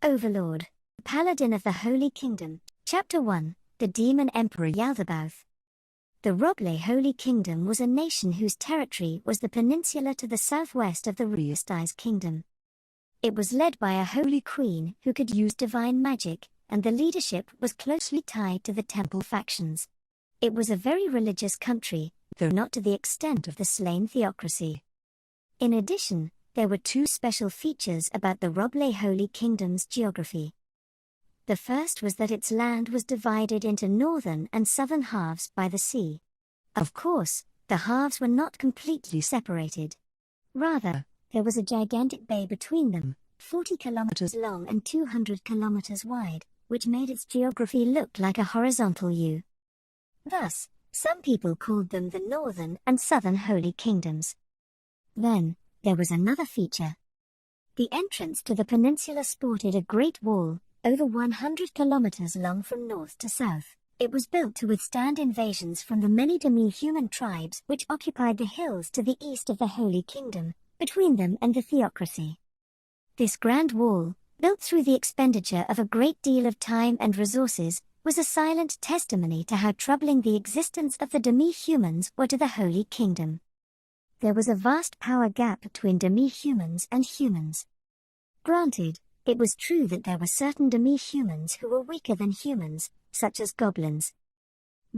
Overlord, Paladin of the Holy Kingdom. Chapter 1, The Demon Emperor Yaldabaoth. The Roble Holy Kingdom was a nation whose territory was the peninsula to the southwest of the Rusti's kingdom. It was led by a holy queen who could use divine magic, and the leadership was closely tied to the temple factions. It was a very religious country, though not to the extent of the slain theocracy. In addition, there were two special features about the Roble Holy Kingdom's geography. The first was that its land was divided into northern and southern halves by the sea. Of course, the halves were not completely separated. Rather, there was a gigantic bay between them, 40 kilometers long and 200 kilometers wide, which made its geography look like a horizontal U. Thus, some people called them the Northern and Southern Holy Kingdoms. Then, there was another feature. The entrance to the peninsula sported a great wall, over 100 kilometers long from north to south. It was built to withstand invasions from the many demi-human tribes which occupied the hills to the east of the Holy Kingdom, between them and the theocracy. This grand wall, built through the expenditure of a great deal of time and resources, was a silent testimony to how troubling the existence of the demi-humans were to the Holy Kingdom. There was a vast power gap between demi-humans and humans. Granted, it was true that there were certain demi-humans who were weaker than humans, such as goblins.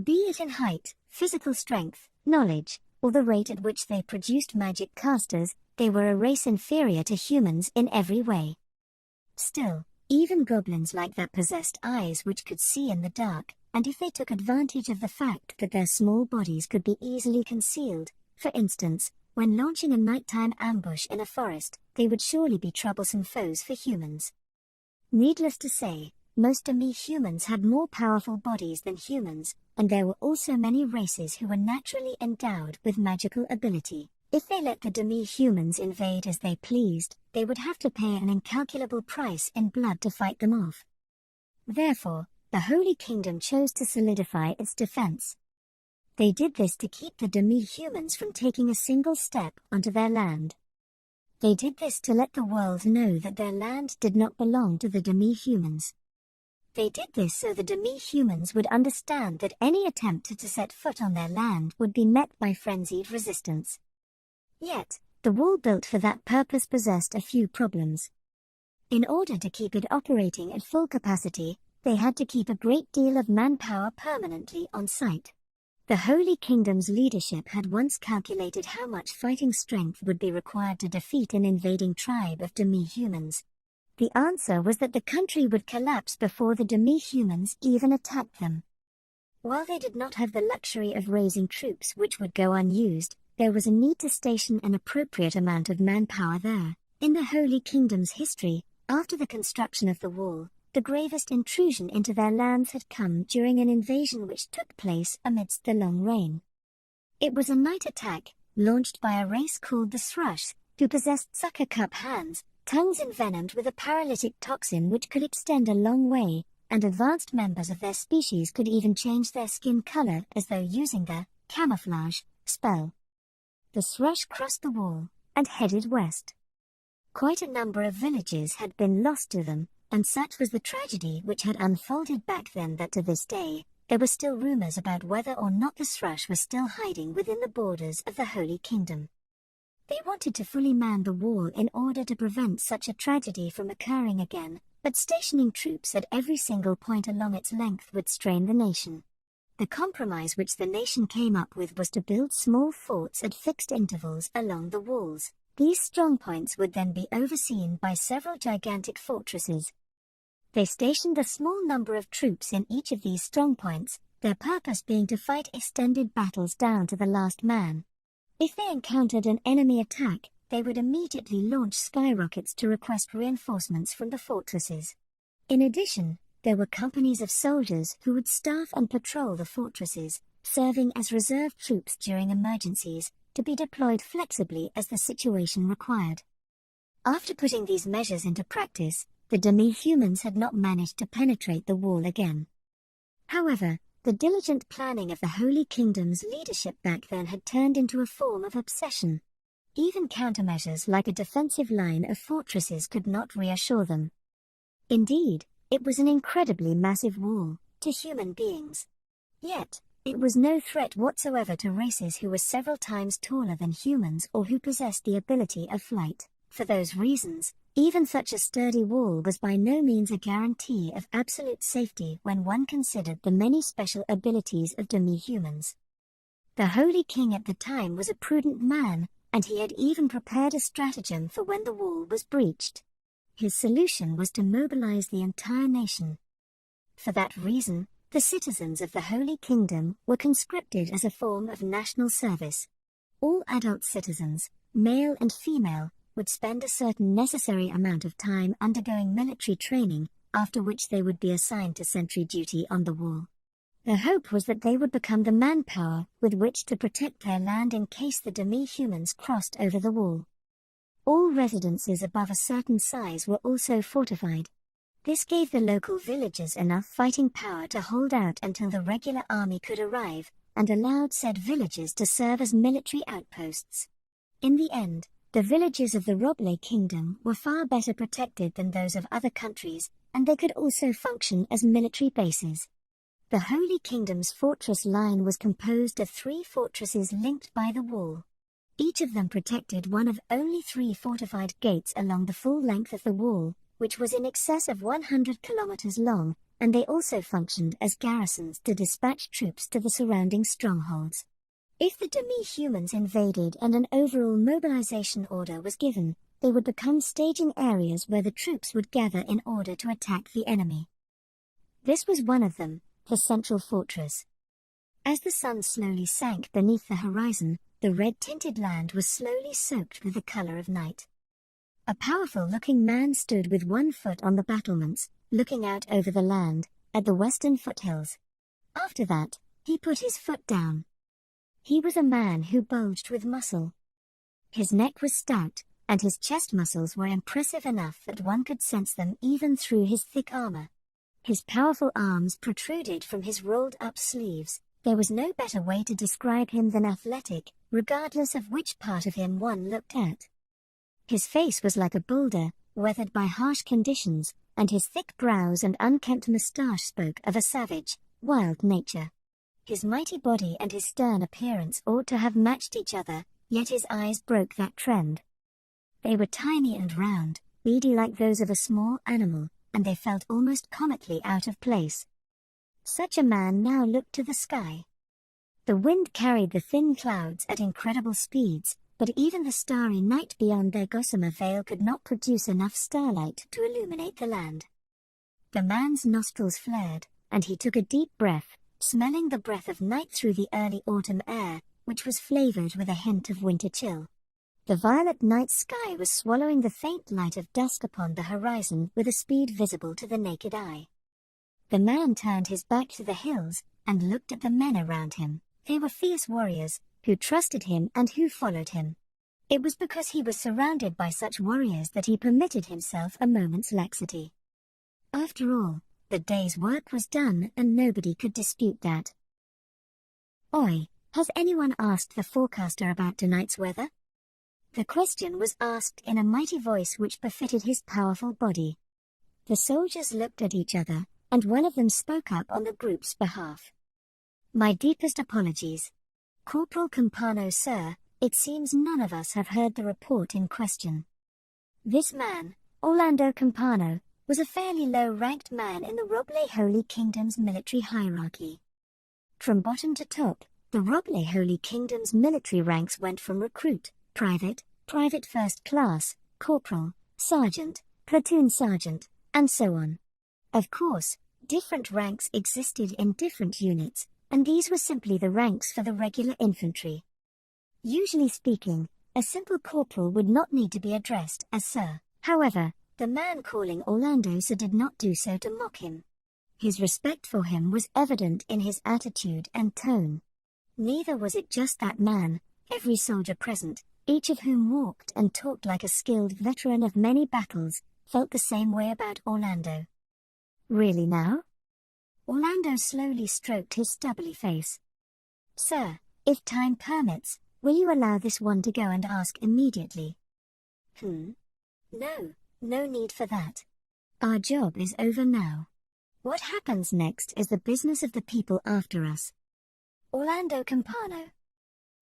Be it in height, physical strength, knowledge, or the rate at which they produced magic casters, they were a race inferior to humans in every way. Still, even goblins like that possessed eyes which could see in the dark, and if they took advantage of the fact that their small bodies could be easily concealed, for instance, when launching a nighttime ambush in a forest, they would surely be troublesome foes for humans. Needless to say, most demi-humans had more powerful bodies than humans, and there were also many races who were naturally endowed with magical ability. If they let the demi-humans invade as they pleased, they would have to pay an incalculable price in blood to fight them off. Therefore, the Holy Kingdom chose to solidify its defense. They did this to keep the demi-humans from taking a single step onto their land. They did this to let the world know that their land did not belong to the demi-humans. They did this so the demi-humans would understand that any attempt to set foot on their land would be met by frenzied resistance. Yet, the wall built for that purpose possessed a few problems. In order to keep it operating at full capacity, they had to keep a great deal of manpower permanently on site. The Holy Kingdom's leadership had once calculated how much fighting strength would be required to defeat an invading tribe of demi-humans. The answer was that the country would collapse before the demi-humans even attacked them. While they did not have the luxury of raising troops which would go unused, there was a need to station an appropriate amount of manpower there. In the Holy Kingdom's history, after the construction of the wall, the gravest intrusion into their lands had come during an invasion which took place amidst the long rain. It was a night attack, launched by a race called the Thrush, who possessed sucker cup hands, tongues envenomed with a paralytic toxin which could extend a long way, and advanced members of their species could even change their skin color as though using the camouflage spell. The Thrush crossed the wall and headed west. Quite a number of villages had been lost to them, and such was the tragedy which had unfolded back then that to this day, there were still rumors about whether or not the Thrush was still hiding within the borders of the Holy Kingdom. They wanted to fully man the wall in order to prevent such a tragedy from occurring again, but stationing troops at every single point along its length would strain the nation. The compromise which the nation came up with was to build small forts at fixed intervals along the walls. These strongpoints would then be overseen by several gigantic fortresses. They stationed a small number of troops in each of these strongpoints, their purpose being to fight extended battles down to the last man. If they encountered an enemy attack, they would immediately launch skyrockets to request reinforcements from the fortresses. In addition, there were companies of soldiers who would staff and patrol the fortresses, serving as reserve troops during emergencies, to be deployed flexibly as the situation required. After putting these measures into practice, the demi-humans had not managed to penetrate the wall again. However, the diligent planning of the Holy Kingdom's leadership back then had turned into a form of obsession. Even countermeasures like a defensive line of fortresses could not reassure them. Indeed, it was an incredibly massive wall to human beings. Yet, it was no threat whatsoever to races who were several times taller than humans or who possessed the ability of flight. For those reasons, even such a sturdy wall was by no means a guarantee of absolute safety when one considered the many special abilities of demi-humans. The Holy King at the time was a prudent man, and he had even prepared a stratagem for when the wall was breached. His solution was to mobilize the entire nation. For that reason, the citizens of the Holy Kingdom were conscripted as a form of national service. All adult citizens, male and female, would spend a certain necessary amount of time undergoing military training, after which they would be assigned to sentry duty on the wall. The hope was that they would become the manpower with which to protect their land in case the demi-humans crossed over the wall. All residences above a certain size were also fortified. This gave the local villagers enough fighting power to hold out until the regular army could arrive, and allowed said villages to serve as military outposts. In the end, the villages of the Roble Kingdom were far better protected than those of other countries, and they could also function as military bases. The Holy Kingdom's fortress line was composed of 3 fortresses linked by the wall. Each of them protected one of only 3 fortified gates along the full length of the wall, which was in excess of 100 kilometers long, and they also functioned as garrisons to dispatch troops to the surrounding strongholds. If the demi-humans invaded and an overall mobilization order was given, they would become staging areas where the troops would gather in order to attack the enemy. This was one of them, the central fortress. As the sun slowly sank beneath the horizon, the red-tinted land was slowly soaked with the color of night. A powerful-looking man stood with one foot on the battlements, looking out over the land, at the western foothills. After that, he put his foot down. He was a man who bulged with muscle. His neck was stout, and his chest muscles were impressive enough that one could sense them even through his thick armor. His powerful arms protruded from his rolled-up sleeves. There was no better way to describe him than athletic, regardless of which part of him one looked at. His face was like a boulder, weathered by harsh conditions, and his thick brows and unkempt moustache spoke of a savage, wild nature. His mighty body and his stern appearance ought to have matched each other, yet his eyes broke that trend. They were tiny and round, beady like those of a small animal, and they felt almost comically out of place. Such a man now looked to the sky. The wind carried the thin clouds at incredible speeds, but even the starry night beyond their gossamer veil could not produce enough starlight to illuminate the land. The man's nostrils flared, and he took a deep breath, smelling the breath of night through the early autumn air, which was flavored with a hint of winter chill. The violet night sky was swallowing the faint light of dusk upon the horizon with a speed visible to the naked eye. The man turned his back to the hills, and looked at the men around him. They were fierce warriors, who trusted him and who followed him. It was because he was surrounded by such warriors that he permitted himself a moment's laxity. After all, the day's work was done and nobody could dispute that. "Oi, has anyone asked the forecaster about tonight's weather?" The question was asked in a mighty voice which befitted his powerful body. The soldiers looked at each other, and one of them spoke up on the group's behalf. "My deepest apologies. Corporal Campano, sir, it seems none of us have heard the report in question." This man, Orlando Campano, was a fairly low-ranked man in the Roble Holy Kingdom's military hierarchy. From bottom to top, the Roble Holy Kingdom's military ranks went from recruit, private, private first class, corporal, sergeant, platoon sergeant, and so on. Of course, different ranks existed in different units, and these were simply the ranks for the regular infantry. Usually speaking, a simple corporal would not need to be addressed as sir. However, the man calling Orlando sir did not do so to mock him. His respect for him was evident in his attitude and tone. Neither was it just that man. Every soldier present, each of whom walked and talked like a skilled veteran of many battles, felt the same way about Orlando. "Really now?" Orlando slowly stroked his stubbly face. "Sir, if time permits, will you allow this one to go and ask immediately?" No need for that. Our job is over now. What happens next is the business of the people after us. Orlando Campano.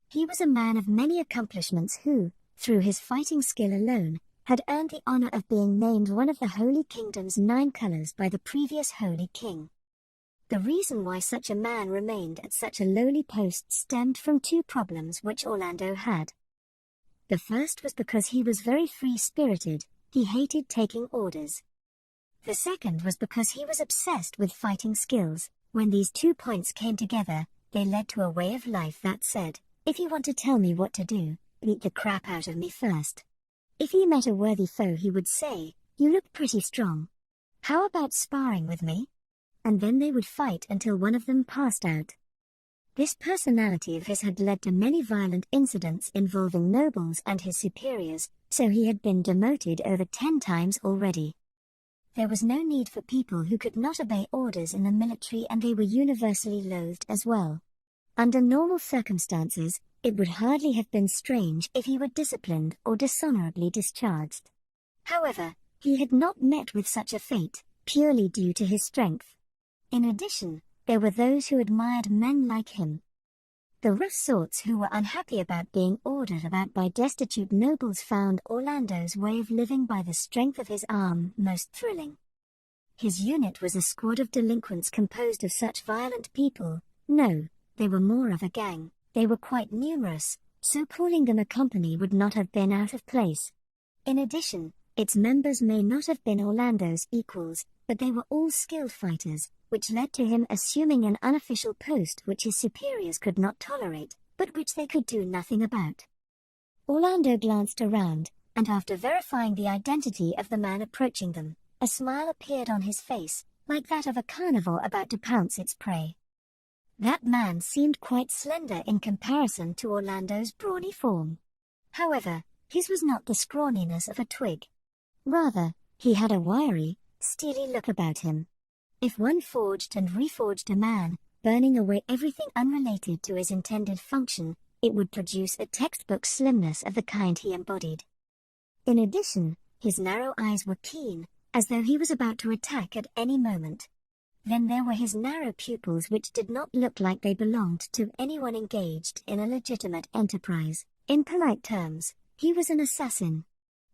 He was a man of many accomplishments who, through his fighting skill alone, had earned the honor of being named one of the Holy Kingdom's 9 colors by the previous Holy King. The reason why such a man remained at such a lowly post stemmed from 2 problems which Orlando had. The first was because he was very free-spirited, he hated taking orders. The second was because he was obsessed with fighting skills. When these 2 points came together, they led to a way of life that said, if you want to tell me what to do, beat the crap out of me first. If he met a worthy foe, he would say, you look pretty strong. How about sparring with me? And then they would fight until one of them passed out. This personality of his had led to many violent incidents involving nobles and his superiors, so he had been demoted over 10 times already. There was no need for people who could not obey orders in the military, and they were universally loathed as well. Under normal circumstances, it would hardly have been strange if he were disciplined or dishonorably discharged. However, he had not met with such a fate, purely due to his strength. In addition, there were those who admired men like him. The rough sorts who were unhappy about being ordered about by destitute nobles found Orlando's way of living by the strength of his arm most thrilling. His unit was a squad of delinquents composed of such violent people. No, they were more of a gang. They were quite numerous, so calling them a company would not have been out of place. In addition, its members may not have been Orlando's equals, but they were all skilled fighters, which led to him assuming an unofficial post which his superiors could not tolerate, but which they could do nothing about. Orlando glanced around, and after verifying the identity of the man approaching them, a smile appeared on his face, like that of a carnivore about to pounce its prey. That man seemed quite slender in comparison to Orlando's brawny form. However, his was not the scrawniness of a twig. Rather, he had a wiry, steely look about him. If one forged and reforged a man, burning away everything unrelated to his intended function, it would produce a textbook slimness of the kind he embodied. In addition, his narrow eyes were keen, as though he was about to attack at any moment. Then there were his narrow pupils, which did not look like they belonged to anyone engaged in a legitimate enterprise. In polite terms, he was an assassin.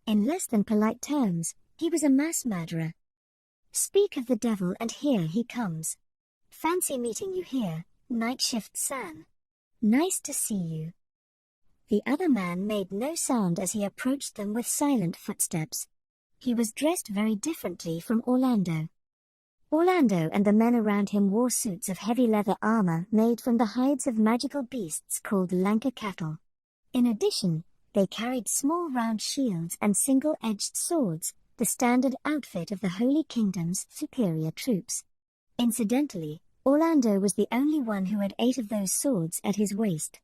In less than polite terms, he was a mass murderer. Speak of the devil, and here he comes. Fancy meeting you here, Night Shift San. Nice to see you. The other man made no sound as he approached them with silent footsteps. He was dressed very differently from Orlando. Orlando and the men around him wore suits of heavy leather armor made from the hides of magical beasts called lanka cattle. In addition, they carried small round shields and single-edged swords, the standard outfit of the Holy Kingdom's superior troops. Incidentally, Orlando was the only one who had 8 of those swords at his waist.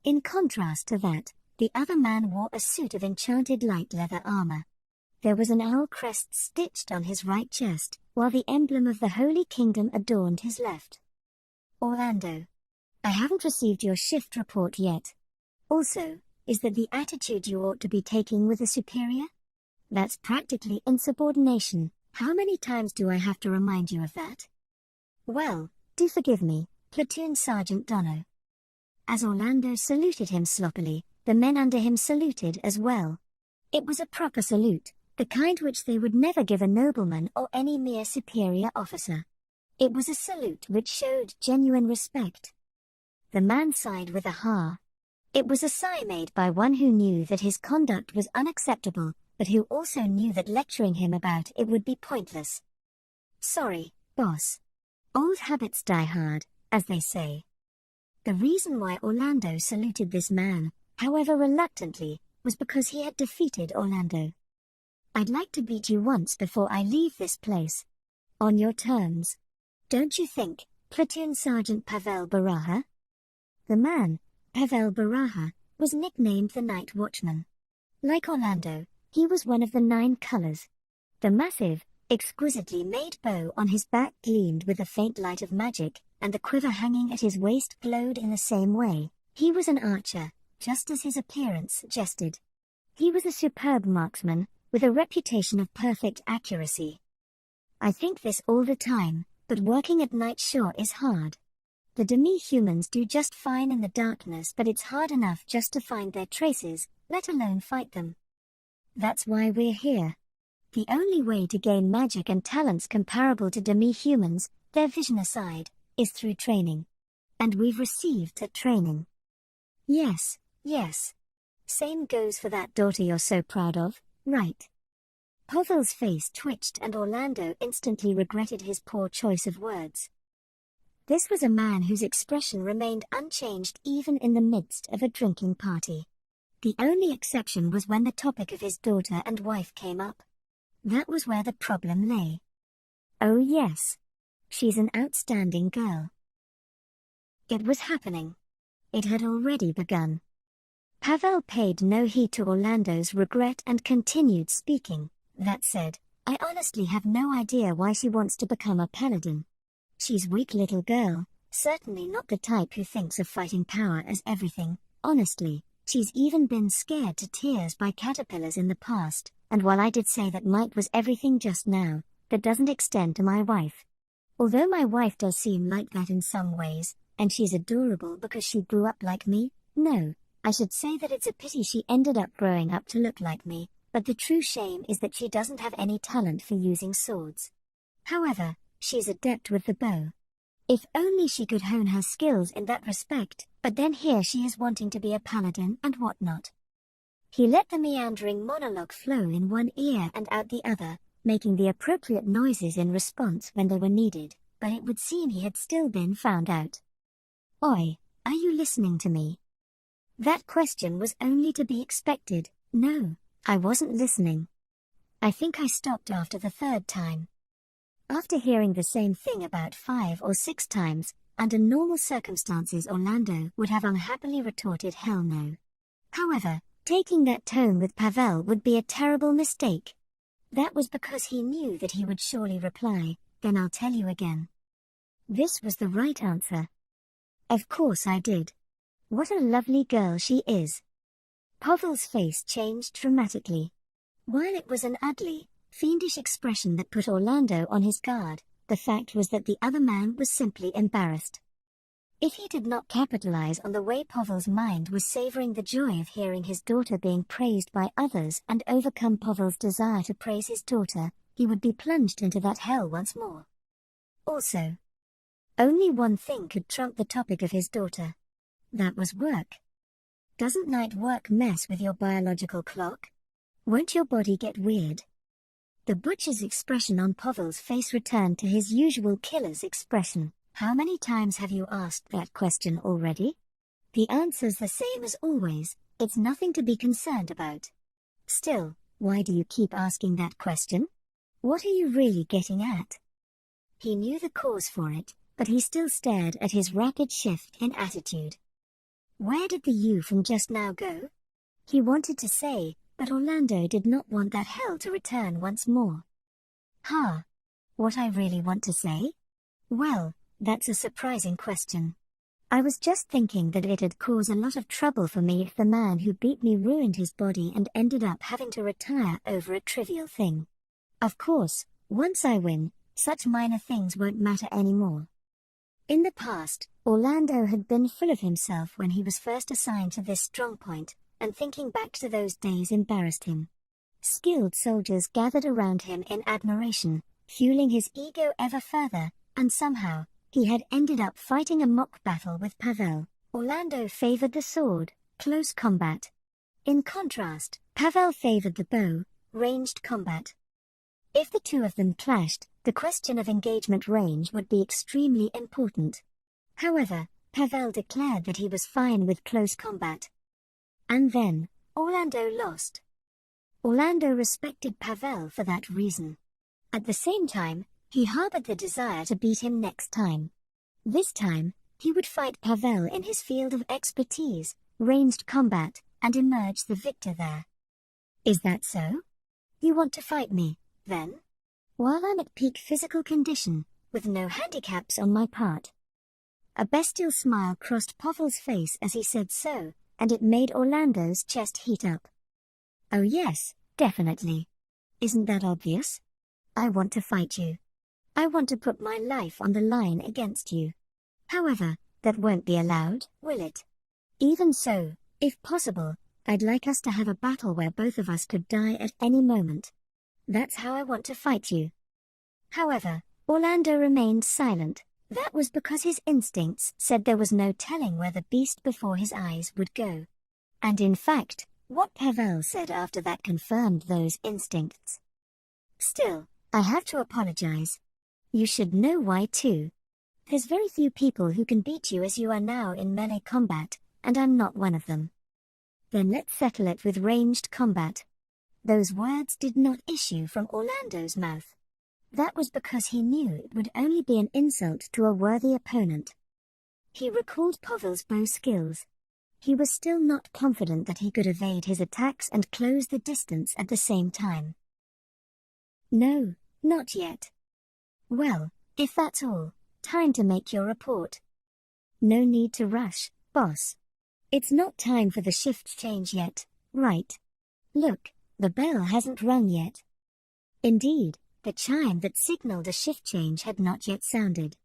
In contrast to that, the other man wore a suit of enchanted light leather armor. There was an owl crest stitched on his right chest, while the emblem of the Holy Kingdom adorned his left. Orlando. I haven't received your shift report yet. Also, is that the attitude you ought to be taking with a superior? That's practically insubordination. How many times do I have to remind you of that? Well, do forgive me, Platoon Sergeant Dono. As Orlando saluted him sloppily, the men under him saluted as well. It was a proper salute, the kind which they would never give a nobleman or any mere superior officer. It was a salute which showed genuine respect. The man sighed with a ha. It was a sigh made by one who knew that his conduct was unacceptable, but who also knew that lecturing him about it would be pointless. Sorry, boss. Old habits die hard, as they say. The reason why Orlando saluted this man, however reluctantly, was because he had defeated Orlando. I'd like to beat you once before I leave this place. On your terms. Don't you think, Platoon Sergeant Pavel Baraha? The man, Pavel Baraha, was nicknamed the Night Watchman. Like Orlando, he was one of the 9 colors. The massive, exquisitely made bow on his back gleamed with a faint light of magic, and the quiver hanging at his waist glowed in the same way. He was an archer, just as his appearance suggested. He was a superb marksman, with a reputation of perfect accuracy. I think this all the time, but working at night sure is hard. The demi-humans do just fine in the darkness, but it's hard enough just to find their traces, let alone fight them. That's why we're here. The only way to gain magic and talents comparable to demi-humans, their vision aside, is through training. And we've received that training. Yes, yes. Same goes for that daughter you're so proud of, right? Pavel's face twitched and Orlando instantly regretted his poor choice of words. This was a man whose expression remained unchanged even in the midst of a drinking party. The only exception was when the topic of his daughter and wife came up. That was where the problem lay. Oh yes. She's an outstanding girl. It was happening. It had already begun. Pavel paid no heed to Orlando's regret and continued speaking. That said, I honestly have no idea why she wants to become a paladin. She's weak little girl, certainly not the type who thinks of fighting power as everything. Honestly, she's even been scared to tears by caterpillars in the past, and while I did say that might was everything just now, that doesn't extend to my wife. Although my wife does seem like that in some ways, and she's adorable because she grew up like me, no, I should say that it's a pity she ended up growing up to look like me, but the true shame is that she doesn't have any talent for using swords. However, she's adept with the bow. If only she could hone her skills in that respect, but then here she is wanting to be a paladin and whatnot. He let the meandering monologue flow in one ear and out the other, making the appropriate noises in response when they were needed, but it would seem he had still been found out. Oi, are you listening to me? That question was only to be expected. No, I wasn't listening. I think I stopped after the third time. After hearing the same thing about 5 or 6 times, under normal circumstances Orlando would have unhappily retorted hell no. However, taking that tone with Pavel would be a terrible mistake. That was because he knew that he would surely reply, then I'll tell you again. This was the right answer. Of course I did. What a lovely girl she is. Pavel's face changed dramatically. While it was an ugly, fiendish expression that put Orlando on his guard, the fact was that the other man was simply embarrassed. If he did not capitalize on the way Pavel's mind was savoring the joy of hearing his daughter being praised by others and overcome Pavel's desire to praise his daughter, he would be plunged into that hell once more. Also, only one thing could trump the topic of his daughter. That was work. Doesn't night work mess with your biological clock? Won't your body get weird? The butcher's expression on Pavel's face returned to his usual killer's expression. How many times have you asked that question already? The answer's the same as always, it's nothing to be concerned about. Still, why do you keep asking that question? What are you really getting at? He knew the cause for it, but he still stared at his rapid shift in attitude. Where did the you from just now go? He wanted to say, but Orlando did not want that hell to return once more. What I really want to say? Well, that's a surprising question. I was just thinking that it'd cause a lot of trouble for me if the man who beat me ruined his body and ended up having to retire over a trivial thing. Of course, once I win, such minor things won't matter anymore. In the past, Orlando had been full of himself when he was first assigned to this strongpoint, and thinking back to those days embarrassed him. Skilled soldiers gathered around him in admiration, fueling his ego ever further, and somehow, he had ended up fighting a mock battle with Pavel. Orlando favored the sword, close combat. In contrast, Pavel favored the bow, ranged combat. If the two of them clashed, the question of engagement range would be extremely important. However, Pavel declared that he was fine with close combat. And then, Orlando lost. Orlando respected Pavel for that reason. At the same time, he harbored the desire to beat him next time. This time, he would fight Pavel in his field of expertise, ranged combat, and emerge the victor there. Is that so? You want to fight me, then? While I'm at peak physical condition, with no handicaps on my part. A bestial smile crossed Pavel's face as he said so, and it made Orlando's chest heat up. Oh yes, definitely. Isn't that obvious? I want to fight you. I want to put my life on the line against you. However, that won't be allowed, will it? Even so, if possible, I'd like us to have a battle where both of us could die at any moment. That's how I want to fight you." However, Orlando remained silent. That was because his instincts said there was no telling where the beast before his eyes would go. And in fact, what Pavel said after that confirmed those instincts. "Still, I have to apologize. You should know why too. There's very few people who can beat you as you are now in melee combat, and I'm not one of them." "Then let's settle it with ranged combat." Those words did not issue from Orlando's mouth. That was because he knew it would only be an insult to a worthy opponent. He recalled Pavel's bow skills. He was still not confident that he could evade his attacks and close the distance at the same time. "No, not yet." "Well, if that's all, time to make your report." "No need to rush, boss. It's not time for the shift change yet, right? Look, the bell hasn't rung yet." Indeed, the chime that signaled a shift change had not yet sounded.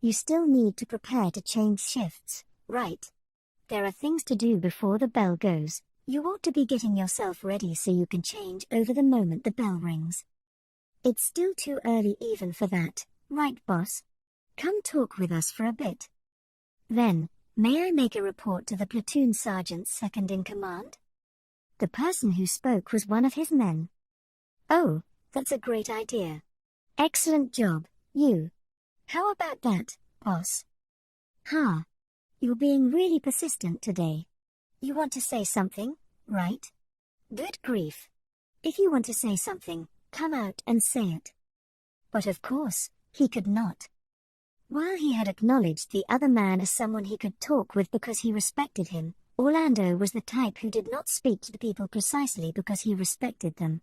"You still need to prepare to change shifts, right? There are things to do before the bell goes. You ought to be getting yourself ready so you can change over the moment the bell rings." "It's still too early even for that, right, boss? Come talk with us for a bit." "Then, may I make a report to the platoon sergeant second in command?" The person who spoke was one of his men. "Oh, that's a great idea. Excellent job, you. How about that, boss?" "Huh. You're being really persistent today. You want to say something, right? Good grief. If you want to say something, come out and say it." But of course, he could not. While he had acknowledged the other man as someone he could talk with because he respected him, Orlando was the type who did not speak to the people precisely because he respected them.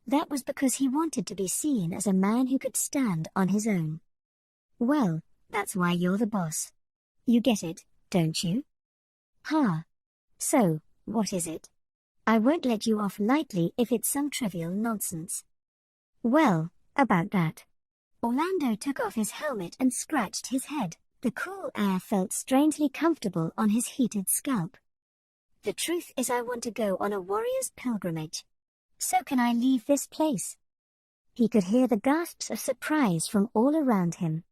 That was because he wanted to be seen as a man who could stand on his own. "Well, that's why you're the boss. You get it, don't you?" "Huh. So, what is it? I won't let you off lightly if it's some trivial nonsense." "Well, about that." Orlando took off his helmet and scratched his head. The cool air felt strangely comfortable on his heated scalp. "The truth is I want to go on a warrior's pilgrimage. So can I leave this place?" He could hear the gasps of surprise from all around him.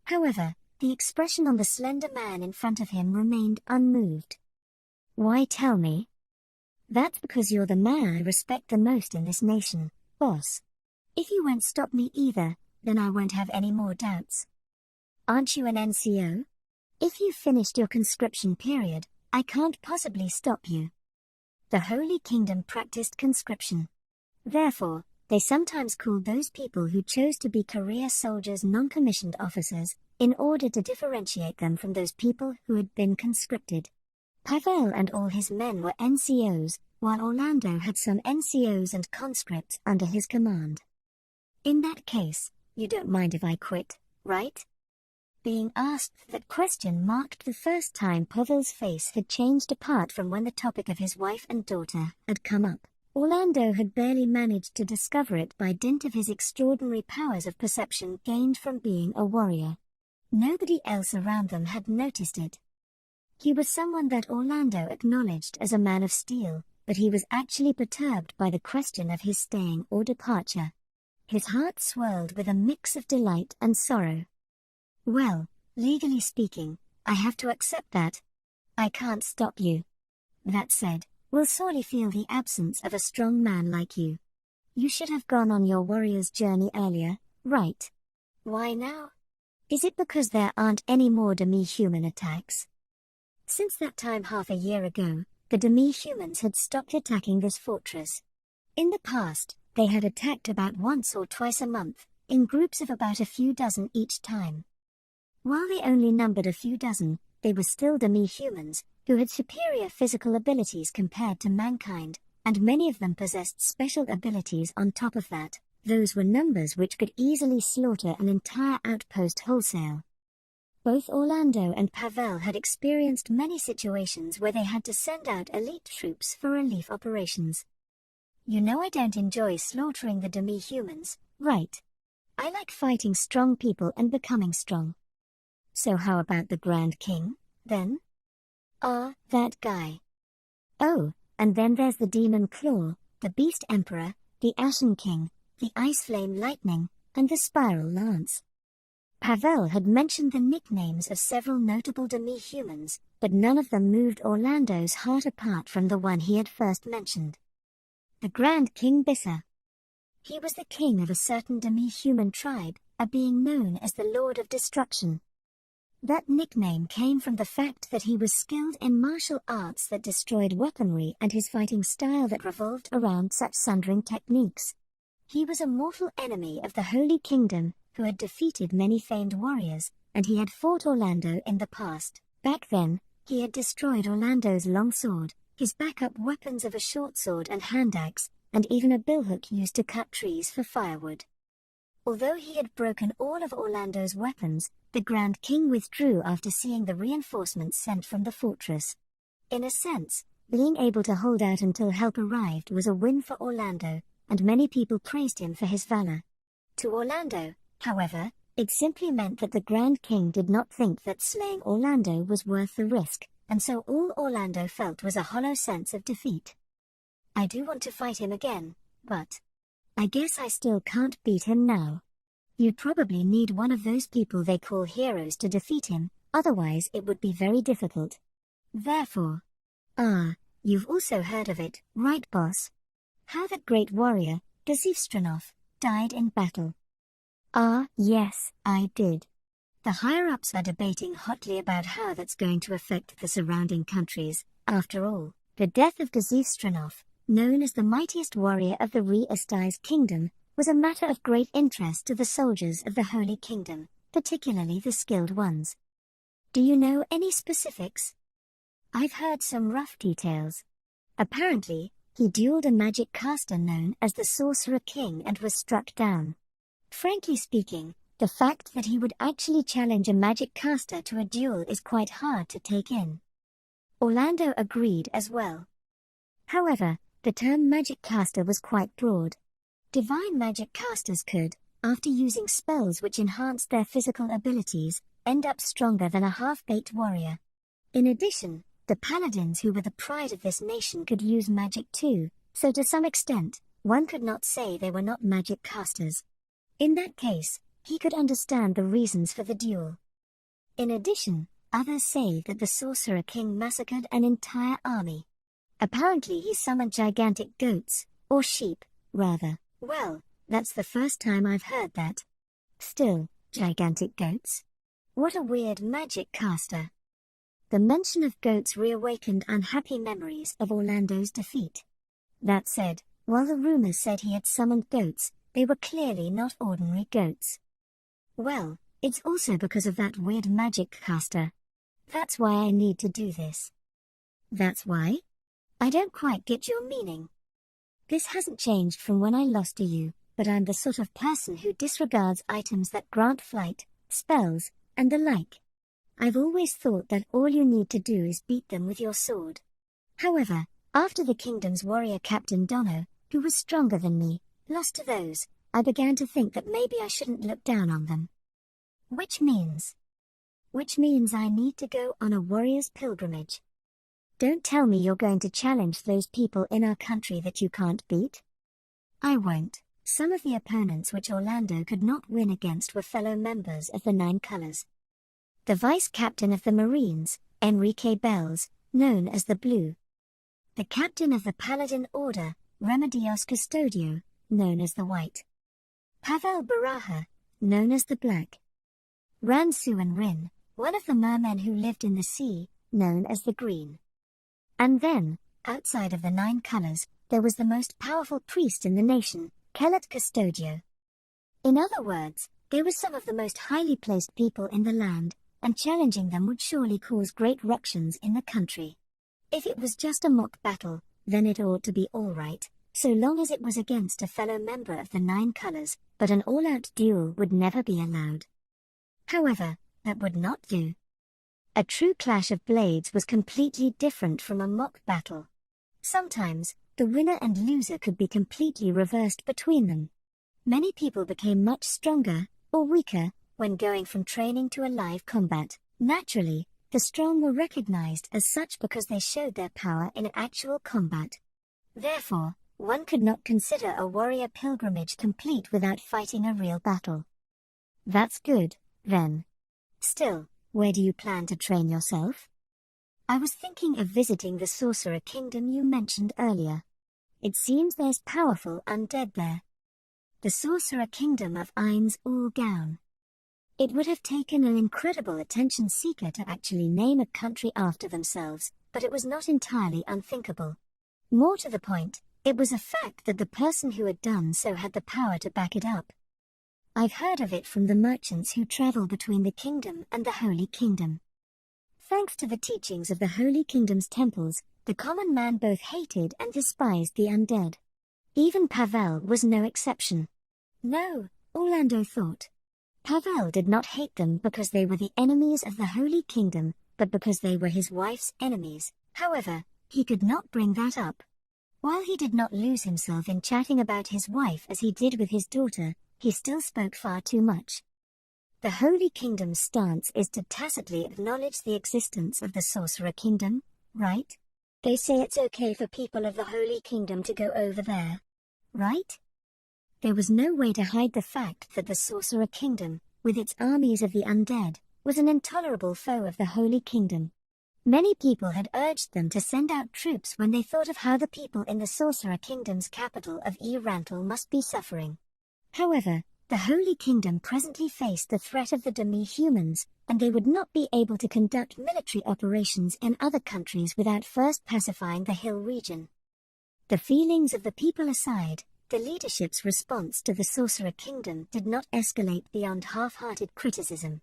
However, the expression on the slender man in front of him remained unmoved. "Why tell me?" "That's because you're the man I respect the most in this nation, boss. If you won't stop me either, then I won't have any more doubts. Aren't you an NCO? If you've finished your conscription period, I can't possibly stop you." The Holy Kingdom practiced conscription. Therefore, they sometimes called those people who chose to be career soldiers non-commissioned officers, in order to differentiate them from those people who had been conscripted. Pavel and all his men were NCOs, while Orlando had some NCOs and conscripts under his command. "In that case, you don't mind if I quit, right?" Being asked that question marked the first time Pavel's face had changed apart from when the topic of his wife and daughter had come up. Orlando had barely managed to discover it by dint of his extraordinary powers of perception gained from being a warrior. Nobody else around them had noticed it. He was someone that Orlando acknowledged as a man of steel, but he was actually perturbed by the question of his staying or departure. His heart swirled with a mix of delight and sorrow. "Well, legally speaking, I have to accept that. I can't stop you. That said, we'll sorely feel the absence of a strong man like you. You should have gone on your warrior's journey earlier, right? Why now? Is it because there aren't any more demi-human attacks?" Since that time half a year ago, the demi-humans had stopped attacking this fortress. In the past, they had attacked about once or twice a month, in groups of about a few dozen each time. While they only numbered a few dozen, they were still demi-humans, who had superior physical abilities compared to mankind, and many of them possessed special abilities on top of that. Those were numbers which could easily slaughter an entire outpost wholesale. Both Orlando and Pavel had experienced many situations where they had to send out elite troops for relief operations. "You know I don't enjoy slaughtering the demi-humans, right? I like fighting strong people and becoming strong. So how about the Grand King, then? Ah, that guy. Oh, and then there's the Demon Claw, the Beast Emperor, the Ashen King, the Ice Flame Lightning, and the Spiral Lance. Pavel had mentioned the nicknames of several notable demi-humans, but none of them moved Orlando's heart apart from the one he had first mentioned. The Grand King Bissa. He was the king of a certain demi-human tribe, a being known as the Lord of Destruction. That nickname came from the fact that he was skilled in martial arts that destroyed weaponry and his fighting style that revolved around such sundering techniques. He was a mortal enemy of the Holy Kingdom, who had defeated many famed warriors, and he had fought Orlando in the past. Back then, he had destroyed Orlando's long sword, his backup weapons of a short sword and hand axe, and even a billhook used to cut trees for firewood. Although he had broken all of Orlando's weapons, the Grand King withdrew after seeing the reinforcements sent from the fortress. In a sense, being able to hold out until help arrived was a win for Orlando, and many people praised him for his valor. To Orlando, however, it simply meant that the Grand King did not think that slaying Orlando was worth the risk, and so all Orlando felt was a hollow sense of defeat. I do want to fight him again, but I guess I still can't beat him now. You'd probably need one of those people they call heroes to defeat him, otherwise it would be very difficult. Therefore, you've also heard of it, right boss? How that great warrior, Dazivstranov, died in battle. Yes, I did. The higher-ups are debating hotly about how that's going to affect the surrounding countries. After all, the death of Dazivstranov, known as the mightiest warrior of the Re-Estais kingdom, was a matter of great interest to the soldiers of the Holy Kingdom, particularly the skilled ones. Do you know any specifics? I've heard some rough details. Apparently, he dueled a magic caster known as the Sorcerer King and was struck down. Frankly speaking, the fact that he would actually challenge a magic caster to a duel is quite hard to take in. Orlando agreed as well. However, the term magic caster was quite broad. Divine magic casters could, after using spells which enhanced their physical abilities, end up stronger than a half-baked warrior. In addition, the paladins who were the pride of this nation could use magic too, so to some extent, one could not say they were not magic casters. In that case, he could understand the reasons for the duel. In addition, others say that the Sorcerer King massacred an entire army. Apparently he summoned gigantic goats, or sheep, rather. Well, that's the first time I've heard that. Still, gigantic goats? What a weird magic caster. The mention of goats reawakened unhappy memories of Orlando's defeat. That said, while the rumors said he had summoned goats, they were clearly not ordinary goats. Well, it's also because of that weird magic caster. That's why I need to do this. That's why? I don't quite get your meaning. This hasn't changed from when I lost to you, but I'm the sort of person who disregards items that grant flight, spells, and the like. I've always thought that all you need to do is beat them with your sword. However, after the kingdom's warrior Captain Dono, who was stronger than me, lost to those, I began to think that maybe I shouldn't look down on them. Which means I need to go on a warrior's pilgrimage. Don't tell me you're going to challenge those people in our country that you can't beat. I won't. Some of the opponents which Orlando could not win against were fellow members of the Nine Colors. The vice captain of the Marines, Enrique Bells, known as the Blue. The captain of the Paladin Order, Remedios Custodio, known as the White. Pavel Baraha, known as the Black. Ransu and Rin, one of the mermen who lived in the sea, known as the Green. And then, outside of the Nine Colors, there was the most powerful priest in the nation, Kelet Custodio. In other words, they were some of the most highly placed people in the land, and challenging them would surely cause great ructions in the country. If it was just a mock battle, then it ought to be all right, so long as it was against a fellow member of the Nine Colors, but an all-out duel would never be allowed. However, that would not do. A true clash of blades was completely different from a mock battle. Sometimes, the winner and loser could be completely reversed between them. Many people became much stronger, or weaker, when going from training to a live combat. Naturally, the strong were recognized as such because they showed their power in actual combat. Therefore, one could not consider a warrior pilgrimage complete without fighting a real battle. That's good, then. Still, where do you plan to train yourself? I was thinking of visiting the Sorcerer Kingdom you mentioned earlier. It seems there's powerful undead there. The Sorcerer Kingdom of Ain's All Gown. It would have taken an incredible attention seeker to actually name a country after themselves, but it was not entirely unthinkable. More to the point, it was a fact that the person who had done so had the power to back it up. I've heard of it from the merchants who travel between the kingdom and the Holy Kingdom. Thanks to the teachings of the Holy Kingdom's temples, the common man both hated and despised the undead. Even Pavel was no exception. No, Orlando thought. Pavel did not hate them because they were the enemies of the Holy Kingdom, but because they were his wife's enemies. However, he could not bring that up. While he did not lose himself in chatting about his wife as he did with his daughter, he still spoke far too much. The Holy Kingdom's stance is to tacitly acknowledge the existence of the Sorcerer Kingdom, right? They say it's okay for people of the Holy Kingdom to go over there, right? There was no way to hide the fact that the Sorcerer Kingdom, with its armies of the undead, was an intolerable foe of the Holy Kingdom. Many people had urged them to send out troops when they thought of how the people in the Sorcerer Kingdom's capital of Rantel must be suffering. However, the Holy Kingdom presently faced the threat of the demi-humans, and they would not be able to conduct military operations in other countries without first pacifying the hill region. The feelings of the people aside, the leadership's response to the Sorcerer Kingdom did not escalate beyond half-hearted criticism.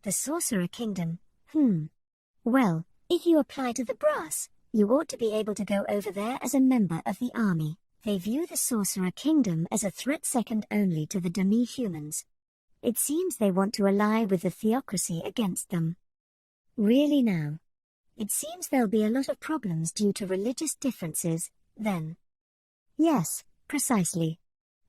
The Sorcerer Kingdom, Well, if you apply to the brass, you ought to be able to go over there as a member of the army. They view the Sorcerer Kingdom as a threat second only to the demi-humans. It seems they want to ally with the theocracy against them. Really now? It seems there'll be a lot of problems due to religious differences, then. Yes, precisely.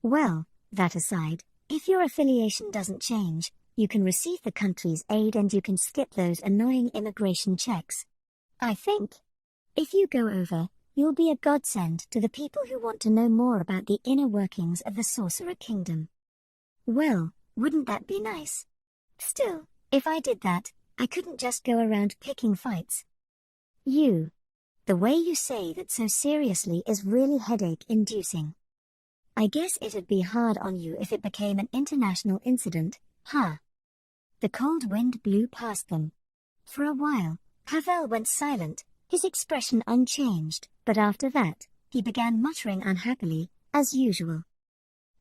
Well, that aside, if your affiliation doesn't change, you can receive the country's aid and you can skip those annoying immigration checks. I think. If you go over, you'll be a godsend to the people who want to know more about the inner workings of the Sorcerer Kingdom. Well, wouldn't that be nice? Still, if I did that, I couldn't just go around picking fights. The way you say that so seriously is really headache-inducing. I guess it'd be hard on you if it became an international incident, huh? The cold wind blew past them. For a while, Pavel went silent, his expression unchanged, but after that, he began muttering unhappily, as usual.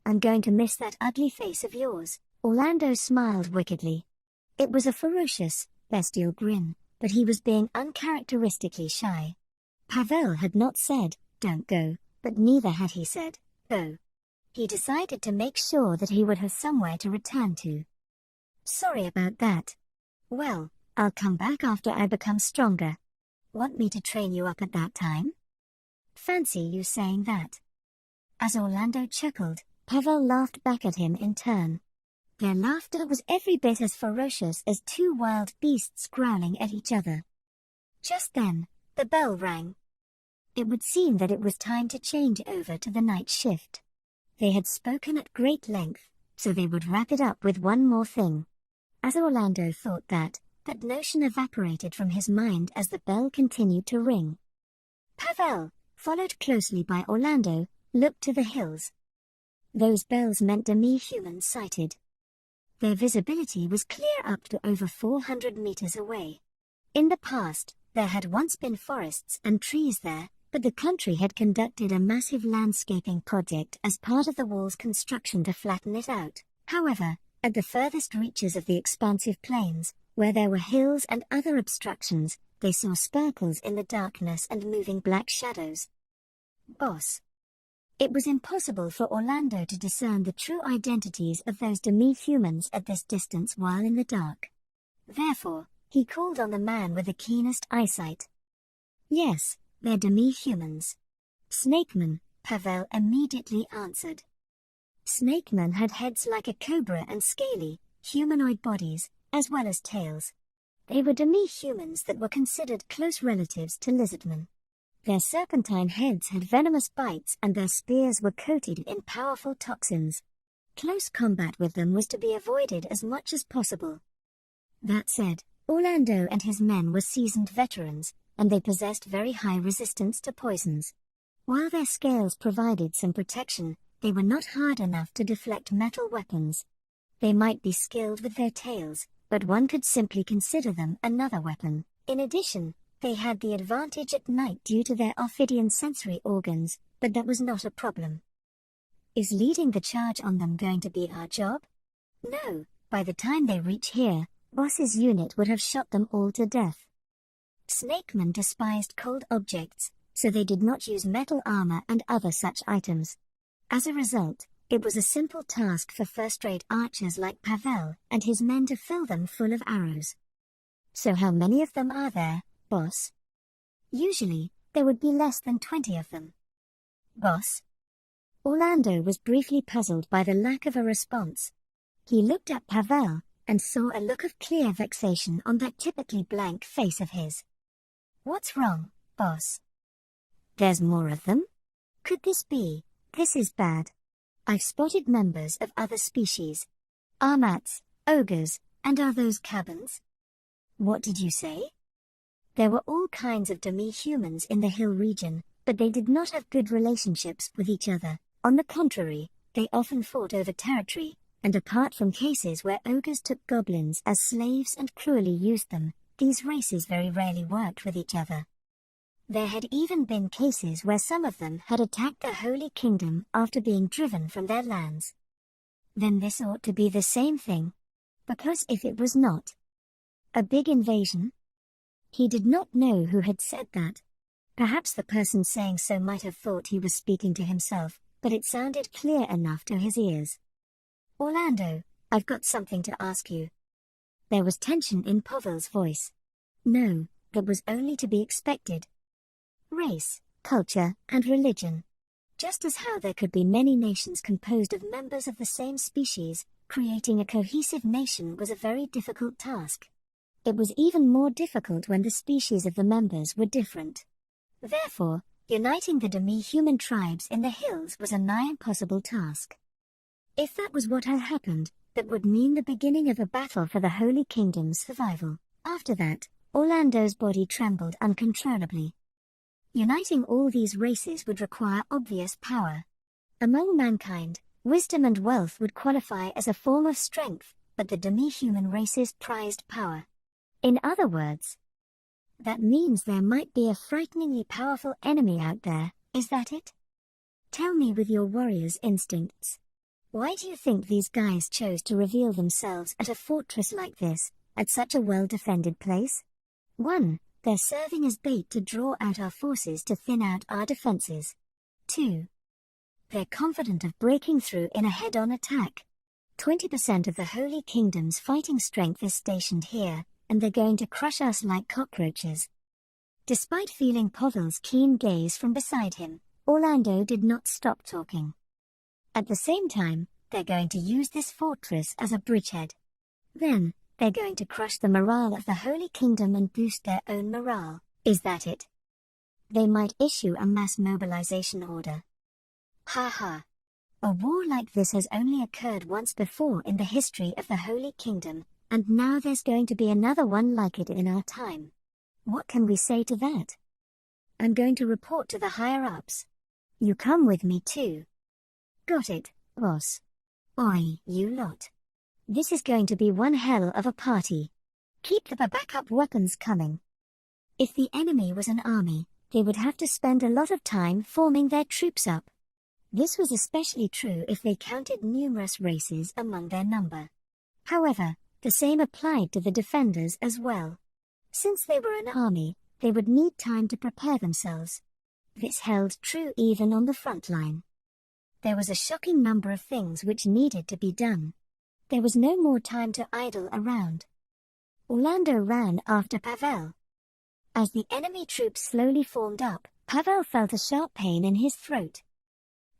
I'm going to miss that ugly face of yours. Orlando smiled wickedly. It was a ferocious, bestial grin, but he was being uncharacteristically shy. Pavel had not said, "Don't go," but neither had he said, "Go." He decided to make sure that he would have somewhere to return to. Sorry about that. Well, I'll come back after I become stronger. Want me to train you up at that time? Fancy you saying that. As Orlando chuckled, Pavel laughed back at him in turn. Their laughter was every bit as ferocious as two wild beasts growling at each other. Just then, the bell rang. It would seem that it was time to change over to the night shift. They had spoken at great length, so they would wrap it up with one more thing. As Orlando thought that notion evaporated from his mind as the bell continued to ring. Pavel, followed closely by Orlando, looked to the hills. Those bells meant demi-humans sighted. Their visibility was clear up to over 400 meters away. In the past, there had once been forests and trees there, but the country had conducted a massive landscaping project as part of the wall's construction to flatten it out. However, at the furthest reaches of the expansive plains, where there were hills and other obstructions, they saw sparkles in the darkness and moving black shadows. Boss. It was impossible for Orlando to discern the true identities of those demi-humans at this distance while in the dark. Therefore, he called on the man with the keenest eyesight. Yes, they're demi-humans. Snakemen, Pavel immediately answered. Snakemen had heads like a cobra and scaly, humanoid bodies, as well as tails. They were demi-humans that were considered close relatives to lizardmen. Their serpentine heads had venomous bites and their spears were coated in powerful toxins. Close combat with them was to be avoided as much as possible. That said, Orlando and his men were seasoned veterans, and they possessed very high resistance to poisons. While their scales provided some protection, they were not hard enough to deflect metal weapons. They might be skilled with their tails, but one could simply consider them another weapon. In addition, they had the advantage at night due to their ophidian sensory organs, but that was not a problem. Is leading the charge on them going to be our job? No, by the time they reach here, Boss's unit would have shot them all to death. Snakemen despised cold objects, so they did not use metal armor and other such items. As a result, it was a simple task for first-rate archers like Pavel and his men to fill them full of arrows. So how many of them are there, boss? Usually, there would be less than 20 of them. Boss? Orlando was briefly puzzled by the lack of a response. He looked at Pavel and saw a look of clear vexation on that typically blank face of his. What's wrong, boss? There's more of them? Could this be? This is bad. I've spotted members of other species. Armats, ogres, and are those cabins? What did you say? There were all kinds of demi-humans in the hill region, but they did not have good relationships with each other. On the contrary, they often fought over territory, and apart from cases where ogres took goblins as slaves and cruelly used them, these races very rarely worked with each other. There had even been cases where some of them had attacked the Holy Kingdom after being driven from their lands. Then this ought to be the same thing. Because if it was not a big invasion? He did not know who had said that. Perhaps the person saying so might have thought he was speaking to himself, but it sounded clear enough to his ears. Orlando, I've got something to ask you. There was tension in Pavel's voice. No, that was only to be expected. Race, culture, and religion. Just as how there could be many nations composed of members of the same species, creating a cohesive nation was a very difficult task. It was even more difficult when the species of the members were different. Therefore, uniting the demi-human tribes in the hills was a nigh impossible task. If that was what had happened, that would mean the beginning of a battle for the Holy Kingdom's survival. After that, Orlando's body trembled uncontrollably. Uniting all these races would require obvious power. Among mankind, wisdom and wealth would qualify as a form of strength, but the demi-human races prized power. In other words, that means there might be a frighteningly powerful enemy out there, is that it? Tell me with your warrior's instincts. Why do you think these guys chose to reveal themselves at a fortress like this, at such a well-defended place? 1. They're serving as bait to draw out our forces to thin out our defenses. 2. They're confident of breaking through in a head-on attack. 20% of the Holy Kingdom's fighting strength is stationed here, and they're going to crush us like cockroaches. Despite feeling Pavel's keen gaze from beside him, Orlando did not stop talking. At the same time, they're going to use this fortress as a bridgehead. Then, they're going to crush the morale of the Holy Kingdom and boost their own morale. Is that it? They might issue a mass mobilization order. Ha ha. A war like this has only occurred once before in the history of the Holy Kingdom, and now there's going to be another one like it in our time. What can we say to that? I'm going to report to the higher-ups. You come with me too. Got it, boss. Oi, you lot. This is going to be one hell of a party. Keep the backup weapons coming. If the enemy was an army, they would have to spend a lot of time forming their troops up. This was especially true if they counted numerous races among their number. However, the same applied to the defenders as well. Since they were an army, they would need time to prepare themselves. This held true even on the front line. There was a shocking number of things which needed to be done. There was no more time to idle around. Orlando ran after Pavel. As the enemy troops slowly formed up, Pavel felt a sharp pain in his throat.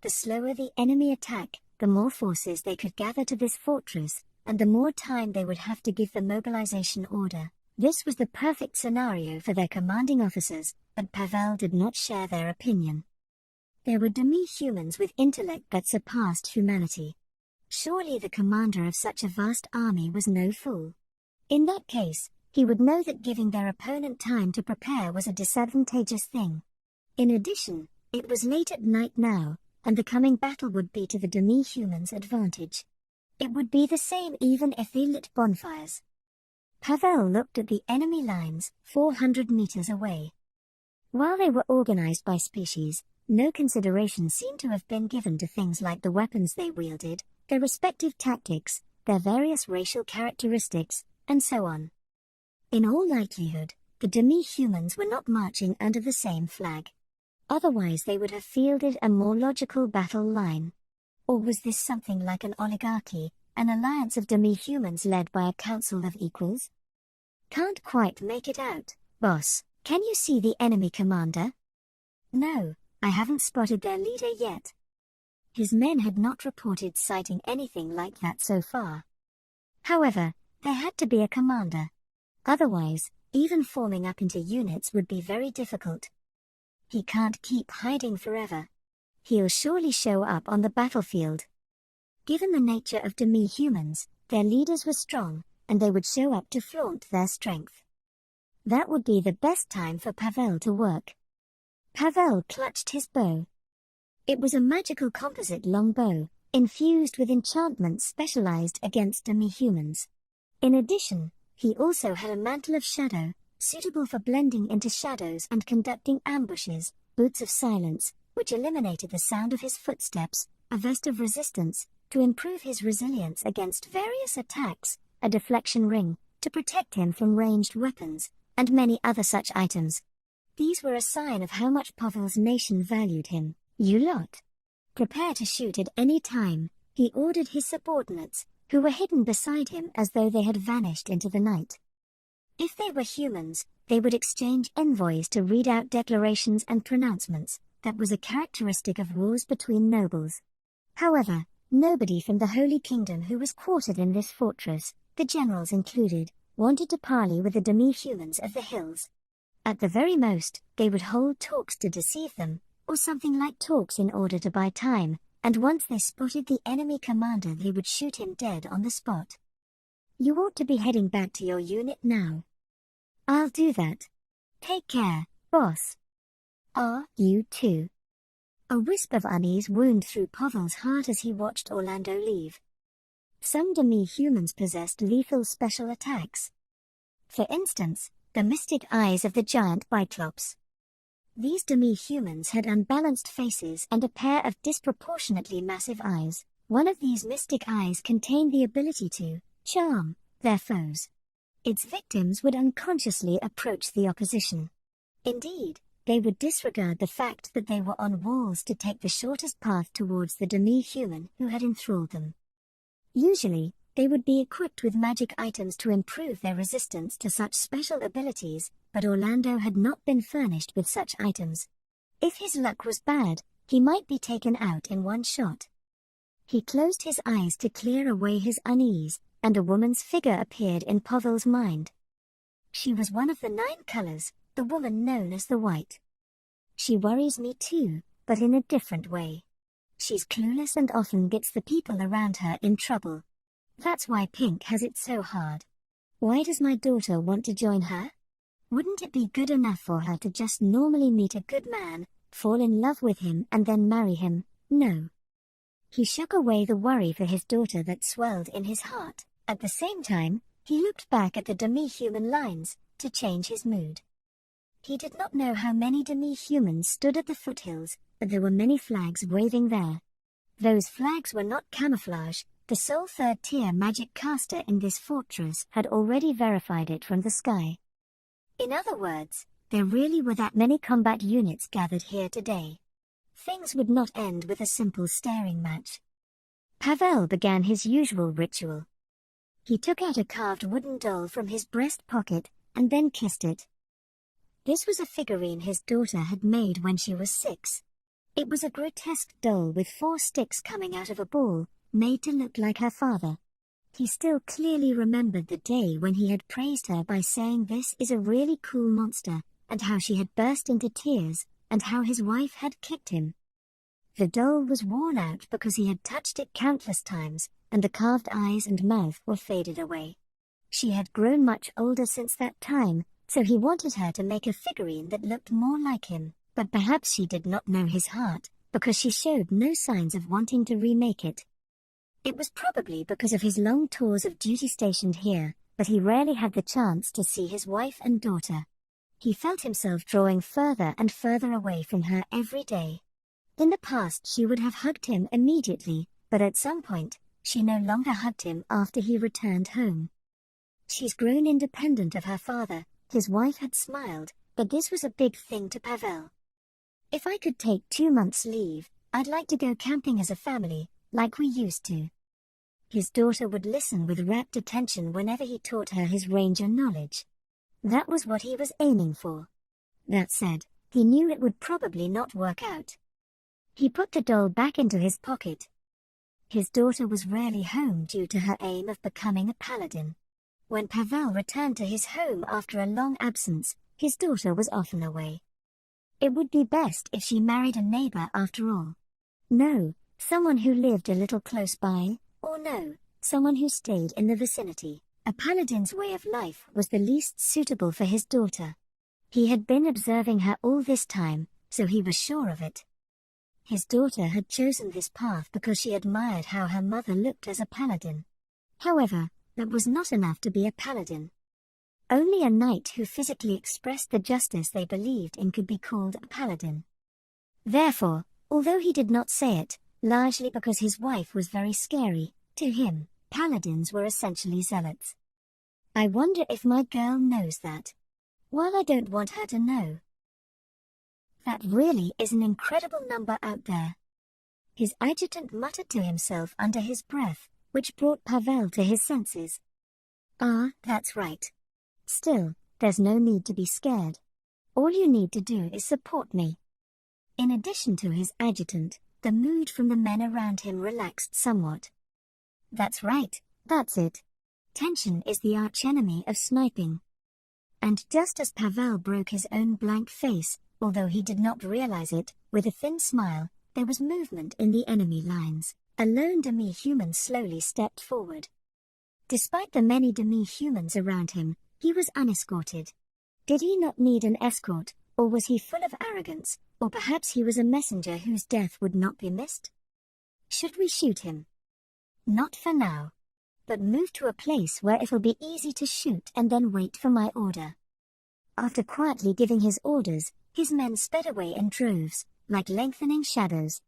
The slower the enemy attack, the more forces they could gather to this fortress, and the more time they would have to give the mobilization order. This was the perfect scenario for their commanding officers, but Pavel did not share their opinion. There were demi-humans with intellect that surpassed humanity. Surely the commander of such a vast army was no fool. In that case, he would know that giving their opponent time to prepare was a disadvantageous thing. In addition, it was late at night now, and the coming battle would be to the demi-humans' advantage. It would be the same even if they lit bonfires. Pavel looked at the enemy lines 400 meters away. While they were organized by species, no consideration seemed to have been given to things like the weapons they wielded, their respective tactics, their various racial characteristics, and so on. In all likelihood, the demi-humans were not marching under the same flag. Otherwise they would have fielded a more logical battle line. Or was this something like an oligarchy, an alliance of demi-humans led by a council of equals? Can't quite make it out, boss. Can you see the enemy commander? No, I haven't spotted their leader yet. His men had not reported sighting anything like that so far. However, there had to be a commander. Otherwise, even forming up into units would be very difficult. He can't keep hiding forever. He'll surely show up on the battlefield. Given the nature of demi-humans, their leaders were strong, and they would show up to flaunt their strength. That would be the best time for Pavel to work. Pavel clutched his bow. It was a magical composite longbow, infused with enchantments specialized against demi-humans. In addition, he also had a mantle of shadow, suitable for blending into shadows and conducting ambushes, boots of silence, which eliminated the sound of his footsteps, a vest of resistance, to improve his resilience against various attacks, a deflection ring, to protect him from ranged weapons, and many other such items. These were a sign of how much Pavel's nation valued him. You lot. Prepare to shoot at any time, he ordered his subordinates, who were hidden beside him as though they had vanished into the night. If they were humans, they would exchange envoys to read out declarations and pronouncements. That was a characteristic of wars between nobles. However, nobody from the Holy Kingdom who was quartered in this fortress, the generals included, wanted to parley with the demi-humans of the hills. At the very most, they would hold talks to deceive them, or something like talks in order to buy time, and once they spotted the enemy commander they would shoot him dead on the spot. You ought to be heading back to your unit now. I'll do that. Take care, boss. Are you too? A wisp of unease wound through Pavel's heart as he watched Orlando leave. Some demi-humans possessed lethal special attacks. For instance, the mystic eyes of the giant Biclops. These demi-humans had unbalanced faces and a pair of disproportionately massive eyes. One of these mystic eyes contained the ability to charm their foes. Its victims would unconsciously approach the opposition. Indeed, they would disregard the fact that they were on walls to take the shortest path towards the demi-human who had enthralled them. Usually, they would be equipped with magic items to improve their resistance to such special abilities, but Orlando had not been furnished with such items. If his luck was bad, he might be taken out in one shot. He closed his eyes to clear away his unease, and a woman's figure appeared in Pavel's mind. She was one of the 9 colors, the woman known as the White. She worries me too, but in a different way. She's clueless and often gets the people around her in trouble. That's why Pink has it so hard. Why does my daughter want to join her? Wouldn't it be good enough for her to just normally meet a good man, fall in love with him and then marry him? No. He shook away the worry for his daughter that swelled in his heart. At the same time, he looked back at the demi-human lines, to change his mood. He did not know how many demi-humans stood at the foothills, but there were many flags waving there. Those flags were not camouflage. The sole 3rd-tier magic caster in this fortress had already verified it from the sky. In other words, there really were that many combat units gathered here today. Things would not end with a simple staring match. Pavel began his usual ritual. He took out a carved wooden doll from his breast pocket, and then kissed it. This was a figurine his daughter had made when she was 6. It was a grotesque doll with 4 sticks coming out of a ball, made to look like her father. He still clearly remembered the day when he had praised her by saying this is a really cool monster, and how she had burst into tears, and how his wife had kicked him. The doll was worn out because he had touched it countless times, and the carved eyes and mouth were faded away. She had grown much older since that time, so he wanted her to make a figurine that looked more like him, but perhaps she did not know his heart, because she showed no signs of wanting to remake it. It was probably because of his long tours of duty stationed here, but he rarely had the chance to see his wife and daughter. He felt himself drawing further and further away from her every day. In the past she would have hugged him immediately, but at some point, she no longer hugged him after he returned home. She's grown independent of her father, his wife had smiled, but this was a big thing to Pavel. If I could take 2 months' leave, I'd like to go camping as a family, like we used to. His daughter would listen with rapt attention whenever he taught her his ranger knowledge. That was what he was aiming for. That said, he knew it would probably not work out. He put the doll back into his pocket. His daughter was rarely home due to her aim of becoming a paladin. When Pavel returned to his home after a long absence, his daughter was often away. It would be best if she married a neighbor after all. No, someone who lived a little close by, or no, someone who stayed in the vicinity. A paladin's way of life was the least suitable for his daughter. He had been observing her all this time, so he was sure of it. His daughter had chosen this path because she admired how her mother looked as a paladin. However, that was not enough to be a paladin. Only a knight who physically expressed the justice they believed in could be called a paladin. Therefore, although he did not say it, largely because his wife was very scary, to him, paladins were essentially zealots. I wonder if my girl knows that. Well, I don't want her to know. That really is an incredible number out there. His adjutant muttered to himself under his breath, which brought Pavel to his senses. Ah, that's right. Still, there's no need to be scared. All you need to do is support me. In addition to his adjutant, the mood from the men around him relaxed somewhat. That's right, that's it. Tension is the archenemy of sniping. And just as Pavel broke his own blank face, although he did not realize it, with a thin smile, there was movement in the enemy lines. A lone demi-human slowly stepped forward. Despite the many demi-humans around him, he was unescorted. Did he not need an escort, or was he full of arrogance, or perhaps he was a messenger whose death would not be missed? Should we shoot him? Not for now. But move to a place where it'll be easy to shoot and then wait for my order. After quietly giving his orders, his men sped away in droves, like lengthening shadows.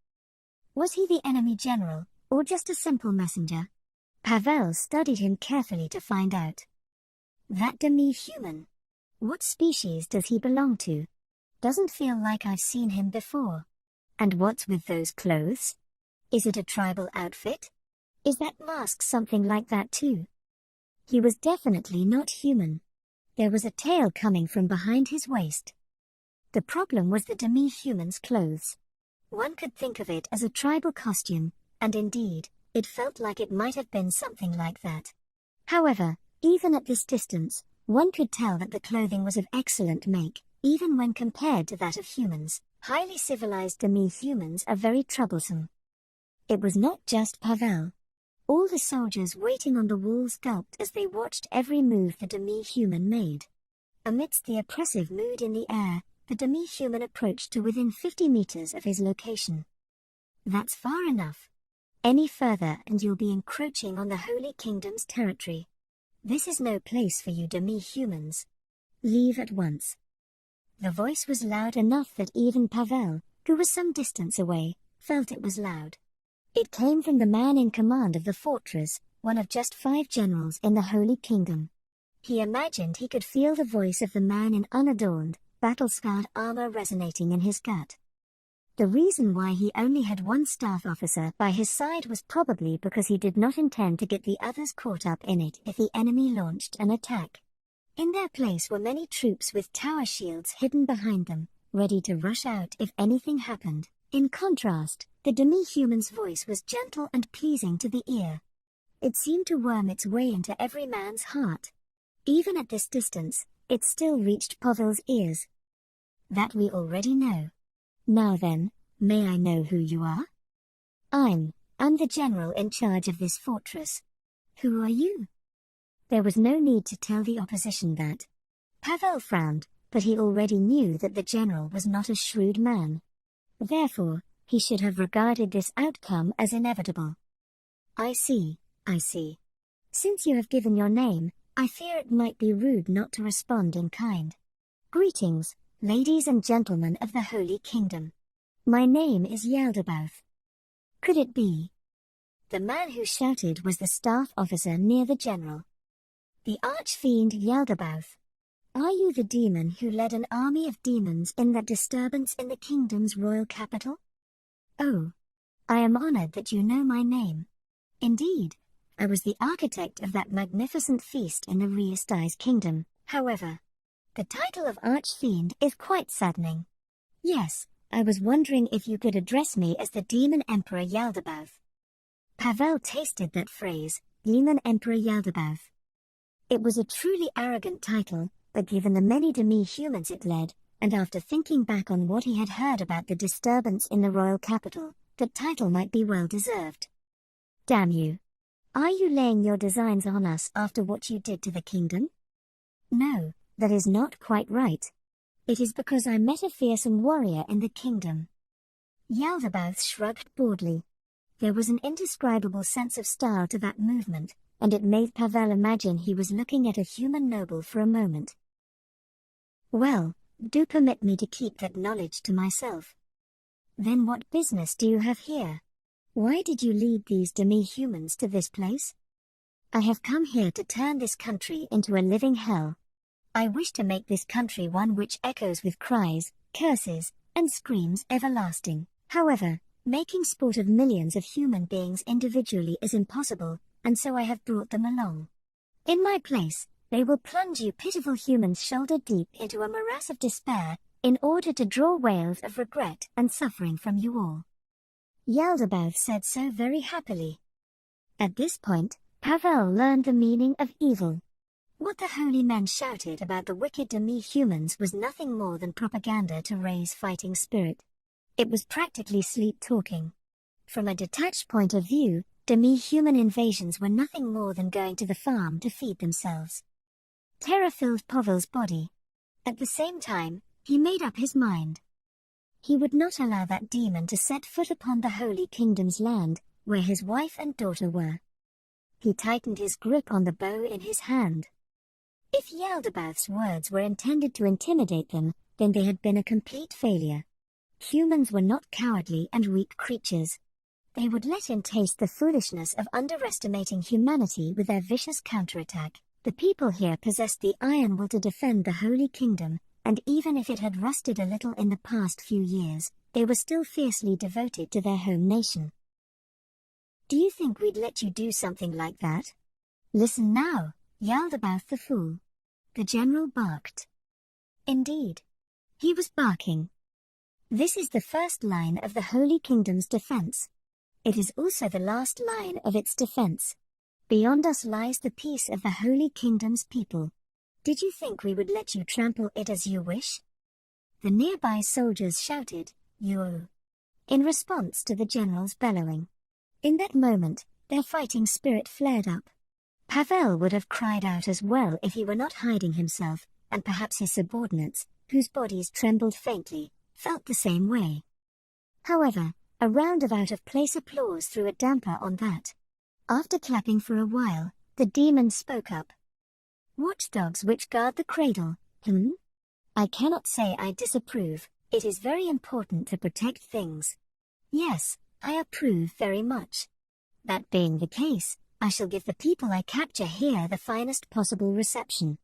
Was he the enemy general, or just a simple messenger? Pavel studied him carefully to find out. That demi-human. What species does he belong to? Doesn't feel like I've seen him before. And what's with those clothes? Is it a tribal outfit? Is that mask something like that too? He was definitely not human. There was a tail coming from behind his waist. The problem was the demi-human's clothes. One could think of it as a tribal costume, and indeed, it felt like it might have been something like that. However, even at this distance, one could tell that the clothing was of excellent make, even when compared to that of humans. Highly civilized demi-humans are very troublesome. It was not just Pavel. All the soldiers waiting on the walls gulped as they watched every move the demi-human made. Amidst the oppressive mood in the air, the demi-human approached to within 50 meters of his location. That's far enough. Any further and you'll be encroaching on the Holy Kingdom's territory. This is no place for you demi-humans. Leave at once. The voice was loud enough that even Pavel, who was some distance away, felt it was loud. It came from the man in command of the fortress, one of just 5 generals in the Holy Kingdom. He imagined he could feel the voice of the man in unadorned, battle-scarred armor resonating in his gut. The reason why he only had 1 staff officer by his side was probably because he did not intend to get the others caught up in it if the enemy launched an attack. In their place were many troops with tower shields hidden behind them, ready to rush out if anything happened. In contrast, the demi-human's voice was gentle and pleasing to the ear. It seemed to worm its way into every man's heart. Even at this distance, it still reached Pavel's ears. That we already know. Now then, may I know who you are? I'm the general in charge of this fortress. Who are you? There was no need to tell the opposition that. Pavel frowned, but he already knew that the general was not a shrewd man. Therefore, he should have regarded this outcome as inevitable. I see. Since you have given your name, I fear it might be rude not to respond in kind. Greetings, ladies and gentlemen of the Holy Kingdom. My name is Yaldabaoth. Could it be? The man who shouted was the staff officer near the general. The archfiend Yaldabaoth. Are you the demon who led an army of demons in that disturbance in the kingdom's royal capital? Oh, I am honored that you know my name. Indeed, I was the architect of that magnificent feast in the Riesti's kingdom. However, the title of archfiend is quite saddening. Yes, I was wondering if you could address me as the Demon Emperor Yaldabaoth. Pavel tasted that phrase, Demon Emperor Yaldabaoth. It was a truly arrogant title, but given the many demi-humans it led, and after thinking back on what he had heard about the disturbance in the royal capital, the title might be well deserved. Damn you. Are you laying your designs on us after what you did to the kingdom? No, that is not quite right. It is because I met a fearsome warrior in the kingdom. Yaldabaoth shrugged boredly. There was an indescribable sense of style to that movement, and it made Pavel imagine he was looking at a human noble for a moment. Well, do permit me to keep that knowledge to myself. Then what business do you have here? Why did you lead these demi-humans to this place? I have come here to turn this country into a living hell. I wish to make this country one which echoes with cries, curses, and screams everlasting. However, making sport of millions of human beings individually is impossible, and so I have brought them along. In my place, they will plunge you pitiful humans shoulder deep into a morass of despair, in order to draw wails of regret and suffering from you all. Yaldabaoth said so very happily. At this point, Pavel learned the meaning of evil. What the holy men shouted about the wicked demi-humans was nothing more than propaganda to raise fighting spirit. It was practically sleep-talking. From a detached point of view, demi-human invasions were nothing more than going to the farm to feed themselves. Terror filled Pavel's body. At the same time, he made up his mind. He would not allow that demon to set foot upon the Holy Kingdom's land, where his wife and daughter were. He tightened his grip on the bow in his hand. If Yaldabaoth's words were intended to intimidate them, then they had been a complete failure. Humans were not cowardly and weak creatures. They would let him taste the foolishness of underestimating humanity with their vicious counterattack. The people here possessed the iron will to defend the Holy Kingdom, and even if it had rusted a little in the past few years, they were still fiercely devoted to their home nation. Do you think we'd let you do something like that? Listen now, Yaldabaoth the fool. The general barked. Indeed. He was barking. This is the first line of the Holy Kingdom's defense. It is also the last line of its defense. Beyond us lies the peace of the Holy Kingdom's people. Did you think we would let you trample it as you wish? The nearby soldiers shouted, "You!" in response to the general's bellowing. In that moment, their fighting spirit flared up. Pavel would have cried out as well if he were not hiding himself, and perhaps his subordinates, whose bodies trembled faintly, felt the same way. However, a round of out-of-place applause threw a damper on that. After clapping for a while, the demon spoke up. Watchdogs which guard the cradle, I cannot say I disapprove. It is very important to protect things. Yes, I approve very much. That being the case, I shall give the people I capture here the finest possible reception.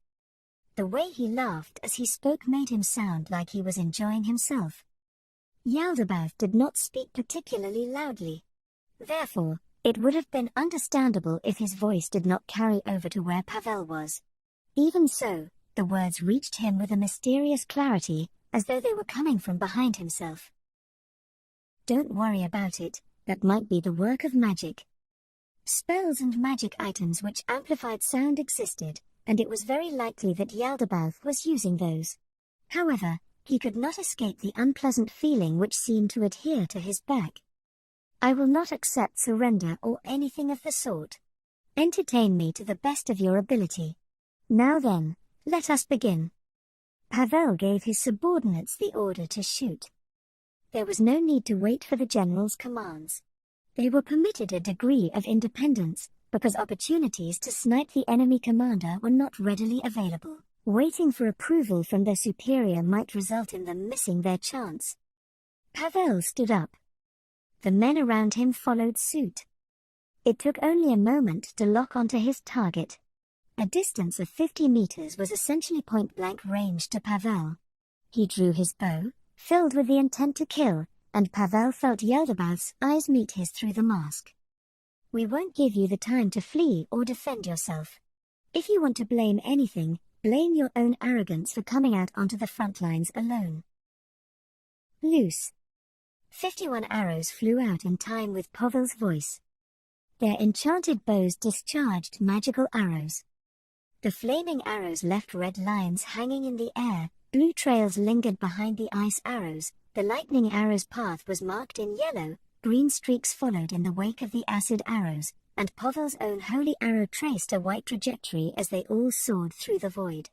The way he laughed as he spoke made him sound like he was enjoying himself. Yaldabaoth did not speak particularly loudly. Therefore, it would have been understandable if his voice did not carry over to where Pavel was. Even so, the words reached him with a mysterious clarity, as though they were coming from behind himself. Don't worry about it, that might be the work of magic. Spells and magic items which amplified sound existed, and it was very likely that Yaldabaoth was using those. However, he could not escape the unpleasant feeling which seemed to adhere to his back. I will not accept surrender or anything of the sort. Entertain me to the best of your ability. Now then, let us begin. Pavel gave his subordinates the order to shoot. There was no need to wait for the general's commands. They were permitted a degree of independence, because opportunities to snipe the enemy commander were not readily available. Waiting for approval from their superior might result in them missing their chance. Pavel stood up. The men around him followed suit. It took only a moment to lock onto his target. A distance of 50 meters was essentially point-blank range to Pavel. He drew his bow, filled with the intent to kill, and Pavel felt Yaldabaoth's eyes meet his through the mask. We won't give you the time to flee or defend yourself. If you want to blame anything, blame your own arrogance for coming out onto the front lines alone. Loose. 51 arrows flew out in time with Pavel's voice. Their enchanted bows discharged magical arrows. The flaming arrows left red lines hanging in the air, blue trails lingered behind the ice arrows, the lightning arrow's path was marked in yellow, green streaks followed in the wake of the acid arrows, and Pavel's own holy arrow traced a white trajectory as they all soared through the void.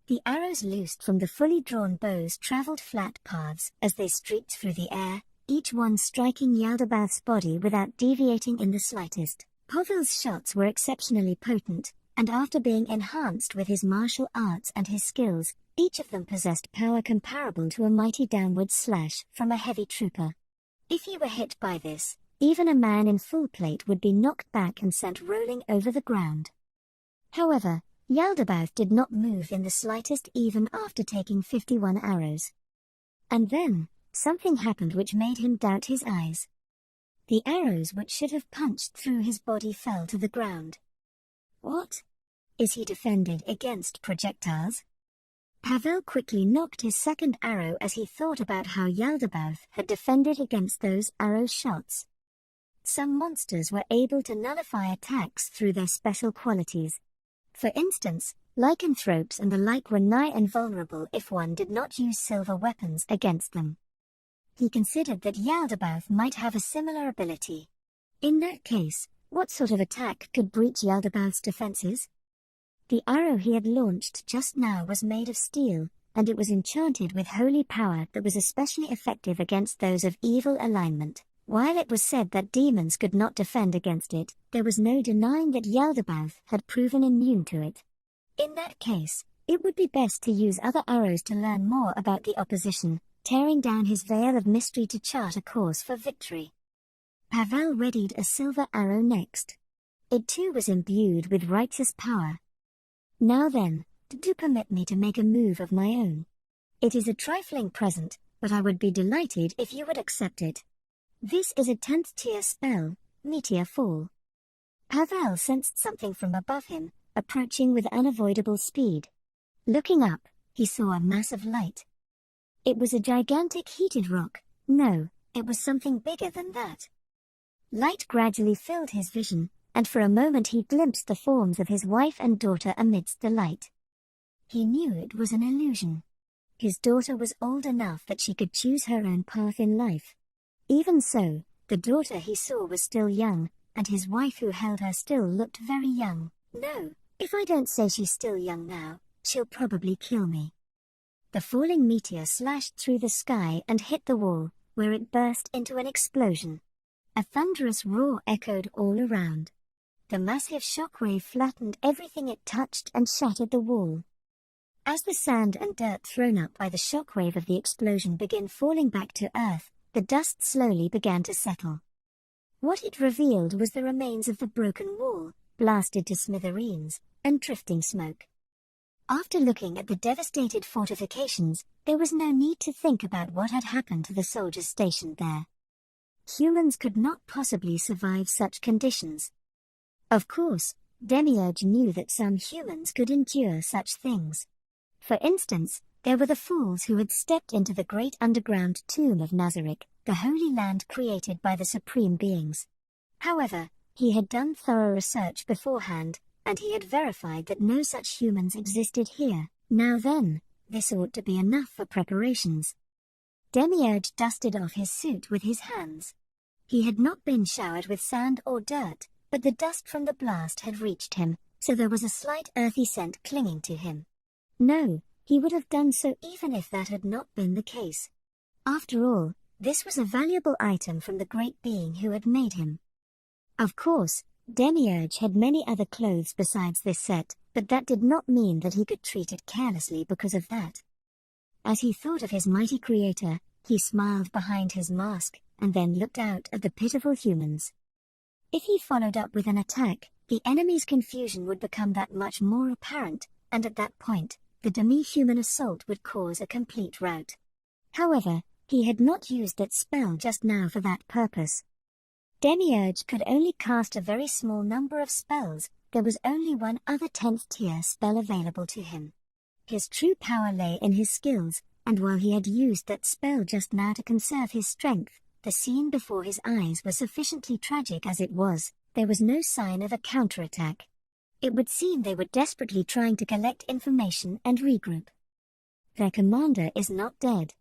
The arrows loosed from the fully drawn bows traveled flat paths as they streaked through the air, each one striking Yaldabaoth's body without deviating in the slightest. Pavel's shots were exceptionally potent, and after being enhanced with his martial arts and his skills, each of them possessed power comparable to a mighty downward slash from a heavy trooper. If he were hit by this, even a man in full plate would be knocked back and sent rolling over the ground. However, Yaldabaoth did not move in the slightest even after taking 51 arrows. And then, something happened which made him doubt his eyes. The arrows which should have punched through his body fell to the ground. What? Is he defended against projectiles? Pavel quickly knocked his second arrow as he thought about how Yaldabaoth had defended against those arrow shots. Some monsters were able to nullify attacks through their special qualities. For instance, lycanthropes and the like were nigh invulnerable if one did not use silver weapons against them. He considered that Yaldabaoth might have a similar ability. In that case, what sort of attack could breach Yaldabaoth's defenses? The arrow he had launched just now was made of steel, and it was enchanted with holy power that was especially effective against those of evil alignment. While it was said that demons could not defend against it, there was no denying that Yaldabaoth had proven immune to it. In that case, it would be best to use other arrows to learn more about the opposition, tearing down his veil of mystery to chart a course for victory. Pavel readied a silver arrow next. It too was imbued with righteous power. Now then, do permit me to make a move of my own. It is a trifling present, but I would be delighted if you would accept it. This is a 10th tier spell, Meteor Fall. Pavel sensed something from above him, approaching with unavoidable speed. Looking up, he saw a mass of light. It was a gigantic heated rock. No, it was something bigger than that. Light gradually filled his vision, and for a moment he glimpsed the forms of his wife and daughter amidst the light. He knew it was an illusion. His daughter was old enough that she could choose her own path in life. Even so, the daughter he saw was still young, and his wife who held her still looked very young. No, if I don't say she's still young now, she'll probably kill me. The falling meteor slashed through the sky and hit the wall, where it burst into an explosion. A thunderous roar echoed all around. The massive shockwave flattened everything it touched and shattered the wall. As the sand and dirt thrown up by the shockwave of the explosion began falling back to earth, the dust slowly began to settle. What it revealed was the remains of the broken wall, blasted to smithereens, and drifting smoke. After looking at the devastated fortifications, there was no need to think about what had happened to the soldiers stationed there. Humans could not possibly survive such conditions. Of course, Demiurge knew that some humans could endure such things. For instance, there were the fools who had stepped into the great underground tomb of Nazarick, the Holy Land created by the Supreme Beings. However, he had done thorough research beforehand, and he had verified that no such humans existed here. Now then, this ought to be enough for preparations. Demiurge dusted off his suit with his hands. He had not been showered with sand or dirt, but the dust from the blast had reached him, so there was a slight earthy scent clinging to him. No, he would have done so even if that had not been the case. After all, this was a valuable item from the great being who had made him. Of course, Demiurge had many other clothes besides this set, but that did not mean that he could treat it carelessly because of that. As he thought of his mighty creator, he smiled behind his mask, and then looked out at the pitiful humans. If he followed up with an attack, the enemy's confusion would become that much more apparent, and at that point, the demi-human assault would cause a complete rout. However, he had not used that spell just now for that purpose. Demiurge could only cast a very small number of spells. There was only one other 10th tier spell available to him. His true power lay in his skills, and while he had used that spell just now to conserve his strength, the scene before his eyes was sufficiently tragic as it was. There was no sign of a counterattack. It would seem they were desperately trying to collect information and regroup. Their commander is not dead.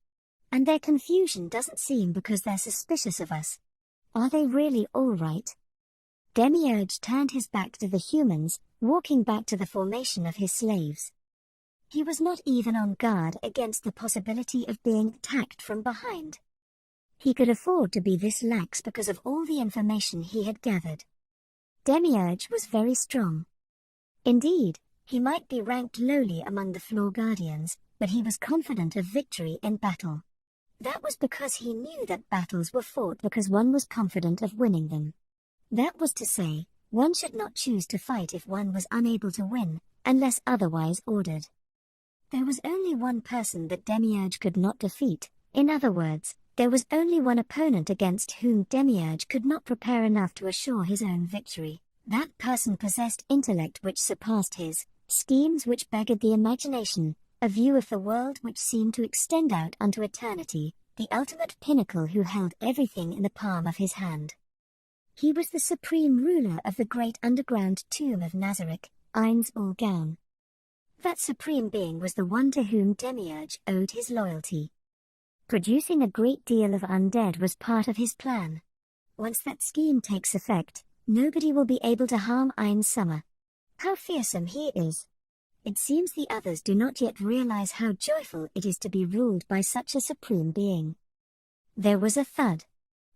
And their confusion doesn't seem because they're suspicious of us. Are they really all right? Demiurge turned his back to the humans, walking back to the formation of his slaves. He was not even on guard against the possibility of being attacked from behind. He could afford to be this lax because of all the information he had gathered. Demiurge was very strong. Indeed, he might be ranked lowly among the Floor Guardians, but he was confident of victory in battle. That was because he knew that battles were fought because one was confident of winning them. That was to say, one should not choose to fight if one was unable to win, unless otherwise ordered. There was only one person that Demiurge could not defeat. In other words, there was only one opponent against whom Demiurge could not prepare enough to assure his own victory. That person possessed intellect which surpassed his, schemes which beggared the imagination, a view of the world which seemed to extend out unto eternity, the ultimate pinnacle who held everything in the palm of his hand. He was the supreme ruler of the great underground tomb of Nazarick, Ainz Ul Gaun. That supreme being was the one to whom Demiurge owed his loyalty. Producing a great deal of undead was part of his plan. Once that scheme takes effect, nobody will be able to harm Ainz Summer. How fearsome he is! It seems the others do not yet realize how joyful it is to be ruled by such a supreme being. There was a thud.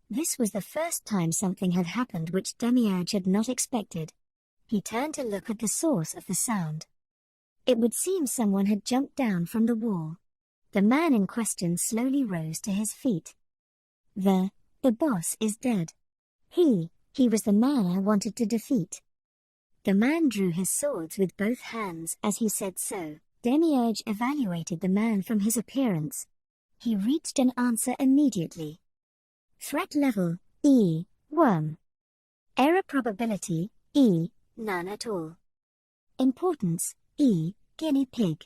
This was the first time something had happened which Demiurge had not expected. He turned to look at the source of the sound. It would seem someone had jumped down from the wall. The man in question slowly rose to his feet. The boss is dead. He was the man I wanted to defeat. The man drew his swords with both hands as he said so. Demiurge evaluated the man from his appearance. He reached an answer immediately. Threat level, E, worm. Error probability, E, none at all. Importance, E, guinea pig.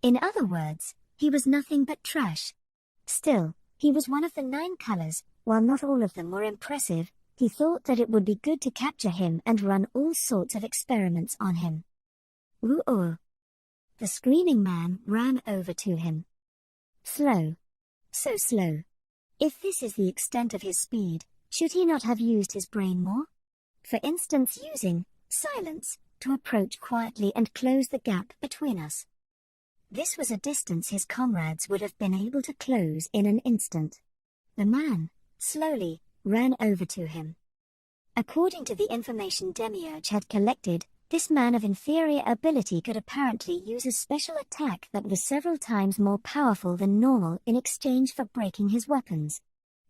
In other words, he was nothing but trash. Still, he was one of the 9 colors. While not all of them were impressive, he thought that it would be good to capture him and run all sorts of experiments on him. Woo-oh! The screaming man ran over to him. Slow. So slow. If this is the extent of his speed, should he not have used his brain more? For instance, using silence to approach quietly and close the gap between us. This was a distance his comrades would have been able to close in an instant. The man, slowly, ran over to him. According to the information Demiurge had collected, this man of inferior ability could apparently use a special attack that was several times more powerful than normal in exchange for breaking his weapons.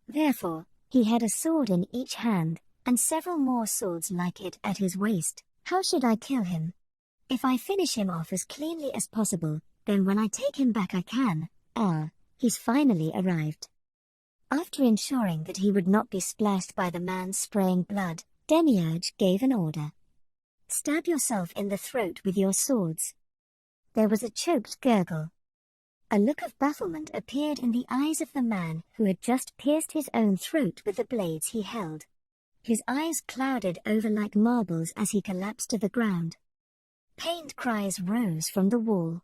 Therefore, he had a sword in each hand, and several more swords like it at his waist. How should I kill him? If I finish him off as cleanly as possible, then when I take him back I can. He's finally arrived. After ensuring that he would not be splashed by the man spraying blood, Demiurge gave an order. Stab yourself in the throat with your swords. There was a choked gurgle. A look of bafflement appeared in the eyes of the man who had just pierced his own throat with the blades he held. His eyes clouded over like marbles as he collapsed to the ground. Pained cries rose from the wall.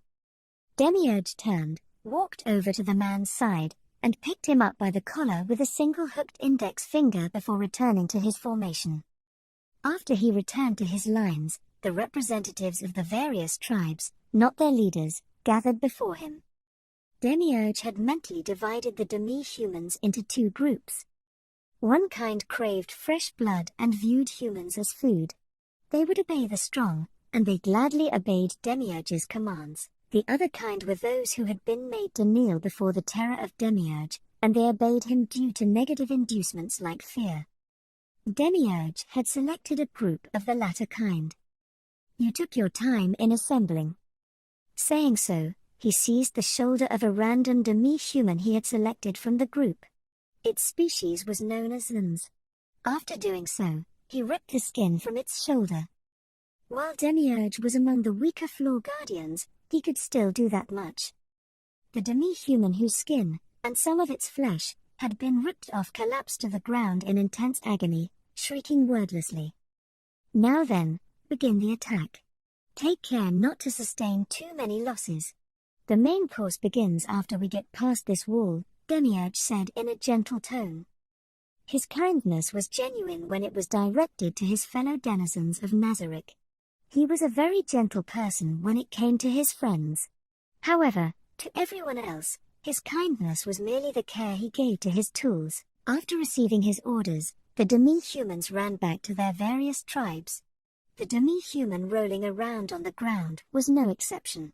Demiurge turned, walked over to the man's side, and picked him up by the collar with a single hooked index finger before returning to his formation. After he returned to his lines, the representatives of the various tribes, not their leaders, gathered before him. Demiurge had mentally divided the demi-humans into two groups. One kind craved fresh blood and viewed humans as food. They would obey the strong, and they gladly obeyed Demiurge's commands. The other kind were those who had been made to kneel before the terror of Demiurge, and they obeyed him due to negative inducements like fear. Demiurge had selected a group of the latter kind. "You took your time in assembling." Saying so, he seized the shoulder of a random demi-human he had selected from the group. Its species was known as Zins. After doing so, he ripped the skin from its shoulder. While Demiurge was among the weaker floor guardians, he could still do that much. The demi-human whose skin, and some of its flesh, had been ripped off collapsed to the ground in intense agony, shrieking wordlessly. "Now then, begin the attack. Take care not to sustain too many losses. The main course begins after we get past this wall," Demiurge said in a gentle tone. His kindness was genuine when it was directed to his fellow denizens of Nazarick. He was a very gentle person when it came to his friends. However, to everyone else, his kindness was merely the care he gave to his tools. After receiving his orders, the demi-humans ran back to their various tribes. The demi-human rolling around on the ground was no exception.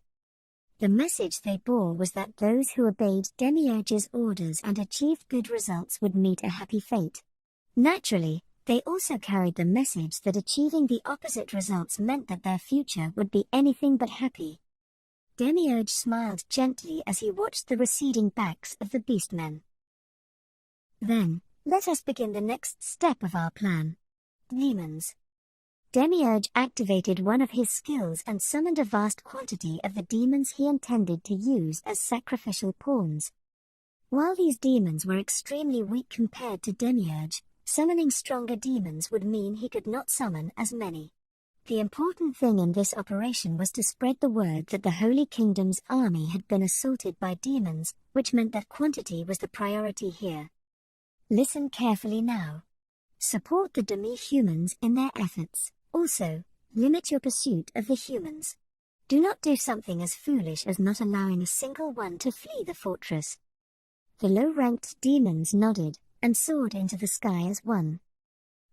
The message they bore was that those who obeyed Demiurge's orders and achieved good results would meet a happy fate. Naturally, they also carried the message that achieving the opposite results meant that their future would be anything but happy. Demiurge smiled gently as he watched the receding backs of the beastmen. "Then, let us begin the next step of our plan. Demons." Demiurge activated one of his skills and summoned a vast quantity of the demons he intended to use as sacrificial pawns. While these demons were extremely weak compared to Demiurge, summoning stronger demons would mean he could not summon as many. The important thing in this operation was to spread the word that the Holy Kingdom's army had been assaulted by demons, which meant that quantity was the priority here. Listen carefully now. Support the demi-humans in their efforts. Also, limit your pursuit of the humans. Do not do something as foolish as not allowing a single one to flee the fortress. The low-ranked demons nodded and soared into the sky as one.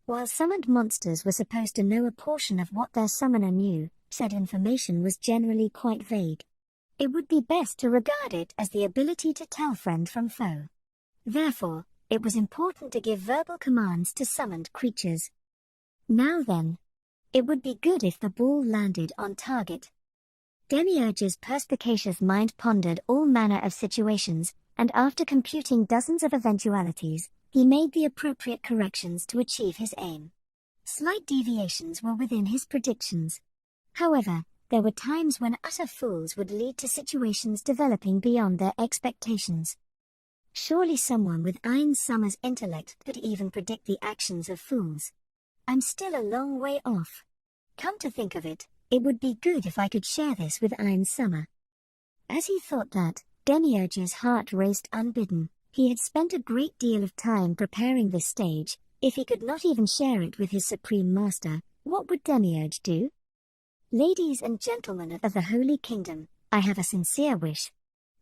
While summoned monsters were supposed to know a portion of what their summoner knew, said information was generally quite vague. It would be best to regard it as the ability to tell friend from foe. Therefore, it was important to give verbal commands to summoned creatures. Now then, it would be good if the ball landed on target. Demiurge's perspicacious mind pondered all manner of situations, and after computing dozens of eventualities, he made the appropriate corrections to achieve his aim. Slight deviations were within his predictions. However, there were times when utter fools would lead to situations developing beyond their expectations. Surely someone with Iron Summer's intellect could even predict the actions of fools. I'm still a long way off. Come to think of it, it would be good if I could share this with Iron Summer. As he thought that, Demiurge's heart raced unbidden. He had spent a great deal of time preparing this stage. If he could not even share it with his Supreme Master, what would Demiurge do? "Ladies and gentlemen of the Holy Kingdom, I have a sincere wish.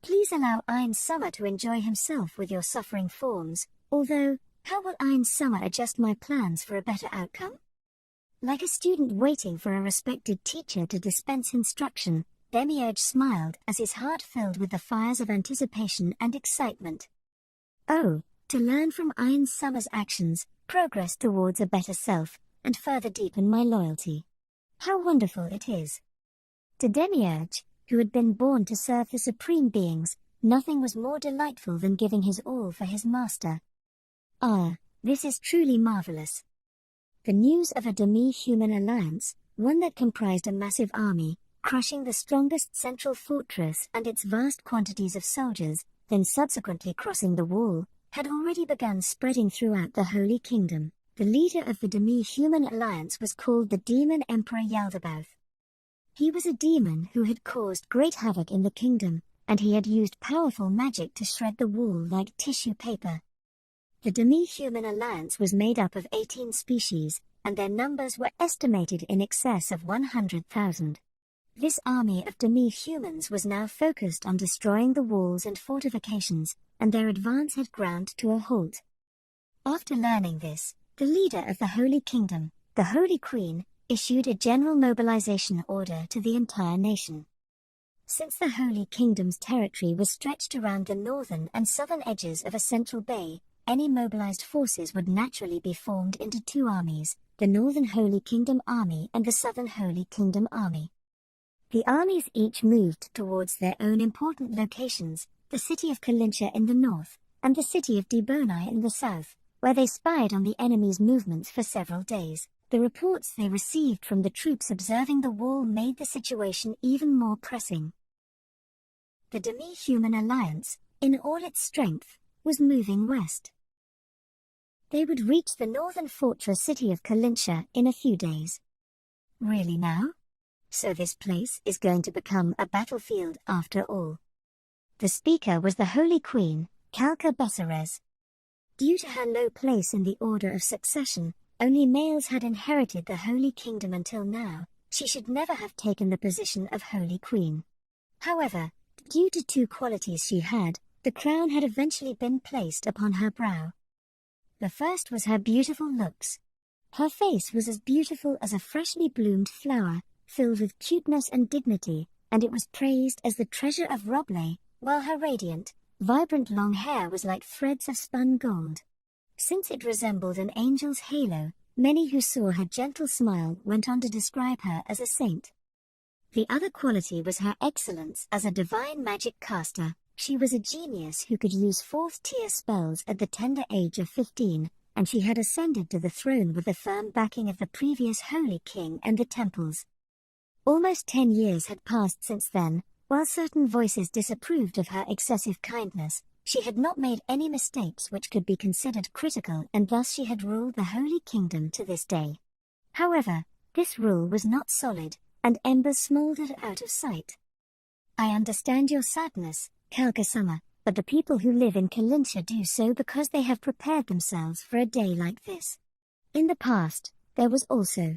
Please allow Iron Summer to enjoy himself with your suffering forms, although, how will Iron Summer adjust my plans for a better outcome?" Like a student waiting for a respected teacher to dispense instruction, Demiurge smiled as his heart filled with the fires of anticipation and excitement. Oh, to learn from Iron Summer's actions, progress towards a better self, and further deepen my loyalty. How wonderful it is. To Demiurge, who had been born to serve the supreme beings, nothing was more delightful than giving his all for his master. Ah, this is truly marvelous. The news of a demi-human alliance, one that comprised a massive army, crushing the strongest central fortress and its vast quantities of soldiers, then subsequently crossing the wall, had already begun spreading throughout the Holy Kingdom. The leader of the demi-human alliance was called the Demon Emperor Yaldabaoth. He was a demon who had caused great havoc in the kingdom, and he had used powerful magic to shred the wall like tissue paper. The demi-human alliance was made up of 18 species, and their numbers were estimated in excess of 100,000. This army of demi-humans was now focused on destroying the walls and fortifications, and their advance had ground to a halt. After learning this, the leader of the Holy Kingdom, the Holy Queen, issued a general mobilization order to the entire nation. Since the Holy Kingdom's territory was stretched around the northern and southern edges of a central bay, any mobilized forces would naturally be formed into two armies, the Northern Holy Kingdom Army and the Southern Holy Kingdom Army. The armies each moved towards their own important locations, the city of Kalincha in the north, and the city of Dibonai in the south, where they spied on the enemy's movements for several days. The reports they received from the troops observing the wall made the situation even more pressing. The demi-human alliance, in all its strength, was moving west. They would reach the northern fortress city of Kalincha in a few days. Really now? So this place is going to become a battlefield after all. The speaker was the Holy Queen, Kalka Besserez. Due to her low place in the order of succession, only males had inherited the Holy Kingdom until now. She should never have taken the position of Holy Queen. However, due to two qualities she had, the crown had eventually been placed upon her brow. The first was her beautiful looks. Her face was as beautiful as a freshly bloomed flower, filled with cuteness and dignity, and it was praised as the treasure of Roble, while her radiant, vibrant long hair was like threads of spun gold. Since it resembled an angel's halo, many who saw her gentle smile went on to describe her as a saint. The other quality was her excellence as a divine magic caster. She was a genius who could use fourth-tier spells at the tender age of 15, and she had ascended to the throne with the firm backing of the previous Holy King and the temples. Almost 10 years had passed since then. While certain voices disapproved of her excessive kindness, she had not made any mistakes which could be considered critical, and thus she had ruled the Holy Kingdom to this day. However, this rule was not solid, and embers smoldered out of sight. I understand your sadness, Kalka-sama, but the people who live in Kalincha do so because they have prepared themselves for a day like this. In the past, there was also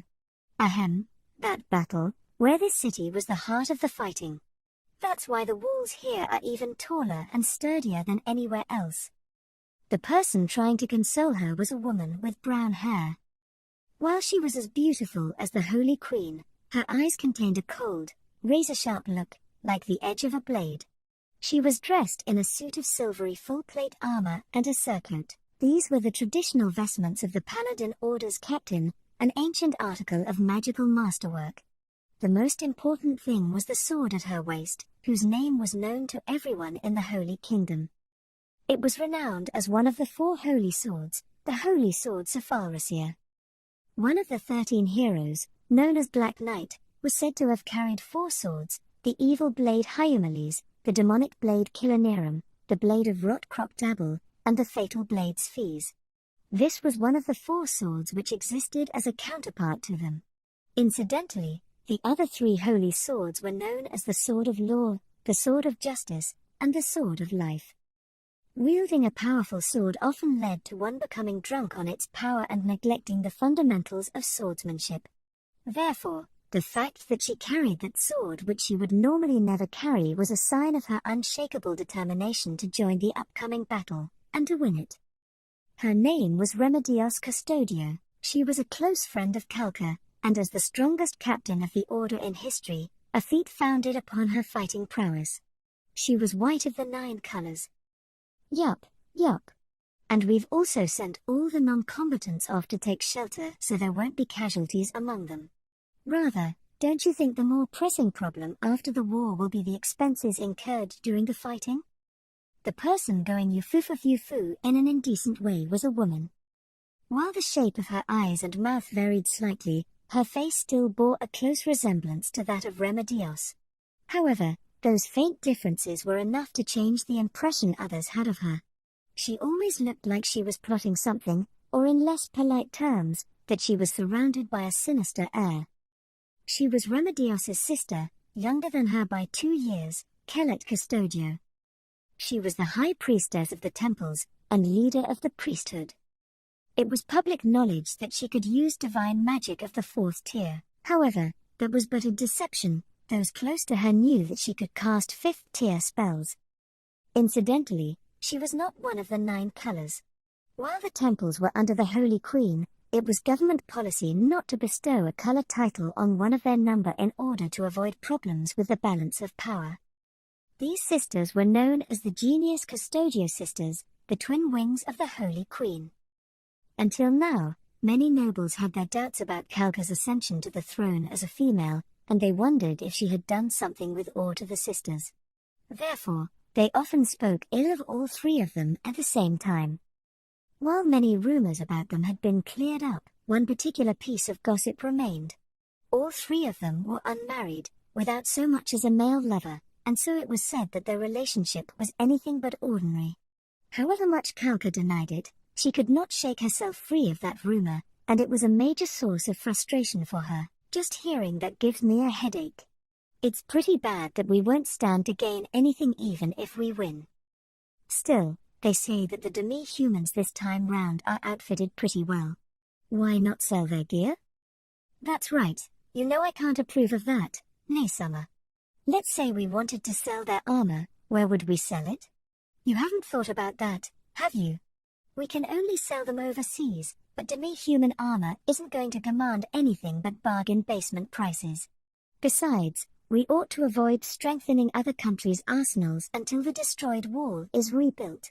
that battle, where this city was the heart of the fighting. That's why the walls here are even taller and sturdier than anywhere else. The person trying to console her was a woman with brown hair. While she was as beautiful as the Holy Queen, her eyes contained a cold, razor-sharp look, like the edge of a blade. She was dressed in a suit of silvery full-plate armor and a surcoat. These were the traditional vestments of the Paladin Order's captain, an ancient article of magical masterwork. The most important thing was the sword at her waist, whose name was known to everyone in the Holy Kingdom. It was renowned as one of the 4 holy swords, the Holy Sword Sepharisia. One of the 13 heroes, known as Black Knight, was said to have carried 4 swords, the evil blade Hyumeles, the demonic blade Kilonerum, the blade of Rot Dabble, and the fatal blade Sphes. This was one of the 4 swords which existed as a counterpart to them. Incidentally, the other 3 holy swords were known as the Sword of Law, the Sword of Justice, and the Sword of Life. Wielding a powerful sword often led to one becoming drunk on its power and neglecting the fundamentals of swordsmanship. Therefore, the fact that she carried that sword which she would normally never carry was a sign of her unshakable determination to join the upcoming battle, and to win it. Her name was Remedios Custodio. She was a close friend of Kalka, and as the strongest captain of the order in history, a feat founded upon her fighting prowess. She was white of the 9 colors. Yup. And we've also sent all the non-combatants off to take shelter so there won't be casualties among them. Rather, don't you think the more pressing problem after the war will be the expenses incurred during the fighting? The person going yufu in an indecent way was a woman. While the shape of her eyes and mouth varied slightly, Her face still bore a close resemblance to that of Remedios. However, those faint differences were enough to change the impression others had of her. She always looked like she was plotting something, or in less polite terms, that she was surrounded by a sinister air. She was Remedios's sister, younger than her by 2 years, Kelet Custodio. She was the high priestess of the temples, and leader of the priesthood. It was public knowledge that she could use divine magic of the 4th tier. However, that was but a deception. Those close to her knew that she could cast 5th tier spells. Incidentally, she was not one of the 9 colors. While the temples were under the Holy Queen, it was government policy not to bestow a color title on one of their number in order to avoid problems with the balance of power. These sisters were known as the Genius Custodio sisters, the twin wings of the Holy Queen. Until now, many nobles had their doubts about Kalka's ascension to the throne as a female, and they wondered if she had done something with awe to the sisters. Therefore, they often spoke ill of all 3 of them at the same time. While many rumors about them had been cleared up, one particular piece of gossip remained. All 3 of them were unmarried, without so much as a male lover, and so it was said that their relationship was anything but ordinary. However much Kalka denied it, she could not shake herself free of that rumor, and it was a major source of frustration for her. Just hearing that gives me a headache. It's pretty bad that we won't stand to gain anything even if we win. Still, they say that the demi-humans this time round are outfitted pretty well. Why not sell their gear? That's right, you know I can't approve of that, nay Summer. Let's say we wanted to sell their armor, where would we sell it? You haven't thought about that, have you? We can only sell them overseas, but demi-human armor isn't going to command anything but bargain basement prices. Besides, we ought to avoid strengthening other countries' arsenals until the destroyed wall is rebuilt.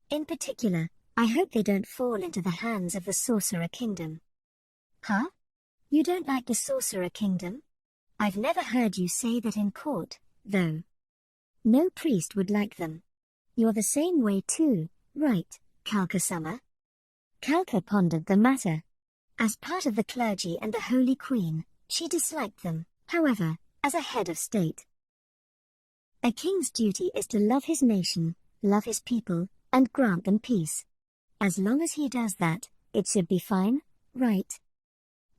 In particular, I hope they don't fall into the hands of the Sorcerer Kingdom. Huh? You don't like the Sorcerer Kingdom? I've never heard you say that in court, though. No priest would like them. You're the same way too, right, Kalka Summer? Kalka pondered the matter. As part of the clergy and the Holy Queen, she disliked them, however, as a head of state. A king's duty is to love his nation, love his people, and grant them peace. As long as he does that, it should be fine, right?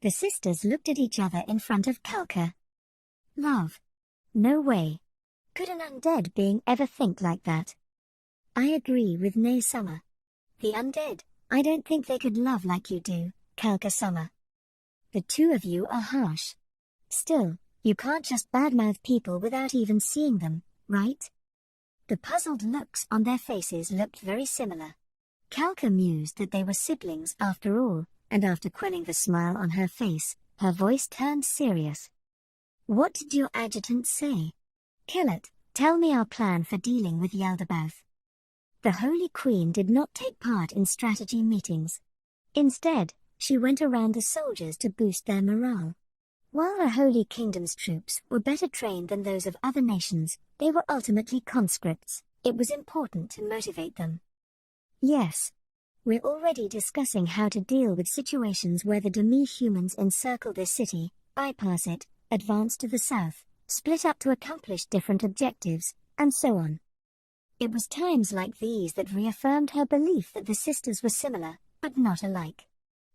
The sisters looked at each other in front of Kalka. Love? No way. Could an undead being ever think like that? I agree with Nay Summer. The undead, I don't think they could love like you do, Kalka Summer. The 2 of you are harsh. Still, you can't just badmouth people without even seeing them, right? The puzzled looks on their faces looked very similar. Kalka mused that they were siblings after all, and after quelling the smile on her face, her voice turned serious. What did your adjutant say? Kelet, tell me our plan for dealing with Yaldabaoth. The Holy Queen did not take part in strategy meetings. Instead, she went around the soldiers to boost their morale. While the Holy Kingdom's troops were better trained than those of other nations, they were ultimately conscripts. It was important to motivate them. Yes. We're already discussing how to deal with situations where the demi-humans encircle this city, bypass it, advance to the south, split up to accomplish different objectives, and so on. It was times like these that reaffirmed her belief that the sisters were similar, but not alike.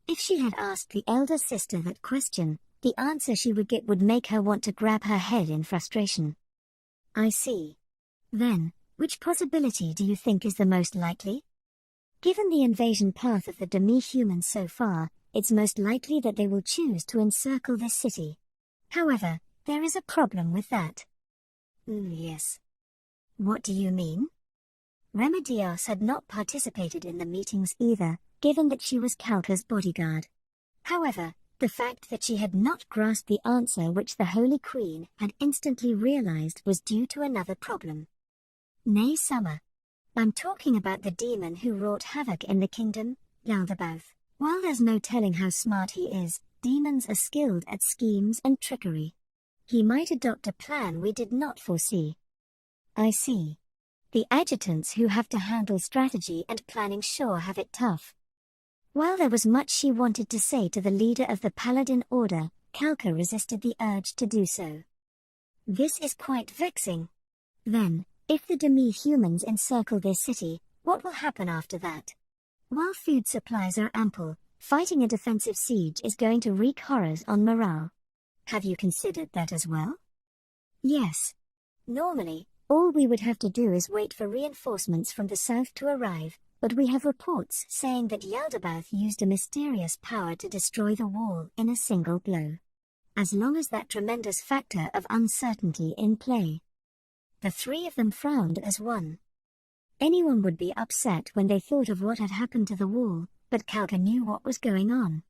If she had asked the elder sister that question, the answer she would get would make her want to grab her head in frustration. I see. Then, which possibility do you think is the most likely? Given the invasion path of the demi-humans so far, it's most likely that they will choose to encircle this city. However, there is a problem with that. Yes. What do you mean? Remedios had not participated in the meetings either, given that she was Kalka's bodyguard. However, the fact that she had not grasped the answer which the Holy Queen had instantly realized was due to another problem. Nay Summer. I'm talking about the demon who wrought havoc in the kingdom, Yaldabaoth. While there's no telling how smart he is, demons are skilled at schemes and trickery. He might adopt a plan we did not foresee. I see. The adjutants who have to handle strategy and planning sure have it tough. While there was much she wanted to say to the leader of the Paladin Order, Kalka resisted the urge to do so. This is quite vexing. Then, if the demi-humans encircle their city, what will happen after that? While food supplies are ample, fighting a defensive siege is going to wreak horrors on morale. Have you considered that as well? Yes. Normally, all we would have to do is wait for reinforcements from the south to arrive, but we have reports saying that Yaldabaoth used a mysterious power to destroy the wall in a single blow. As long as that tremendous factor of uncertainty in play. The three of them frowned as one. Anyone would be upset when they thought of what had happened to the wall, but Kalka knew what was going on.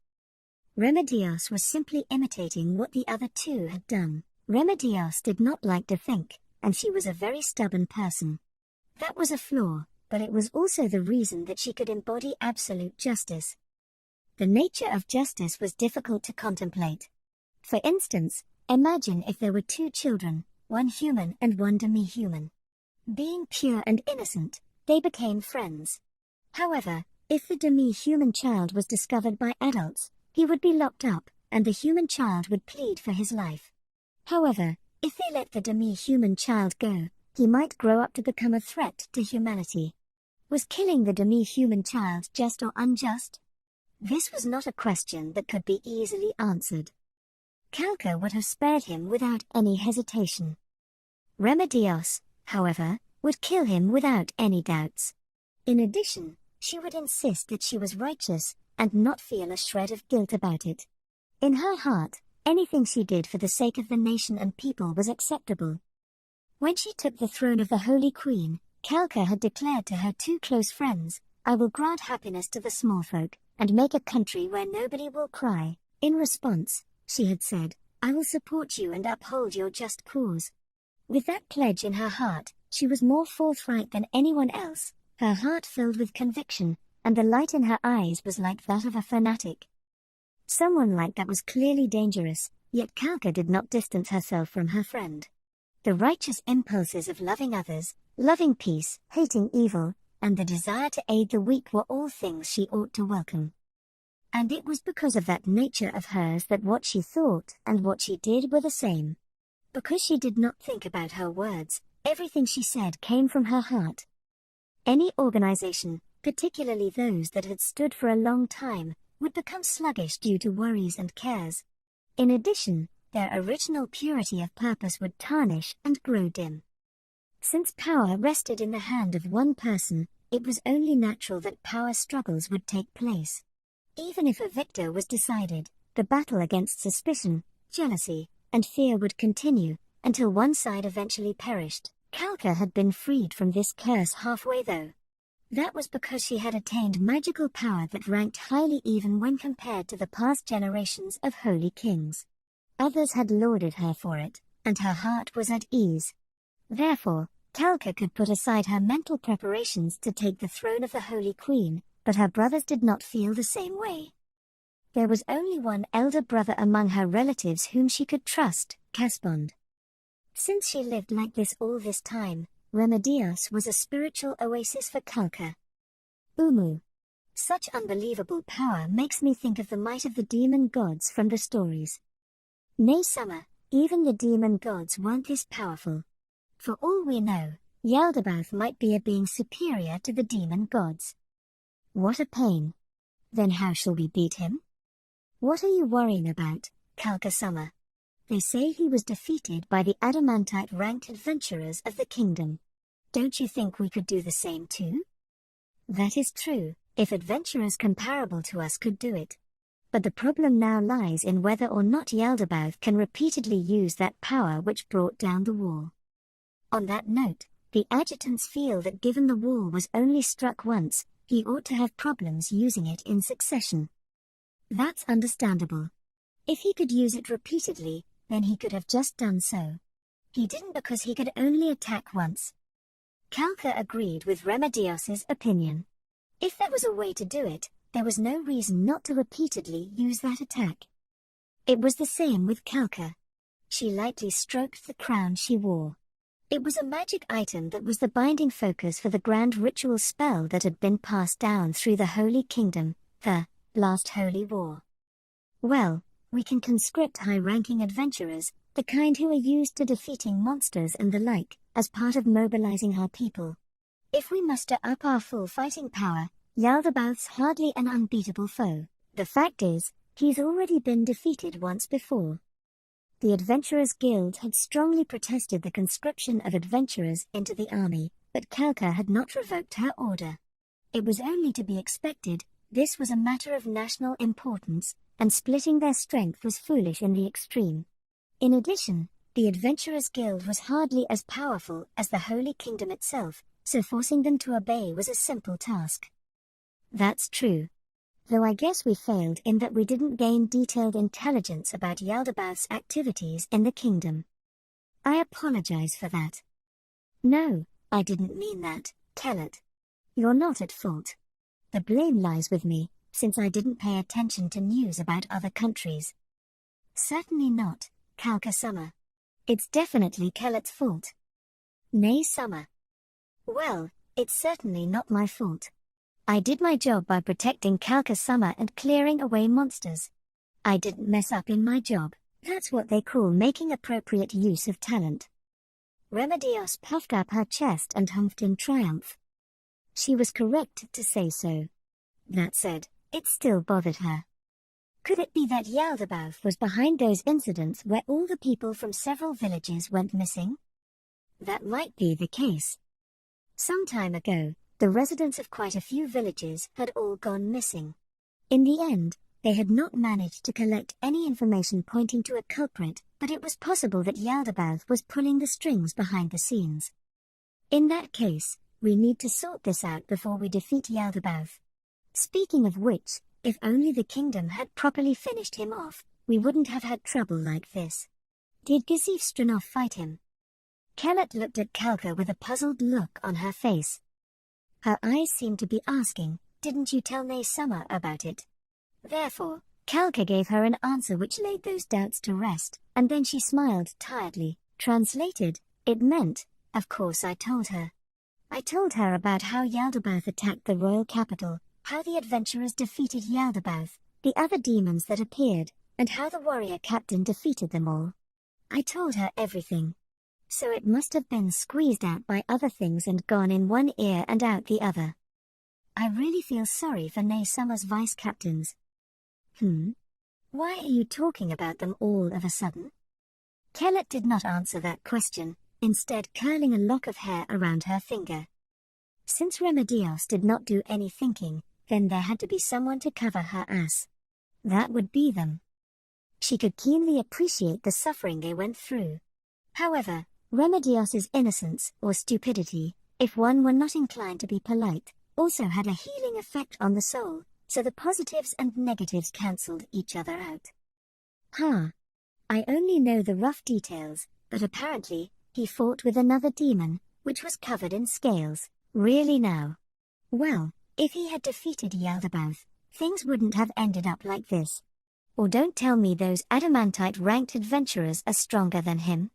Remedios was simply imitating what the other two had done. Remedios did not like to think, and she was a very stubborn person. That was a flaw, but it was also the reason that she could embody absolute justice. The nature of justice was difficult to contemplate. For instance, imagine if there were two children, one human and one demi-human. Being pure and innocent, they became friends. However, if the demi-human child was discovered by adults, he would be locked up, and the human child would plead for his life. However, if they let the demi-human child go, he might grow up to become a threat to humanity. Was killing the demi-human child just or unjust? This was not a question that could be easily answered. Kalka would have spared him without any hesitation. Remedios, however, would kill him without any doubts. In addition, she would insist that she was righteous, and not feel a shred of guilt about it. In her heart, anything she did for the sake of the nation and people was acceptable. When she took the throne of the Holy Queen, Kalka had declared to her two close friends, "I will grant happiness to the small folk, and make a country where nobody will cry." In response, she had said, "I will support you and uphold your just cause." With that pledge in her heart, she was more forthright than anyone else, her heart filled with conviction, and the light in her eyes was like that of a fanatic. Someone like that was clearly dangerous, yet Kalka did not distance herself from her friend. The righteous impulses of loving others, loving peace, hating evil, and the desire to aid the weak were all things she ought to welcome. And it was because of that nature of hers that what she thought and what she did were the same. Because she did not think about her words, everything she said came from her heart. Any organization, particularly those that had stood for a long time, would become sluggish due to worries and cares. In addition, their original purity of purpose would tarnish and grow dim. Since power rested in the hand of one person, it was only natural that power struggles would take place. Even if a victor was decided, the battle against suspicion, jealousy, and fear would continue, until one side eventually perished. Kalka had been freed from this curse halfway though. That was because she had attained magical power that ranked highly even when compared to the past generations of holy kings. Others had lauded her for it, and her heart was at ease. Therefore, Kalka could put aside her mental preparations to take the throne of the Holy Queen, but her brothers did not feel the same way. There was only one elder brother among her relatives whom she could trust, Caspond. Since she lived like this all this time, Remedios was a spiritual oasis for Kalka. Umu. Such unbelievable power makes me think of the might of the demon gods from the stories. Nay Summer, even the demon gods weren't this powerful. For all we know, Yaldabaoth might be a being superior to the demon gods. What a pain. Then how shall we beat him? What are you worrying about, Kalka Summer? They say he was defeated by the adamantite-ranked adventurers of the kingdom. Don't you think we could do the same too? That is true, if adventurers comparable to us could do it. But the problem now lies in whether or not Yaldabaoth can repeatedly use that power which brought down the wall. On that note, the adjutants feel that given the wall was only struck once, he ought to have problems using it in succession. That's understandable. If he could use it repeatedly, then he could have just done so. He didn't because he could only attack once. Kalka agreed with Remedios's opinion. If there was a way to do it, there was no reason not to repeatedly use that attack. It was the same with Kalka. She lightly stroked the crown she wore. It was a magic item that was the binding focus for the grand ritual spell that had been passed down through the Holy Kingdom, the last Holy War. Well, We can conscript high-ranking adventurers, the kind who are used to defeating monsters and the like, as part of mobilizing our people. If we muster up our full fighting power, Yaldabaoth's hardly an unbeatable foe. The fact is, he's already been defeated once before. The Adventurers Guild had strongly protested the conscription of adventurers into the army, but Kalka had not revoked her order. It was only to be expected. This was a matter of national importance, and splitting their strength was foolish in the extreme. In addition, the Adventurers Guild was hardly as powerful as the Holy Kingdom itself, so forcing them to obey was a simple task. That's true. Though I guess we failed in that we didn't gain detailed intelligence about Yaldabaoth's activities in the kingdom. I apologize for that. No, I didn't mean that, Kellett. You're not at fault. The blame lies with me, since I didn't pay attention to news about other countries. Certainly not, Kalka Summer. It's definitely Kellett's fault. Nay, Summer. Well, it's certainly not my fault. I did my job by protecting Kalka Summer and clearing away monsters. I didn't mess up in my job. That's what they call making appropriate use of talent. Remedios puffed up her chest and humphed in triumph. She was correct to say so. That said, it still bothered her. Could it be that Yaldabaoth was behind those incidents where all the people from several villages went missing? That might be the case. Some time ago, the residents of quite a few villages had all gone missing. In the end, they had not managed to collect any information pointing to a culprit, but it was possible that Yaldabaoth was pulling the strings behind the scenes. In that case, we need to sort this out before we defeat Yaldabaoth. Speaking of which, if only the kingdom had properly finished him off, we wouldn't have had trouble like this. Did Gazif Stranov fight him? Kellett looked at Kalka with a puzzled look on her face. Her eyes seemed to be asking, didn't you tell Nay Summer about it? Therefore, Kalka gave her an answer which laid those doubts to rest, and then she smiled tiredly. Translated, it meant, of course I told her. I told her about how Yaldabaoth attacked the royal capital, how the adventurers defeated Yaldabaoth, the other demons that appeared, and how the warrior captain defeated them all. I told her everything. So it must have been squeezed out by other things and gone in one ear and out the other. I really feel sorry for Nay Summer's vice-captains. Why are you talking about them all of a sudden? Kellett did not answer that question, instead curling a lock of hair around her finger. Since Remedios did not do any thinking, then there had to be someone to cover her ass. That would be them. She could keenly appreciate the suffering they went through. However, Remedios's innocence or stupidity, if one were not inclined to be polite, also had a healing effect on the soul, so the positives and negatives cancelled each other out. I only know the rough details, but apparently, he fought with another demon, which was covered in scales. Really now? Well, if he had defeated Yaldabaoth, things wouldn't have ended up like this. Or don't tell me those adamantite-ranked adventurers are stronger than him.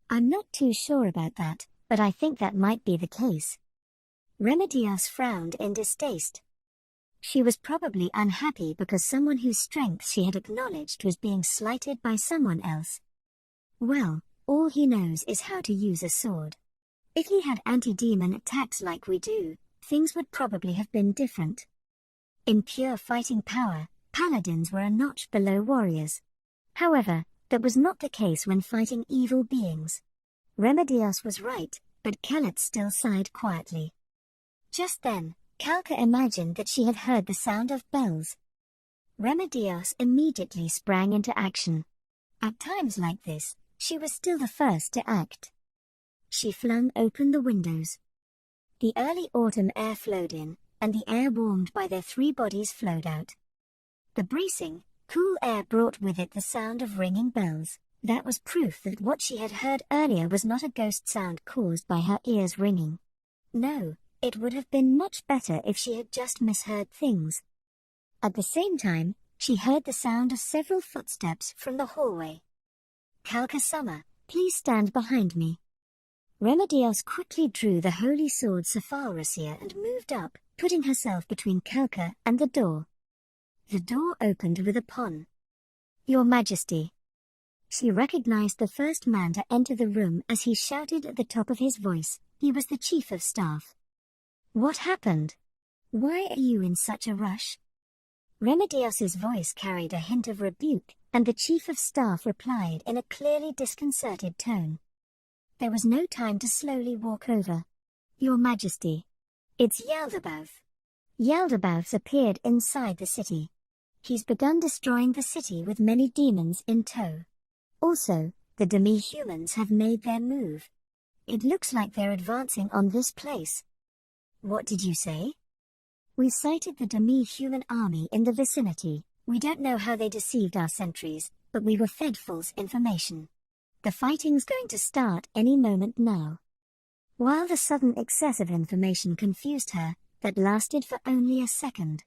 I'm not too sure about that, but I think that might be the case. Remedios frowned in distaste. She was probably unhappy because someone whose strength she had acknowledged was being slighted by someone else. Well, all he knows is how to use a sword. If he had anti-demon attacks like we do, things would probably have been different. In pure fighting power, paladins were a notch below warriors. However, that was not the case when fighting evil beings. Remedios was right, but Kellett still sighed quietly. Just then, Kalka imagined that she had heard the sound of bells. Remedios immediately sprang into action. At times like this, she was still the first to act. She flung open the windows. The early autumn air flowed in, and the air warmed by their three bodies flowed out. The bracing, cool air brought with it the sound of ringing bells. That was proof that what she had heard earlier was not a ghost sound caused by her ears ringing. No, it would have been much better if she had just misheard things. At the same time, she heard the sound of several footsteps from the hallway. Kalka Summer, please stand behind me. Remedios quickly drew the holy sword Sephalrasia and moved up, putting herself between Kalka and the door. The door opened with a pon. Your Majesty. She recognized the first man to enter the room as he shouted at the top of his voice. He was the Chief of Staff. What happened? Why are you in such a rush? Remedios's voice carried a hint of rebuke, and the Chief of Staff replied in a clearly disconcerted tone. There was no time to slowly walk over. Your Majesty. It's Yaldabaoth. Yaldabaoth's appeared inside the city. He's begun destroying the city with many demons in tow. Also, the demi-humans have made their move. It looks like they're advancing on this place. What did you say? We sighted the demi-human army in the vicinity. We don't know how they deceived our sentries, but we were fed false information. The fighting's going to start any moment now. While the sudden excess of information confused her, that lasted for only a second.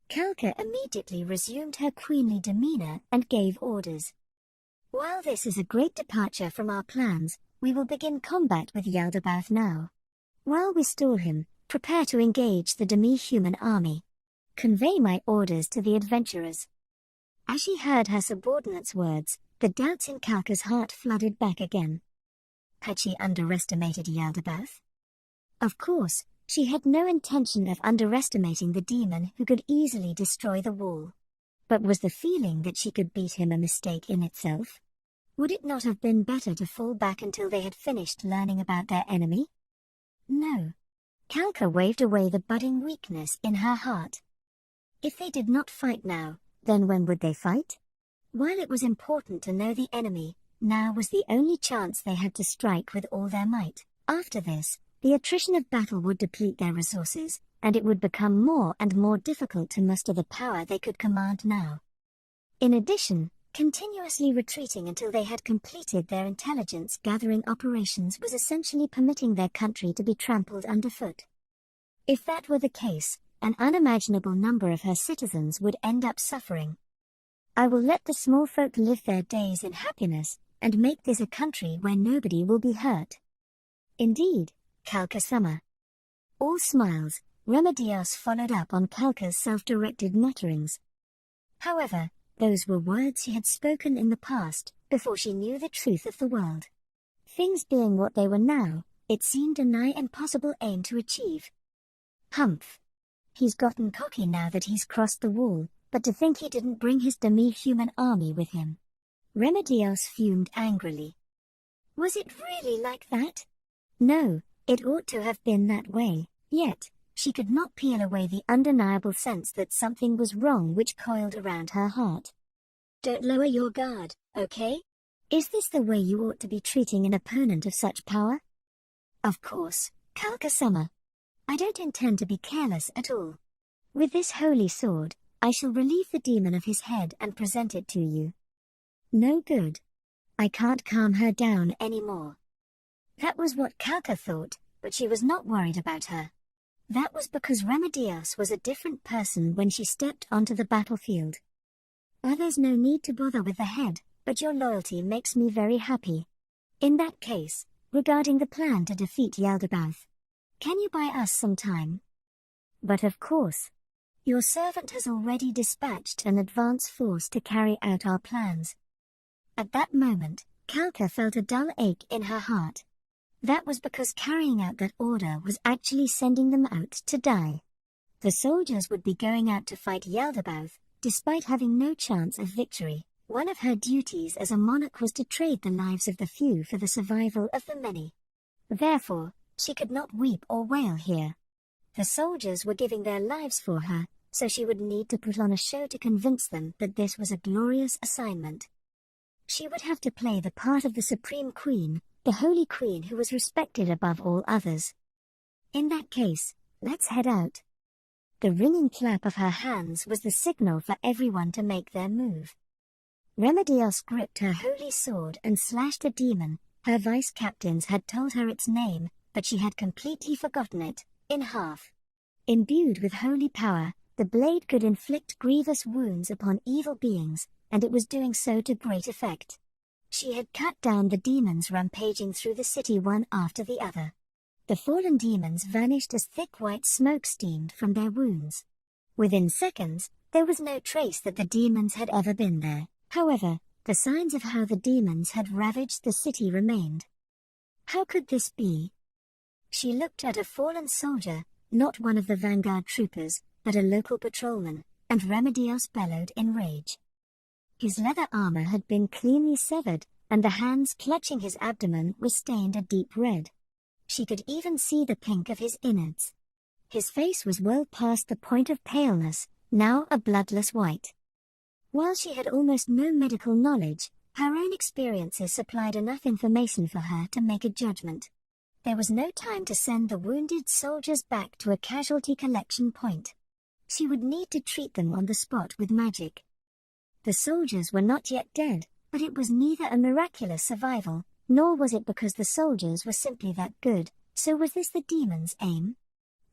Kalka immediately resumed her queenly demeanor and gave orders. While this is a great departure from our plans, we will begin combat with Yaldabaoth now. While we stall him, prepare to engage the demi-human army. Convey my orders to the adventurers. As she heard her subordinate's words, the doubts in Kalka's heart flooded back again. Had she underestimated Yaldabaoth? Of course, she had no intention of underestimating the demon who could easily destroy the wall. But was the feeling that she could beat him a mistake in itself? Would it not have been better to fall back until they had finished learning about their enemy? No. Kalka waved away the budding weakness in her heart. If they did not fight now, then when would they fight? While it was important to know the enemy, now was the only chance they had to strike with all their might. After this, the attrition of battle would deplete their resources, and it would become more and more difficult to muster the power they could command now. In addition, continuously retreating until they had completed their intelligence-gathering operations was essentially permitting their country to be trampled underfoot. If that were the case, an unimaginable number of her citizens would end up suffering. I will let the small folk live their days in happiness, and make this a country where nobody will be hurt. Indeed, Kalka Summer. All smiles, Remedios followed up on Kalka's self-directed mutterings. However, those were words she had spoken in the past, before she knew the truth of the world. Things being what they were now, it seemed a nigh impossible aim to achieve. Humph. He's gotten cocky now that he's crossed the wall, but to think he didn't bring his demi-human army with him. Remedios fumed angrily. Was it really like that? No, it ought to have been that way, yet, she could not peel away the undeniable sense that something was wrong which coiled around her heart. Don't lower your guard, okay? Is this the way you ought to be treating an opponent of such power? Of course, Kalka Summer. I don't intend to be careless at all. With this holy sword, I shall relieve the demon of his head and present it to you. No good. I can't calm her down anymore. That was what Kalka thought, but she was not worried about her. That was because Remedios was a different person when she stepped onto the battlefield. There's no need to bother with the head, but your loyalty makes me very happy. In that case, regarding the plan to defeat Yaldabaoth, can you buy us some time? But of course. Your servant has already dispatched an advance force to carry out our plans. At that moment, Kalka felt a dull ache in her heart. That was because carrying out that order was actually sending them out to die. The soldiers would be going out to fight Yaldabaoth, despite having no chance of victory. One of her duties as a monarch was to trade the lives of the few for the survival of the many. Therefore, she could not weep or wail here. The soldiers were giving their lives for her, so she would need to put on a show to convince them that this was a glorious assignment. She would have to play the part of the Supreme Queen, the Holy Queen who was respected above all others. In that case, let's head out. The ringing clap of her hands was the signal for everyone to make their move. Remedios gripped her holy sword and slashed the demon. Her vice-captains had told her its name, but she had completely forgotten it, in half. Imbued with holy power, the blade could inflict grievous wounds upon evil beings, and it was doing so to great effect. She had cut down the demons rampaging through the city one after the other. The fallen demons vanished as thick white smoke steamed from their wounds. Within seconds, there was no trace that the demons had ever been there. However, the signs of how the demons had ravaged the city remained. How could this be? She looked at a fallen soldier, not one of the vanguard troopers, but a local patrolman, and Remedios bellowed in rage. His leather armor had been cleanly severed, and the hands clutching his abdomen were stained a deep red. She could even see the pink of his innards. His face was well past the point of paleness, now a bloodless white. While she had almost no medical knowledge, her own experiences supplied enough information for her to make a judgment. There was no time to send the wounded soldiers back to a casualty collection point. She would need to treat them on the spot with magic. The soldiers were not yet dead, but it was neither a miraculous survival, nor was it because the soldiers were simply that good. So was this the demons' aim?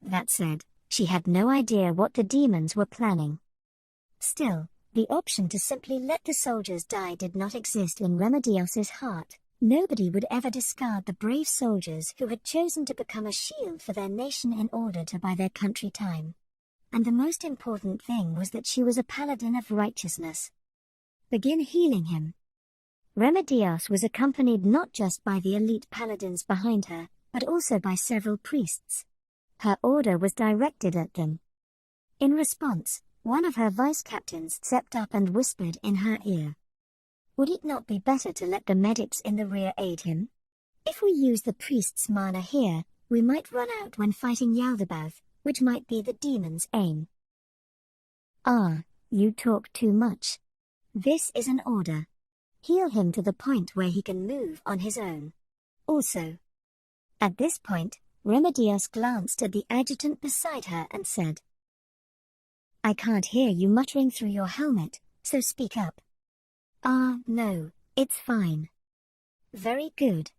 That said, she had no idea what the demons were planning. Still, the option to simply let the soldiers die did not exist in Remedios's heart. Nobody would ever discard the brave soldiers who had chosen to become a shield for their nation in order to buy their country time. And the most important thing was that she was a paladin of righteousness. Begin healing him. Remedios was accompanied not just by the elite paladins behind her, but also by several priests. Her order was directed at them. In response, one of her vice-captains stepped up and whispered in her ear. Would it not be better to let the medics in the rear aid him? If we use the priest's mana here, we might run out when fighting Yaldabaoth, which might be the demon's aim. Ah, you talk too much. This is an order. Heal him to the point where he can move on his own. Also. At this point, Remedios glanced at the adjutant beside her and said, I can't hear you muttering through your helmet, so speak up. Ah, no, it's fine. Very good.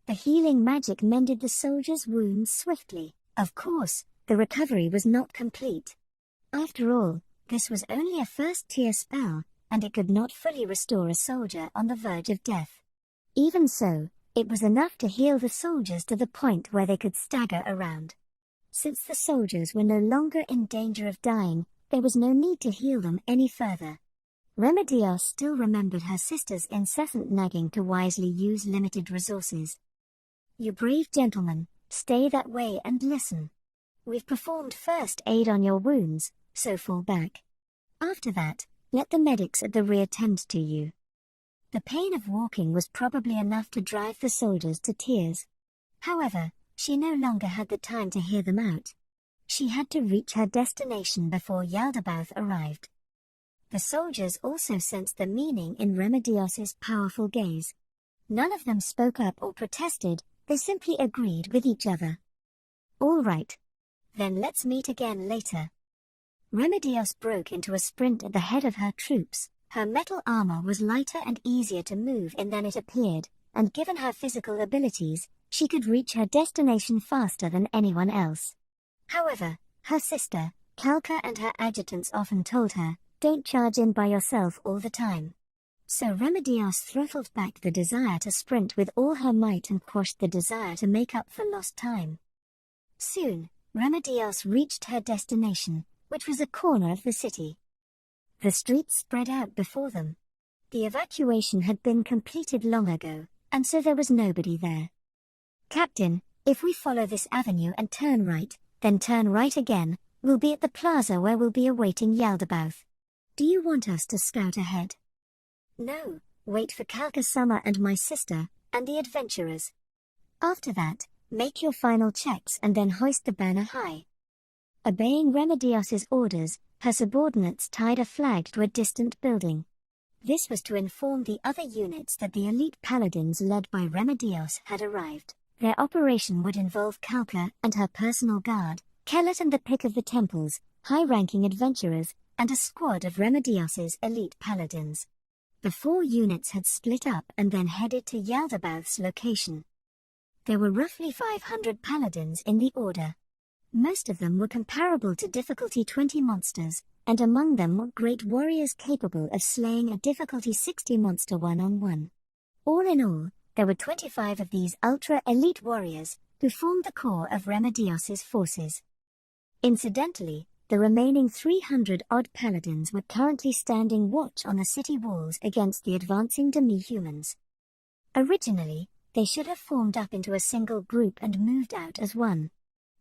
The healing magic mended the soldier's wounds swiftly. Of course, the recovery was not complete. After all, this was only a first-tier spell, and it could not fully restore a soldier on the verge of death. Even so, it was enough to heal the soldiers to the point where they could stagger around. Since the soldiers were no longer in danger of dying, there was no need to heal them any further. Remedios still remembered her sister's incessant nagging to wisely use limited resources. You brave gentlemen, stay that way and listen. We've performed first aid on your wounds, so fall back. After that, let the medics at the rear tend to you. The pain of walking was probably enough to drive the soldiers to tears. However, she no longer had the time to hear them out. She had to reach her destination before Yaldabaoth arrived. The soldiers also sensed the meaning in Remedios's powerful gaze. None of them spoke up or protested, they simply agreed with each other. All right. Then let's meet again later. Remedios broke into a sprint at the head of her troops. Her metal armor was lighter and easier to move in than it appeared, and given her physical abilities, she could reach her destination faster than anyone else. However, her sister, Kalka, and her adjutants often told her, don't charge in by yourself all the time. So Remedios throttled back the desire to sprint with all her might and quashed the desire to make up for lost time. Soon, Remedios reached her destination, which was a corner of the city. The streets spread out before them. The evacuation had been completed long ago, and so there was nobody there. Captain, if we follow this avenue and turn right, then turn right again, we'll be at the plaza where we'll be awaiting Yaldabaoth. Do you want us to scout ahead? No, wait for Kalka Summer and my sister, and the adventurers. After that, make your final checks and then hoist the banner high. Obeying Remedios's orders, her subordinates tied a flag to a distant building. This was to inform the other units that the elite paladins led by Remedios had arrived. Their operation would involve Kalka and her personal guard, Kellet and the pick of the temples, high-ranking adventurers, and a squad of Remedios's elite paladins. The 4 units had split up and then headed to Yaldabaoth's location. There were roughly 500 paladins in the order. Most of them were comparable to difficulty 20 monsters, and among them were great warriors capable of slaying a difficulty 60 monster one-on-one. All in all, there were 25 of these ultra-elite warriors, who formed the core of Remedios's forces. Incidentally, The remaining 300-odd paladins were currently standing watch on the city walls against the advancing demi-humans. Originally, they should have formed up into a single group and moved out as one.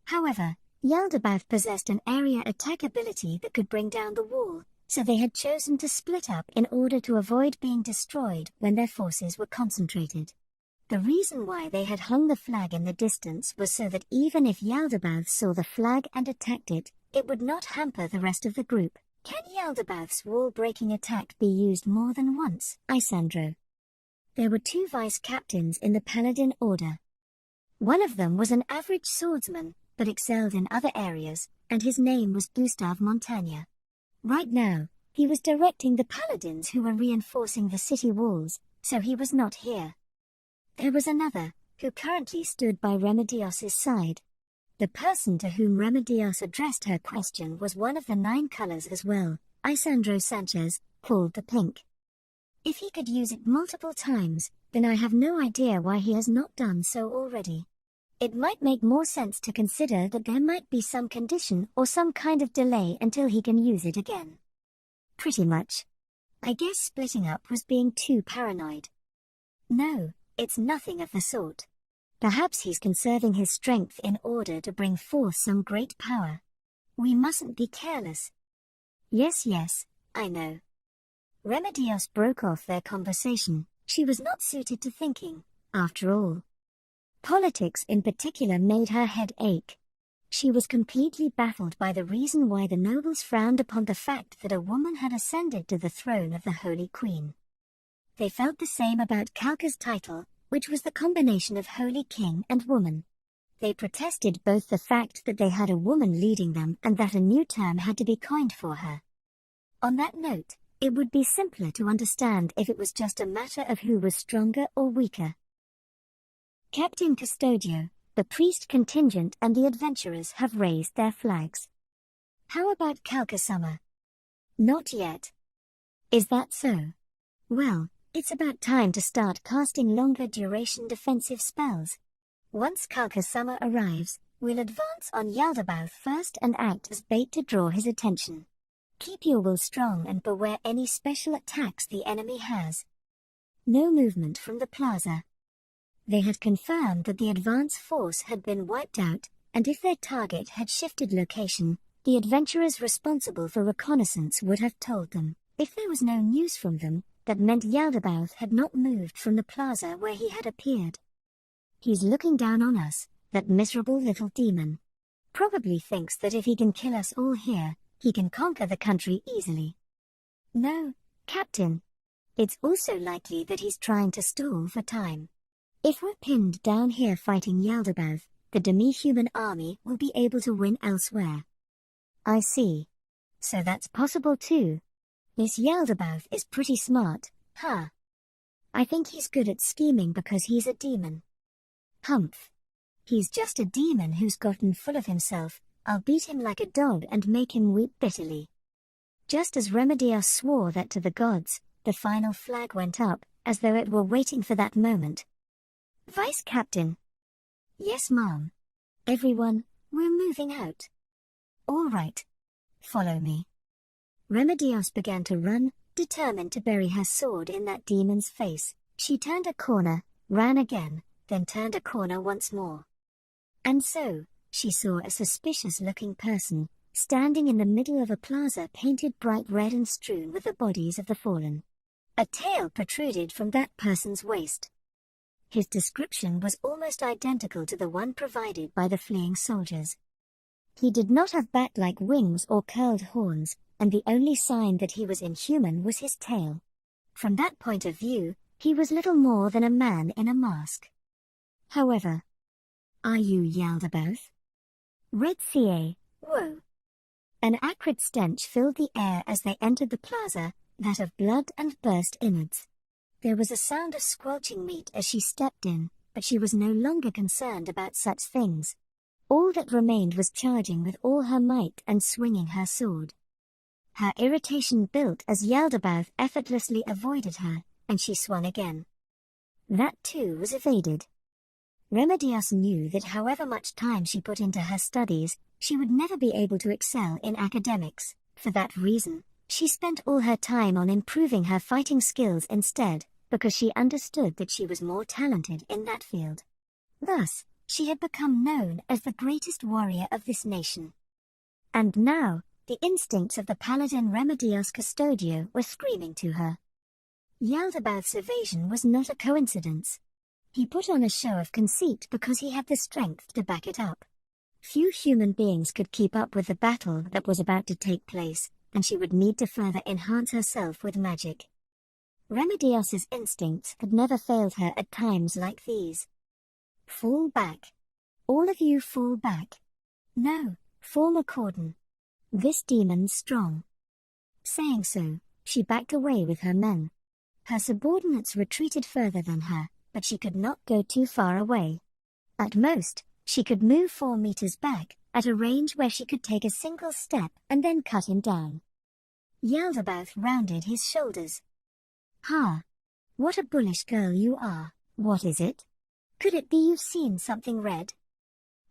However, Yaldabaoth possessed an area attack ability that could bring down the wall, so they had chosen to split up in order to avoid being destroyed when their forces were concentrated. The reason why they had hung the flag in the distance was so that even if Yaldabaoth saw the flag and attacked it, it would not hamper the rest of the group. Can Yaldabaoth's wall-breaking attack be used more than once, Isandro? There were 2 vice-captains in the Paladin Order. One of them was an average swordsman, but excelled in other areas, and his name was Gustave Montagna. Right now, he was directing the paladins who were reinforcing the city walls, so he was not here. There was another, who currently stood by Remedios's side. The person to whom Remedios addressed her question was one of the 9 colors as well, Isandro Sanchez, called the Pink. If he could use it multiple times, then I have no idea why he has not done so already. It might make more sense to consider that there might be some condition or some kind of delay until he can use it again. Pretty much. I guess splitting up was being too paranoid. No, it's nothing of the sort. Perhaps he's conserving his strength in order to bring forth some great power. We mustn't be careless. Yes, I know. Remedios broke off their conversation. She was not suited to thinking, after all. Politics in particular made her head ache. She was completely baffled by the reason why the nobles frowned upon the fact that a woman had ascended to the throne of the Holy Queen. They felt the same about Kalka's title, which was the combination of Holy King and woman. They protested both the fact that they had a woman leading them and that a new term had to be coined for her. On that note, it would be simpler to understand if it was just a matter of who was stronger or weaker. Captain Custodio, the priest contingent and the adventurers have raised their flags. How about Kalka Summer? Not yet. Is that so? Well, it's about time to start casting longer duration defensive spells. Once Kalka Summer arrives, we'll advance on Yaldabaoth first and act as bait to draw his attention. Keep your will strong and beware any special attacks the enemy has. No movement from the plaza. They had confirmed that the advance force had been wiped out, and if their target had shifted location, the adventurers responsible for reconnaissance would have told them. If there was no news from them, that meant Yaldabaoth had not moved from the plaza where he had appeared. He's looking down on us, that miserable little demon. Probably thinks that if he can kill us all here, he can conquer the country easily. No, Captain. It's also likely that he's trying to stall for time. If we're pinned down here fighting Yaldabaoth, the demi-human army will be able to win elsewhere. I see. So that's possible too. This Yaldabaoth is pretty smart, huh? I think he's good at scheming because he's a demon. Humph. He's just a demon who's gotten full of himself. I'll beat him like a dog and make him weep bitterly. Just as Remedios swore that to the gods, the final flag went up, as though it were waiting for that moment. Vice Captain. Yes, Mom. Everyone, we're moving out. All right. Follow me. Remedios began to run, determined to bury her sword in that demon's face. She turned a corner, ran again, then turned a corner once more. And so, she saw a suspicious-looking person, standing in the middle of a plaza painted bright red and strewn with the bodies of the fallen. A tail protruded from that person's waist. His description was almost identical to the one provided by the fleeing soldiers. He did not have bat-like wings or curled horns, and the only sign that he was inhuman was his tail. From that point of view, he was little more than a man in a mask. However, are you Yaldabaoth? Red CA, whoa. An acrid stench filled the air as they entered the plaza, that of blood and burst innards. There was a sound of squelching meat as she stepped in, but she was no longer concerned about such things. All that remained was charging with all her might and swinging her sword. Her irritation built as Yaldabaoth effortlessly avoided her, and she swung again. That too was evaded. Remedios knew that however much time she put into her studies, she would never be able to excel in academics. For that reason, she spent all her time on improving her fighting skills instead, because she understood that she was more talented in that field. Thus, she had become known as the greatest warrior of this nation. And now, the instincts of the paladin Remedios Custodio were screaming to her. Yaldabaoth's evasion was not a coincidence. He put on a show of conceit because he had the strength to back it up. Few human beings could keep up with the battle that was about to take place, and she would need to further enhance herself with magic. Remedios's instincts had never failed her at times like these. Fall back. All of you fall back. No, form a cordon. This demon's strong. Saying so, she backed away with her men. Her subordinates retreated further than her, but she could not go too far away. At most, she could move 4 meters back, at a range where she could take a single step and then cut him down. Yaldabaoth rounded his shoulders. Ha! What a bullish girl you are. What is it? Could it be you've seen something red?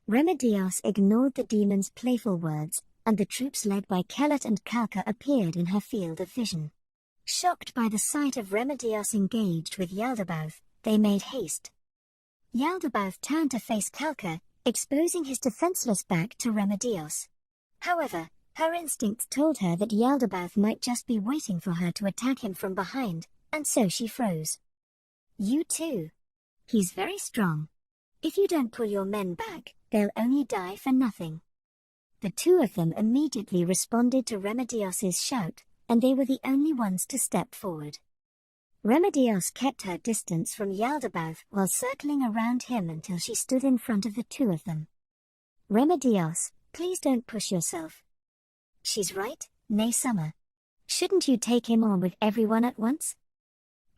Remedios ignored the demon's playful words, and the troops led by Kelet and Kalka appeared in her field of vision. Shocked by the sight of Remedios engaged with Yaldabaoth, they made haste. Yaldabaoth turned to face Kalka, exposing his defenseless back to Remedios. However, her instincts told her that Yaldabaoth might just be waiting for her to attack him from behind, and so she froze. You too. He's very strong. If you don't pull your men back, they'll only die for nothing. The two of them immediately responded to Remedios's shout, and they were the only ones to step forward. Remedios kept her distance from Yaldabaoth while circling around him until she stood in front of the two of them. Remedios, please don't push yourself. She's right, nay Summer. Shouldn't you take him on with everyone at once?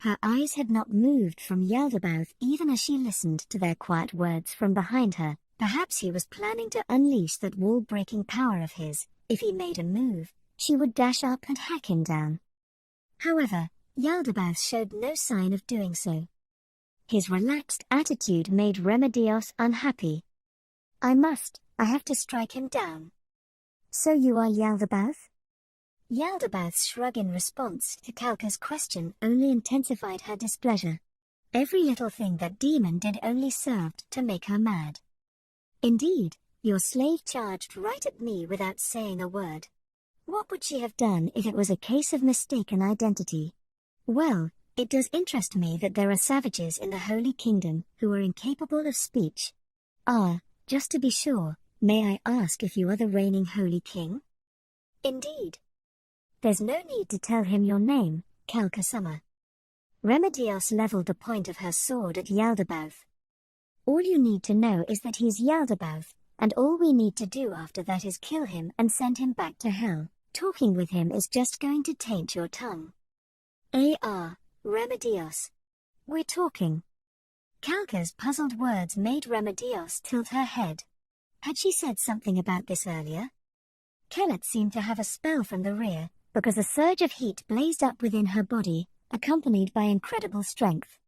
Her eyes had not moved from Yaldabaoth even as she listened to their quiet words from behind her. Perhaps he was planning to unleash that wall-breaking power of his. If he made a move, she would dash up and hack him down. However, Yaldabaoth showed no sign of doing so. His relaxed attitude made Remedios unhappy. I have to strike him down. So you are Yaldabaoth? Yaldabaoth's shrug in response to Kalka's question only intensified her displeasure. Every little thing that demon did only served to make her mad. Indeed, your slave charged right at me without saying a word. What would she have done if it was a case of mistaken identity? Well, it does interest me that there are savages in the Holy Kingdom who are incapable of speech. Just to be sure, may I ask if you are the reigning Holy King? Indeed. There's no need to tell him your name, Kalka Summer. Remedios leveled the point of her sword at Yaldabaoth. All you need to know is that he's Yaldabaoth, and all we need to do after that is kill him and send him back to hell. Talking with him is just going to taint your tongue. Remedios. We're talking. Kalka's puzzled words made Remedios tilt her head. Had she said something about this earlier? Kelet seemed to have a spell from the rear, because a surge of heat blazed up within her body, accompanied by incredible strength.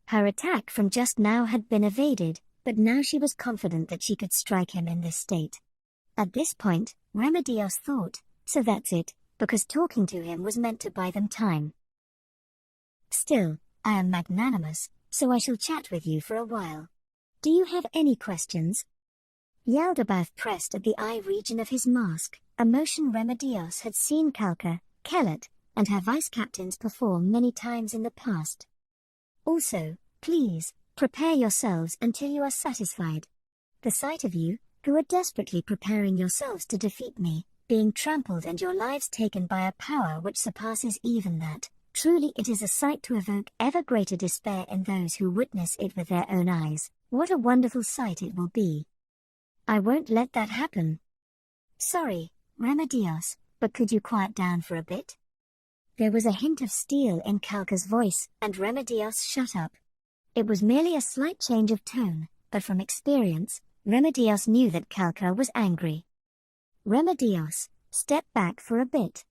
Her attack from just now had been evaded, but now she was confident that she could strike him in this state. At this point, Remedios thought, so that's it, because talking to him was meant to buy them time. Still, I am magnanimous, so I shall chat with you for a while. Do you have any questions? Yaldabaoth pressed at the eye region of his mask, a motion Remedios had seen Kalka, Kelet, and her vice-captains perform many times in the past. Also, please, prepare yourselves until you are satisfied. The sight of you, who are desperately preparing yourselves to defeat me, being trampled and your lives taken by a power which surpasses even that, truly it is a sight to evoke ever greater despair in those who witness it with their own eyes. What a wonderful sight it will be. I won't let that happen. Sorry, Remedios, but could you quiet down for a bit? There was a hint of steel in Kalka's voice, and Remedios shut up. It was merely a slight change of tone, but from experience, Remedios knew that Kalka was angry. Remedios, step back for a bit.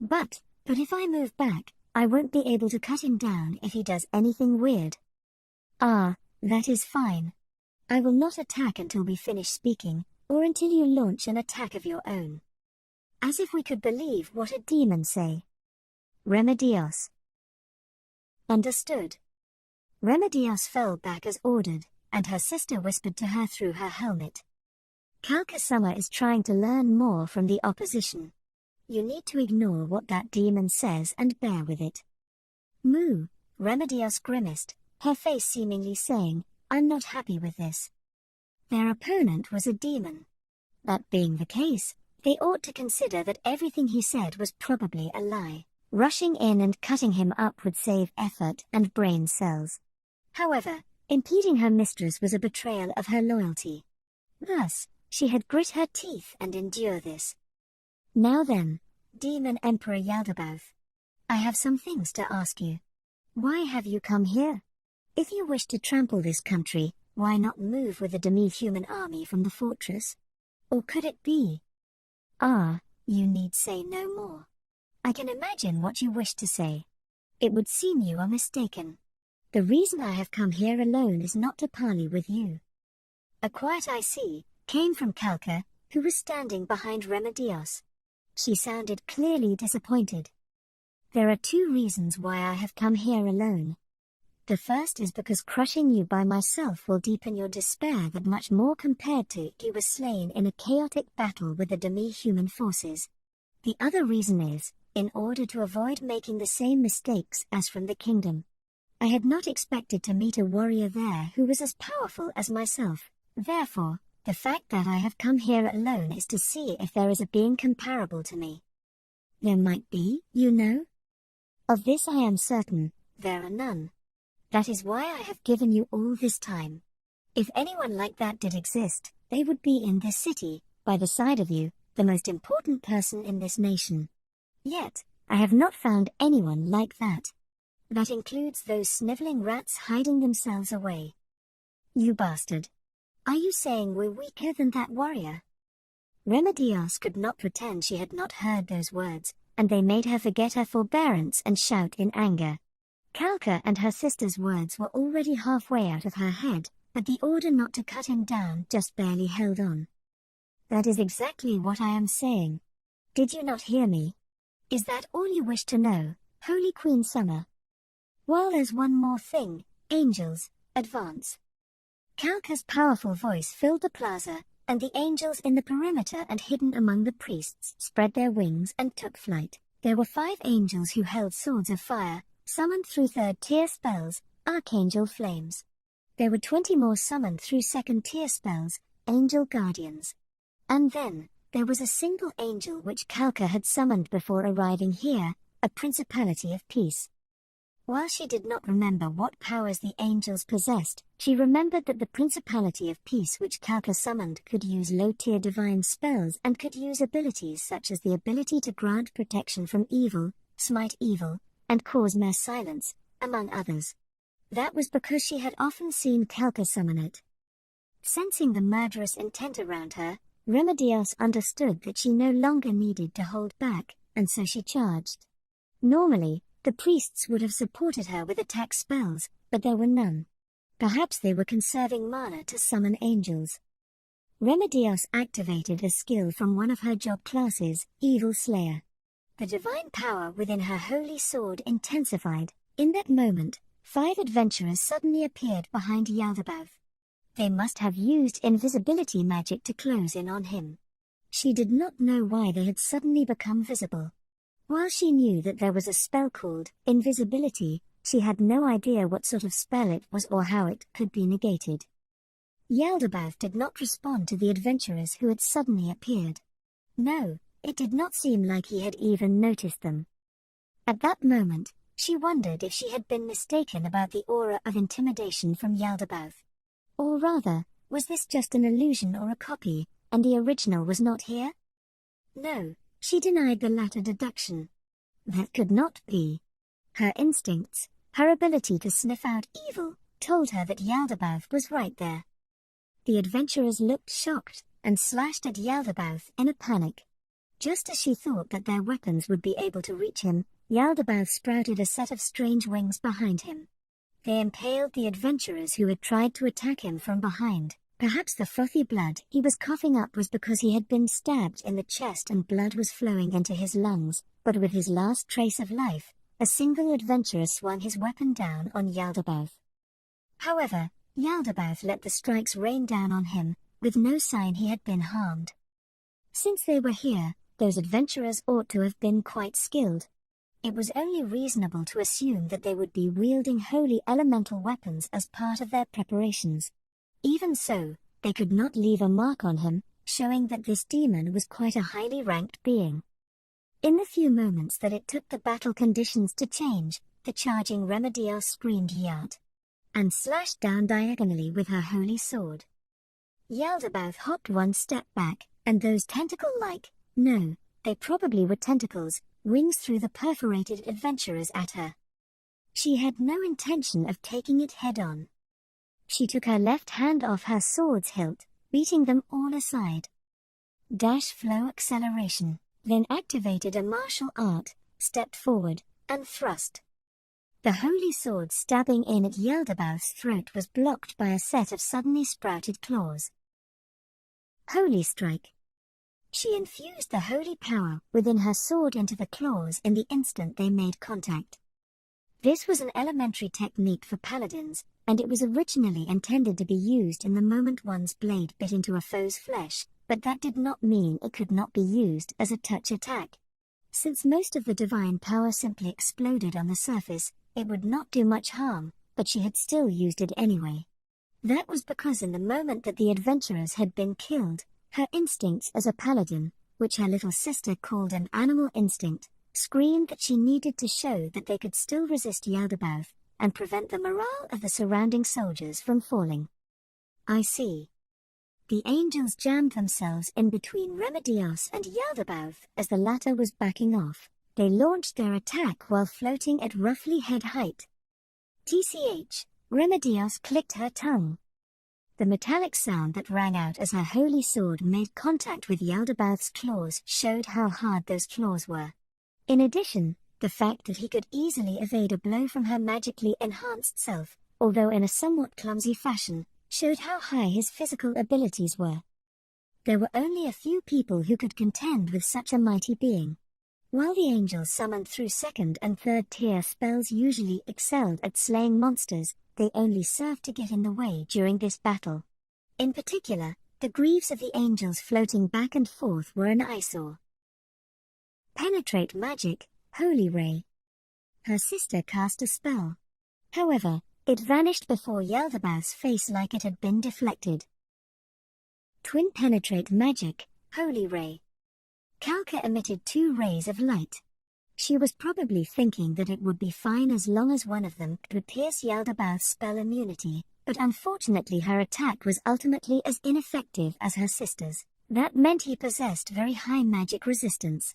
But if I move back, I won't be able to cut him down if he does anything weird. That is fine. I will not attack until we finish speaking, or until you launch an attack of your own. As if we could believe what a demon say. Remedios. Understood. Remedios fell back as ordered, and her sister whispered to her through her helmet. Kalka-sama is trying to learn more from the opposition. You need to ignore what that demon says and bear with it. Moo, Remedios grimaced, her face seemingly saying, I'm not happy with this. Their opponent was a demon. That being the case, they ought to consider that everything he said was probably a lie. Rushing in and cutting him up would save effort and brain cells. However, impeding her mistress was a betrayal of her loyalty. Thus, she had grit her teeth and endure this. Now then, Demon Emperor Yaldabaoth, I have some things to ask you. Why have you come here? If you wish to trample this country, why not move with a demi-human army from the fortress? Or could it be? You need say no more. I can imagine what you wish to say. It would seem you are mistaken. The reason I have come here alone is not to parley with you. A quiet I see came from Kalka, who was standing behind Remedios. She sounded clearly disappointed. There are 2 reasons why I have come here alone. The first is because crushing you by myself will deepen your despair that much more compared to you were slain in a chaotic battle with the demi-human forces. The other reason is, in order to avoid making the same mistakes as from the kingdom. I had not expected to meet a warrior there who was as powerful as myself. Therefore, the fact that I have come here alone is to see if there is a being comparable to me. There might be, you know. Of this I am certain, there are none. That is why I have given you all this time. If anyone like that did exist, they would be in this city, by the side of you, the most important person in this nation. Yet, I have not found anyone like that. That includes those sniveling rats hiding themselves away. You bastard. Are you saying we're weaker than that warrior? Remedios could not pretend she had not heard those words, and they made her forget her forbearance and shout in anger. Kalka and her sister's words were already halfway out of her head, but the order not to cut him down just barely held on. That is exactly what I am saying. Did you not hear me? Is that all you wish to know, Holy Queen Summer? Well, there's one more thing, angels, advance. Kalka's powerful voice filled the plaza, and the angels in the perimeter and hidden among the priests spread their wings and took flight. There were 5 angels who held swords of fire, summoned through 3rd-tier spells, archangel flames. There were 20 more summoned through 2nd-tier spells, angel guardians. And then, there was a single angel which Kalka had summoned before arriving here, a principality of peace. While she did not remember what powers the angels possessed, she remembered that the principality of peace which Kalka summoned could use low-tier divine spells and could use abilities such as the ability to grant protection from evil, smite evil, and cause mere silence, among others. That was because she had often seen Kalka summon it. Sensing the murderous intent around her, Remedios understood that she no longer needed to hold back, and so she charged. Normally, the priests would have supported her with attack spells, but there were none. Perhaps they were conserving mana to summon angels. Remedios activated a skill from one of her job classes, Evil Slayer. The divine power within her holy sword intensified. In that moment, 5 adventurers suddenly appeared behind Yaldabaoth. They must have used invisibility magic to close in on him. She did not know why they had suddenly become visible. While she knew that there was a spell called invisibility, she had no idea what sort of spell it was or how it could be negated. Yaldabaoth did not respond to the adventurers who had suddenly appeared. No, it did not seem like he had even noticed them. At that moment, she wondered if she had been mistaken about the aura of intimidation from Yaldabaoth. Or rather, was this just an illusion or a copy, and the original was not here? No, she denied the latter deduction. That could not be. Her instincts, her ability to sniff out evil, told her that Yaldabaoth was right there. The adventurers looked shocked, and slashed at Yaldabaoth in a panic. Just as she thought that their weapons would be able to reach him, Yaldabaoth sprouted a set of strange wings behind him. They impaled the adventurers who had tried to attack him from behind. Perhaps the frothy blood he was coughing up was because he had been stabbed in the chest and blood was flowing into his lungs, but with his last trace of life, a single adventurer swung his weapon down on Yaldabaoth. However, Yaldabaoth let the strikes rain down on him, with no sign he had been harmed. Since they were here, those adventurers ought to have been quite skilled. It was only reasonable to assume that they would be wielding holy elemental weapons as part of their preparations. Even so, they could not leave a mark on him, showing that this demon was quite a highly ranked being. In the few moments that it took the battle conditions to change, the charging Remedios screamed "Yat!" and slashed down diagonally with her holy sword. Yaldabaoth hopped one step back, and those tentacle-like, they probably were tentacles, wings through the perforated adventurers at her. She had no intention of taking it head-on. She took her left hand off her sword's hilt, beating them all aside. Dash flow acceleration, then activated a martial art, stepped forward, and thrust. The holy sword stabbing in at Yaldabaoth's throat was blocked by a set of suddenly sprouted claws. Holy strike. She infused the holy power within her sword into the claws in the instant they made contact. This was an elementary technique for paladins, and it was originally intended to be used in the moment one's blade bit into a foe's flesh, but that did not mean it could not be used as a touch attack. Since most of the divine power simply exploded on the surface, it would not do much harm, but she had still used it anyway. That was because in the moment that the adventurers had been killed, her instincts as a paladin, which her little sister called an animal instinct, screamed that she needed to show that they could still resist Yaldabaoth and prevent the morale of the surrounding soldiers from falling. I see. The angels jammed themselves in between Remedios and Yaldabaoth as the latter was backing off. They launched their attack while floating at roughly head height. TCH, Remedios clicked her tongue. The metallic sound that rang out as her holy sword made contact with Yaldabaoth's claws showed how hard those claws were. In addition, the fact that he could easily evade a blow from her magically enhanced self, although in a somewhat clumsy fashion, showed how high his physical abilities were. There were only a few people who could contend with such a mighty being. While the angels summoned through second and third tier spells usually excelled at slaying monsters, they only served to get in the way during this battle. In particular, the greaves of the angels floating back and forth were an eyesore. Penetrate magic, Holy Ray. Her sister cast a spell. However, it vanished before Yaldabaoth's face like it had been deflected. Twin Penetrate Magic, Holy Ray. Kalka emitted 2 rays of light. She was probably thinking that it would be fine as long as one of them could pierce Yaldabaoth's spell immunity, but unfortunately her attack was ultimately as ineffective as her sister's. That meant he possessed very high magic resistance.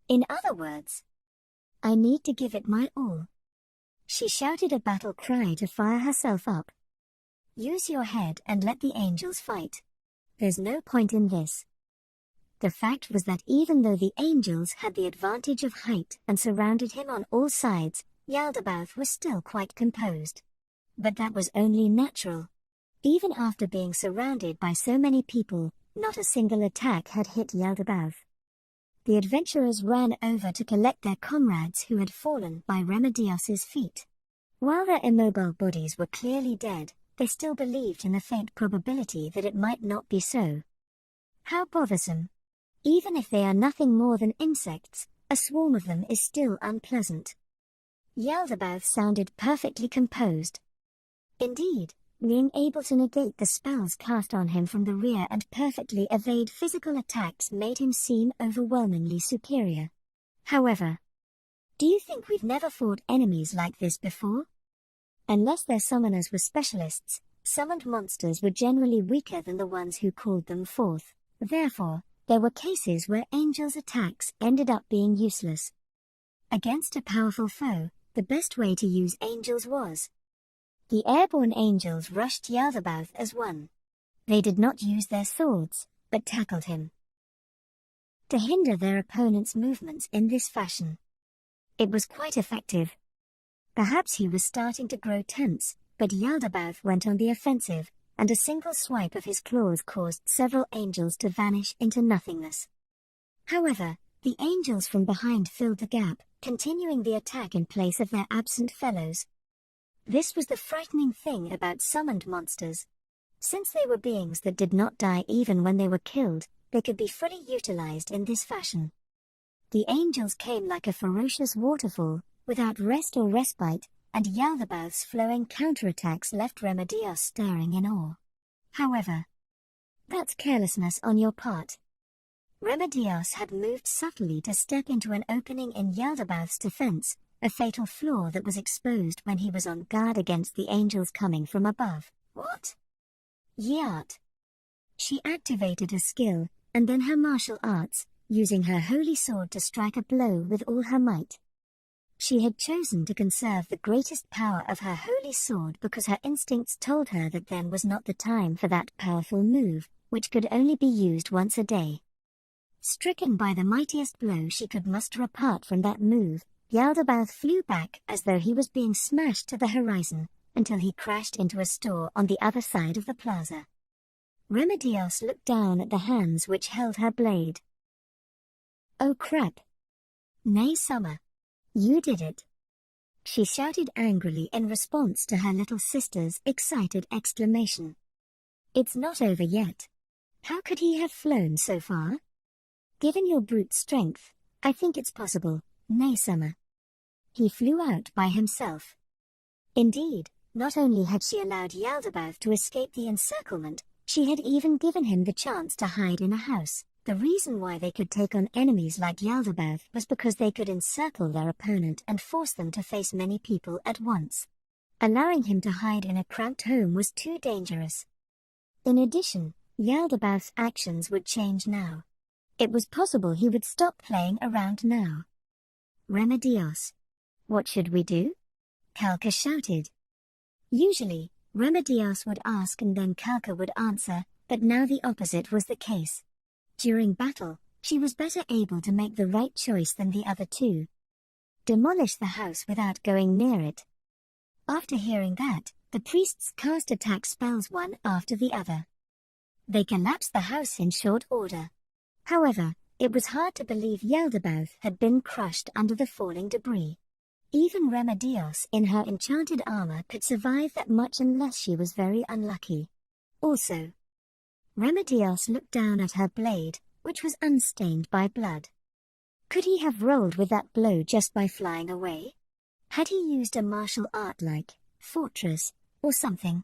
In other words, I need to give it my all. She shouted a battle cry to fire herself up. Use your head and let the angels fight. There's no point in this. The fact was that even though the angels had the advantage of height and surrounded him on all sides, Yaldabaoth was still quite composed. But that was only natural. Even after being surrounded by so many people, not a single attack had hit Yaldabaoth. The adventurers ran over to collect their comrades who had fallen by Remedios's feet. While their immobile bodies were clearly dead, they still believed in the faint probability that it might not be so. How bothersome. Even if they are nothing more than insects, a swarm of them is still unpleasant. Yaldabaoth sounded perfectly composed. Indeed, being able to negate the spells cast on him from the rear and perfectly evade physical attacks made him seem overwhelmingly superior. However, do you think we've never fought enemies like this before? Unless their summoners were specialists, summoned monsters were generally weaker than the ones who called them forth. Therefore, there were cases where angels' attacks ended up being useless. Against a powerful foe, the best way to use angels was. The airborne angels rushed Yaldabaoth as one. They did not use their swords, but tackled him to hinder their opponent's movements in this fashion. It was quite effective. Perhaps he was starting to grow tense, but Yaldabaoth went on the offensive, and a single swipe of his claws caused several angels to vanish into nothingness. However, the angels from behind filled the gap, continuing the attack in place of their absent fellows. This was the frightening thing about summoned monsters. Since they were beings that did not die even when they were killed, they could be fully utilized in this fashion. The angels came like a ferocious waterfall, without rest or respite, and Yaldabaoth's flowing counterattacks left Remedios staring in awe. However, that's carelessness on your part. Remedios had moved subtly to step into an opening in Yaldabaoth's defense, a fatal flaw that was exposed when he was on guard against the angels coming from above. What? Yat. She activated a skill, and then her martial arts, using her holy sword to strike a blow with all her might. She had chosen to conserve the greatest power of her holy sword because her instincts told her that then was not the time for that powerful move, which could only be used once a day. Stricken by the mightiest blow she could muster apart from that move, Yaldabaoth flew back as though he was being smashed to the horizon, until he crashed into a store on the other side of the plaza. Remedios looked down at the hands which held her blade. Oh crap! Nay, Summer. You did it! She shouted angrily in response to her little sister's excited exclamation. It's not over yet. How could he have flown so far? Given your brute strength, I think it's possible, nay, Summer. He flew out by himself. Indeed, not only had she allowed Yaldabaoth to escape the encirclement, she had even given him the chance to hide in a house. The reason why they could take on enemies like Yaldabaoth was because they could encircle their opponent and force them to face many people at once. Allowing him to hide in a cramped home was too dangerous. In addition, Yaldabaoth's actions would change now. It was possible he would stop playing around now. Remedios. What should we do? Kalka shouted. Usually, Remedios would ask and then Kalka would answer, but now the opposite was the case. During battle, she was better able to make the right choice than the other two. Demolish the house without going near it. After hearing that, the priests cast attack spells one after the other. They collapsed the house in short order. However, it was hard to believe Yaldabaoth had been crushed under the falling debris. Even Remedios in her enchanted armor could survive that much unless she was very unlucky. Also, Remedios looked down at her blade, which was unstained by blood. Could he have rolled with that blow just by flying away? Had he used a martial art like Fortress or something?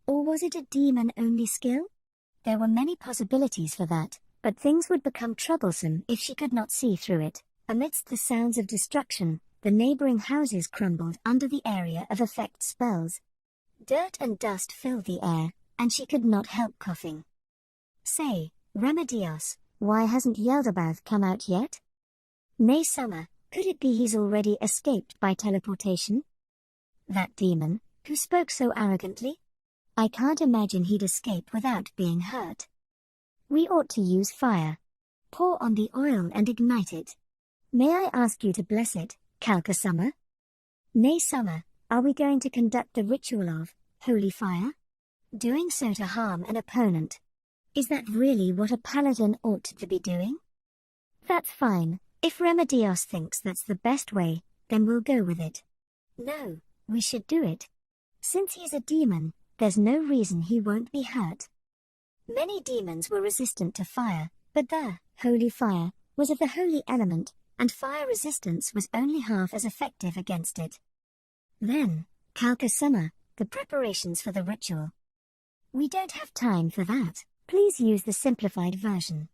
Or was it a demon-only skill? There were many possibilities for that, but things would become troublesome if she could not see through it. Amidst the sounds of destruction, the neighboring houses crumbled under the area of effect spells. Dirt and dust filled the air, and she could not help coughing. Say, Remedios, why hasn't Yaldabaoth come out yet? Nay, Summer, could it be he's already escaped by teleportation? That demon, who spoke so arrogantly? I can't imagine he'd escape without being hurt. We ought to use fire. Pour on the oil and ignite it. May I ask you to bless it, Kalka Summer? Nay, Summer, are we going to conduct the ritual of holy fire? Doing so to harm an opponent. Is that really what a paladin ought to be doing? That's fine. If Remedios thinks that's the best way, then we'll go with it. No, we should do it. Since he's a demon, there's no reason he won't be hurt. Many demons were resistant to fire, but the holy fire was of the holy element, and fire resistance was only half as effective against it. Then, Kalka Summer, the preparations for the ritual. We don't have time for that. Please use the simplified version.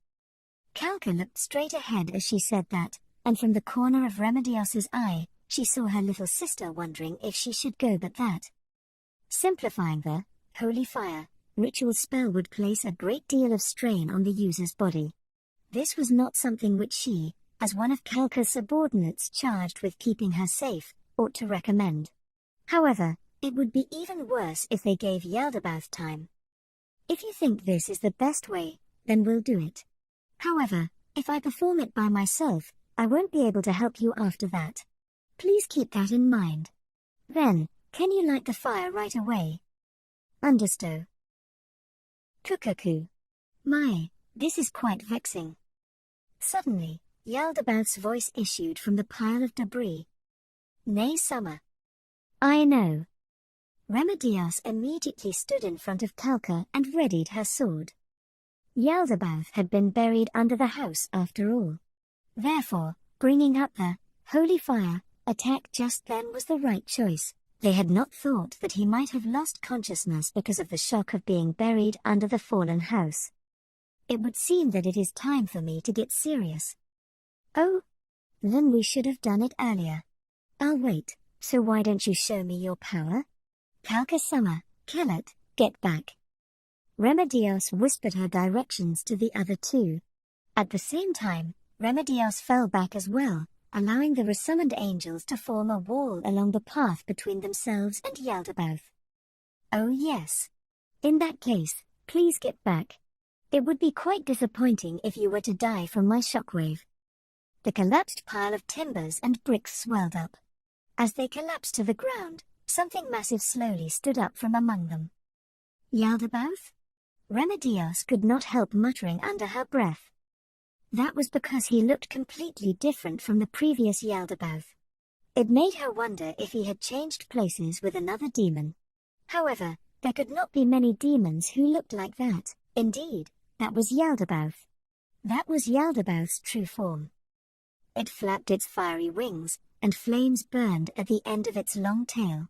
Kalka looked straight ahead as she said that, and from the corner of Remedios's eye, she saw her little sister wondering if she should go but that. Simplifying the holy fire ritual spell would place a great deal of strain on the user's body. This was not something which she, as one of Kalka's subordinates charged with keeping her safe, ought to recommend. However, it would be even worse if they gave Yaldabaoth time. If you think this is the best way, then we'll do it. However, if I perform it by myself, I won't be able to help you after that. Please keep that in mind. Then, can you light the fire right away? Understow. Cuckoo. My, this is quite vexing. Suddenly, Yaldabaoth's voice issued from the pile of debris. Nay, Summer. I know. Remedios immediately stood in front of Kalka and readied her sword. Yaldabaoth had been buried under the house after all. Therefore, bringing up the holy fire attack just then was the right choice. They had not thought that he might have lost consciousness because of the shock of being buried under the fallen house. It would seem that it is time for me to get serious. Oh? Then we should have done it earlier. I'll wait, so why don't you show me your power? Kalka Summer, Kellet, get back. Remedios whispered her directions to the other two. At the same time, Remedios fell back as well, allowing the resummoned angels to form a wall along the path between themselves and Yaldabaoth. Oh yes. In that case, please get back. It would be quite disappointing if you were to die from my shockwave. The collapsed pile of timbers and bricks swelled up. As they collapsed to the ground, something massive slowly stood up from among them. Yaldabaoth? Remedios could not help muttering under her breath. That was because he looked completely different from the previous Yaldabaoth. It made her wonder if he had changed places with another demon. However, there could not be many demons who looked like that. Indeed, that was Yaldabaoth. That was Yaldabaoth's true form. It flapped its fiery wings, and flames burned at the end of its long tail.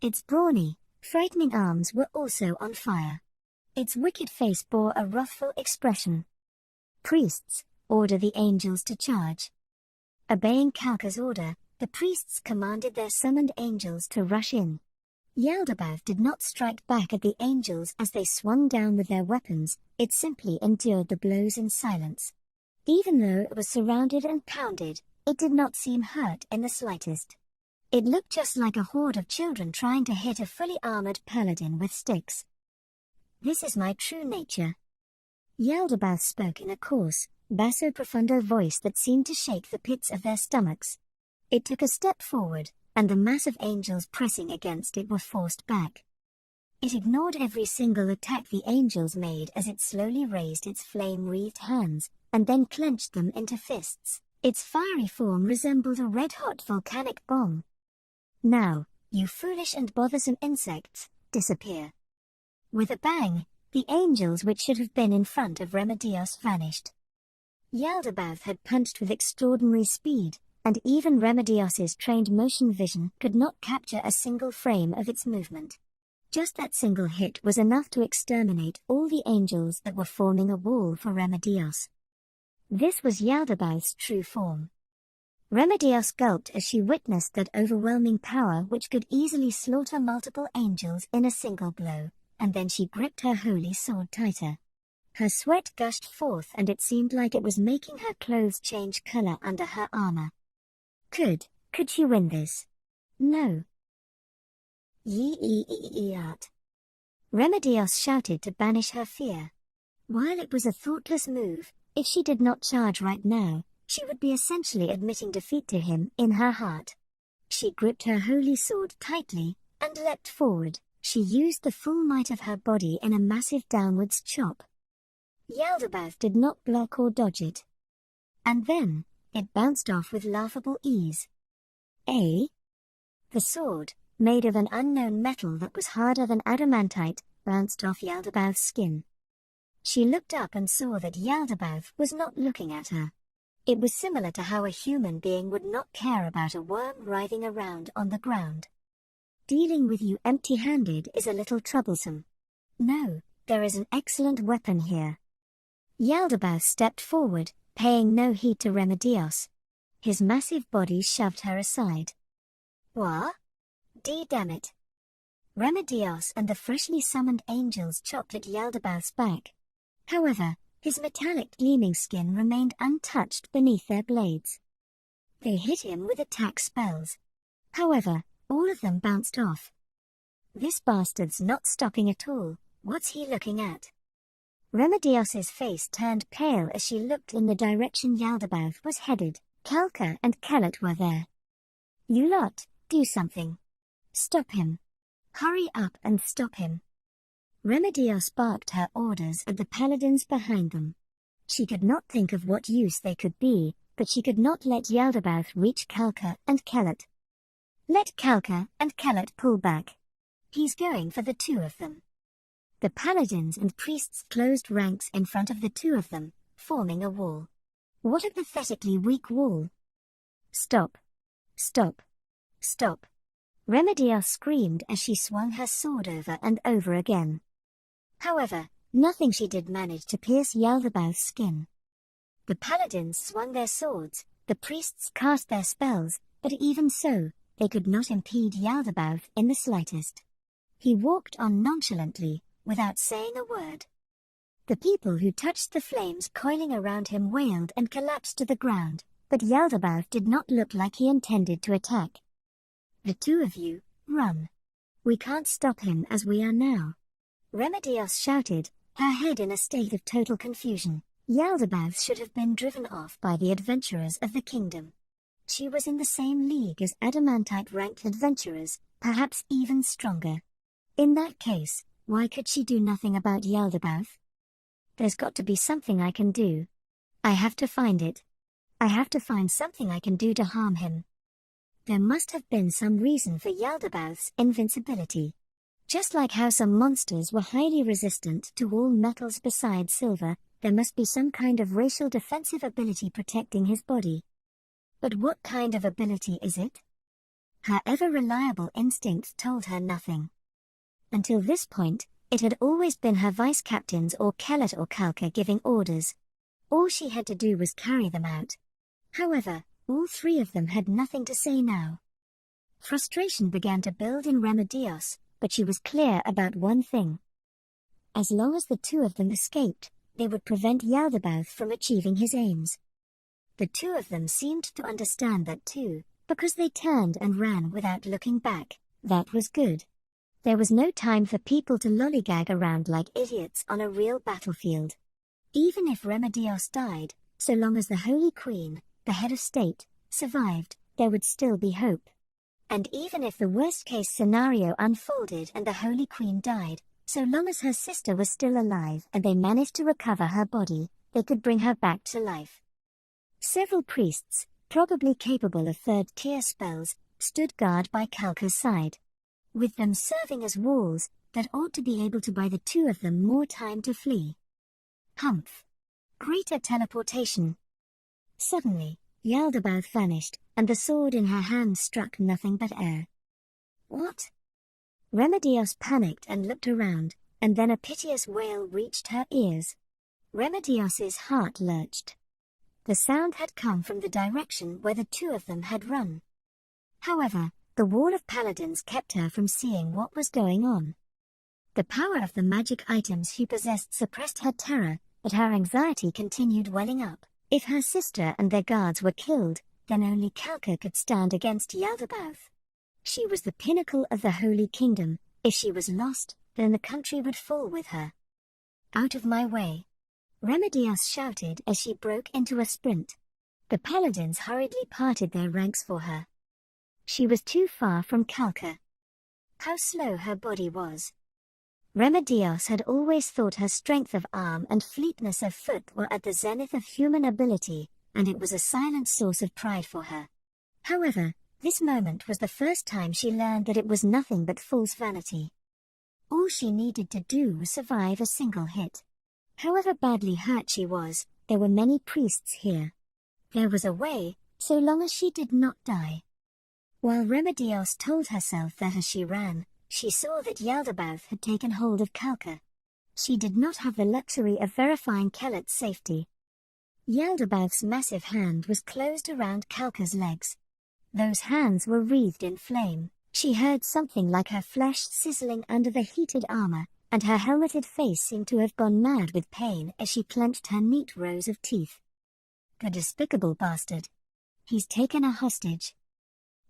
Its brawny, frightening arms were also on fire. Its wicked face bore a wrathful expression. Priests, order the angels to charge. Obeying Kalka's order, the priests commanded their summoned angels to rush in. Yaldabaoth did not strike back at the angels as they swung down with their weapons, it simply endured the blows in silence. Even though it was surrounded and pounded, it did not seem hurt in the slightest. It looked just like a horde of children trying to hit a fully armored paladin with sticks. This is my true nature. Yaldabaoth spoke in a coarse, basso profundo voice that seemed to shake the pits of their stomachs. It took a step forward, and the mass of angels pressing against it were forced back. It ignored every single attack the angels made as it slowly raised its flame-wreathed hands, and then clenched them into fists. Its fiery form resembled a red-hot volcanic bomb. Now, you foolish and bothersome insects, disappear. With a bang, the angels which should have been in front of Remedios vanished. Yaldabaoth had punched with extraordinary speed, and even Remedios's trained motion vision could not capture a single frame of its movement. Just that single hit was enough to exterminate all the angels that were forming a wall for Remedios. This was Yaldabaoth's true form. Remedios gulped as she witnessed that overwhelming power which could easily slaughter multiple angels in a single blow, and then she gripped her holy sword tighter. Her sweat gushed forth and it seemed like it was making her clothes change color under her armor. Could she win this? No. Yee-ee-ee-ee-art. Remedios shouted to banish her fear. While it was a thoughtless move, if she did not charge right now, she would be essentially admitting defeat to him in her heart. She gripped her holy sword tightly, and leapt forward. She used the full might of her body in a massive downwards chop. Yaldabaoth did not block or dodge it. And then, it bounced off with laughable ease. Eh? The sword, made of an unknown metal that was harder than adamantite, bounced off Yaldabaoth's skin. She looked up and saw that Yaldabaoth was not looking at her. It was similar to how a human being would not care about a worm writhing around on the ground. Dealing with you empty-handed is a little troublesome. No, there is an excellent weapon here. Yaldabaoth stepped forward, paying no heed to Remedios. His massive body shoved her aside. What? Damn it. Remedios and the freshly summoned angels chopped at Yaldabaoth's back. However, his metallic gleaming skin remained untouched beneath their blades. They hit him with attack spells. However, all of them bounced off. This bastard's not stopping at all. What's he looking at? Remedios's face turned pale as she looked in the direction Yaldabaoth was headed. Kalka and Kellet were there. You lot, do something. Stop him. Hurry up and stop him. Remedios barked her orders at the paladins behind them. She could not think of what use they could be, but she could not let Yaldabaoth reach Kalka and Kellet. Let Kalka and Kellet pull back. He's going for the two of them. The paladins and priests closed ranks in front of the two of them, forming a wall. What a pathetically weak wall. Stop. Stop. Stop. Remedios screamed as she swung her sword over and over again. However, nothing she did managed to pierce Yaldabaoth's skin. The paladins swung their swords, the priests cast their spells, but even so, they could not impede Yaldabaoth in the slightest. He walked on nonchalantly, without saying a word. The people who touched the flames coiling around him wailed and collapsed to the ground, but Yaldabaoth did not look like he intended to attack. The two of you, run. We can't stop him as we are now. Remedios shouted, her head in a state of total confusion. Yaldabaoth should have been driven off by the adventurers of the kingdom. She was in the same league as adamantite-ranked adventurers, perhaps even stronger. In that case, why could she do nothing about Yaldabaoth? There's got to be something I can do. I have to find it. I have to find something I can do to harm him. There must have been some reason for Yaldabaoth's invincibility. Just like how some monsters were highly resistant to all metals besides silver, there must be some kind of racial defensive ability protecting his body. But what kind of ability is it? Her ever-reliable instincts told her nothing. Until this point, it had always been her vice-captains or Kellet or Kalka giving orders. All she had to do was carry them out. However, all three of them had nothing to say now. Frustration began to build in Remedios, but she was clear about one thing. As long as the two of them escaped, they would prevent Yaldabaoth from achieving his aims. The two of them seemed to understand that too, because they turned and ran without looking back. That was good. There was no time for people to lollygag around like idiots on a real battlefield. Even if Remedios died, so long as the Holy Queen, the head of state, survived, there would still be hope. And even if the worst-case scenario unfolded and the Holy Queen died, so long as her sister was still alive and they managed to recover her body, they could bring her back to life. Several priests, probably capable of third-tier spells, stood guard by Kalka's side. With them serving as walls, that ought to be able to buy the two of them more time to flee. Humph! Greater teleportation! Suddenly, Yaldabaoth vanished, and the sword in her hand struck nothing but air. What? Remedios panicked and looked around, and then a piteous wail reached her ears. Remedios's heart lurched. The sound had come from the direction where the two of them had run. However, the wall of paladins kept her from seeing what was going on. The power of the magic items she possessed suppressed her terror, but her anxiety continued welling up. If her sister and their guards were killed, then only Kalka could stand against Yaldabaoth. She was the pinnacle of the Holy Kingdom. If she was lost, then the country would fall with her. Out of my way! Remedios shouted as she broke into a sprint. The paladins hurriedly parted their ranks for her. She was too far from Kalka. How slow her body was. Remedios had always thought her strength of arm and fleetness of foot were at the zenith of human ability, and it was a silent source of pride for her. However, this moment was the first time she learned that it was nothing but false vanity. All she needed to do was survive a single hit. However badly hurt she was, there were many priests here. There was a way, so long as she did not die. While Remedios told herself that as she ran, she saw that Yaldabaoth had taken hold of Kalka. She did not have the luxury of verifying Kellet's safety. Yaldabaoth's massive hand was closed around Kalka's legs. Those hands were wreathed in flame. She heard something like her flesh sizzling under the heated armor, and her helmeted face seemed to have gone mad with pain as she clenched her neat rows of teeth. The despicable bastard. He's taken a hostage.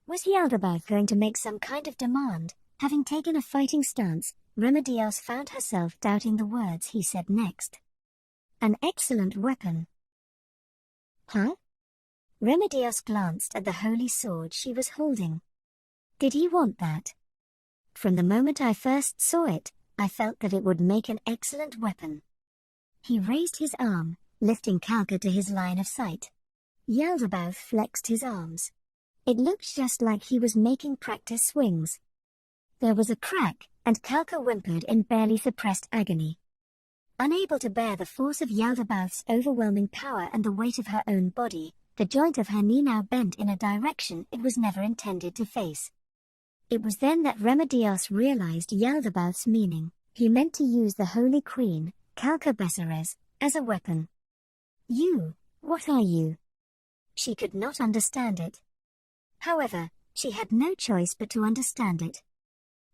Was Yaldabaoth going to make some kind of demand? Having taken a fighting stance, Remedios found herself doubting the words he said next. An excellent weapon. Huh? Remedios glanced at the holy sword she was holding. Did he want that? From the moment I first saw it, I felt that it would make an excellent weapon. He raised his arm, lifting Kalka to his line of sight. Yaldabaoth flexed his arms. It looked just like he was making practice swings. There was a crack, and Kalka whimpered in barely suppressed agony. Unable to bear the force of Yaldabaoth's overwhelming power and the weight of her own body, the joint of her knee now bent in a direction it was never intended to face. It was then that Remedios realized Yaldabaoth's meaning. He meant to use the Holy Queen, Kalka Besseres, as a weapon. You, what are you? She could not understand it. However, she had no choice but to understand it.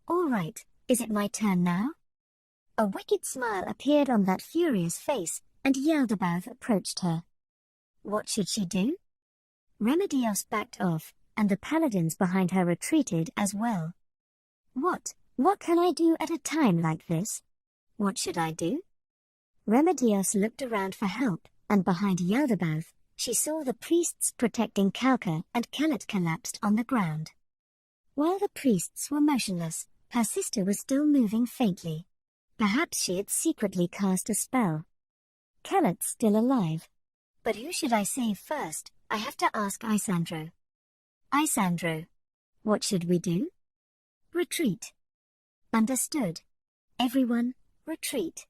All right, is it my turn now? A wicked smile appeared on that furious face, and Yaldabaoth approached her. What should she do? Remedios backed off, and the paladins behind her retreated as well. What can I do at a time like this? What should I do? Remedios looked around for help, and behind Yaldabaoth, she saw the priests protecting Kalka, and Kelet collapsed on the ground. While the priests were motionless, her sister was still moving faintly. Perhaps she had secretly cast a spell. Kelet's still alive. But who should I save first? I have to ask Isandro. Isandro. What should we do? Retreat. Understood. Everyone, retreat.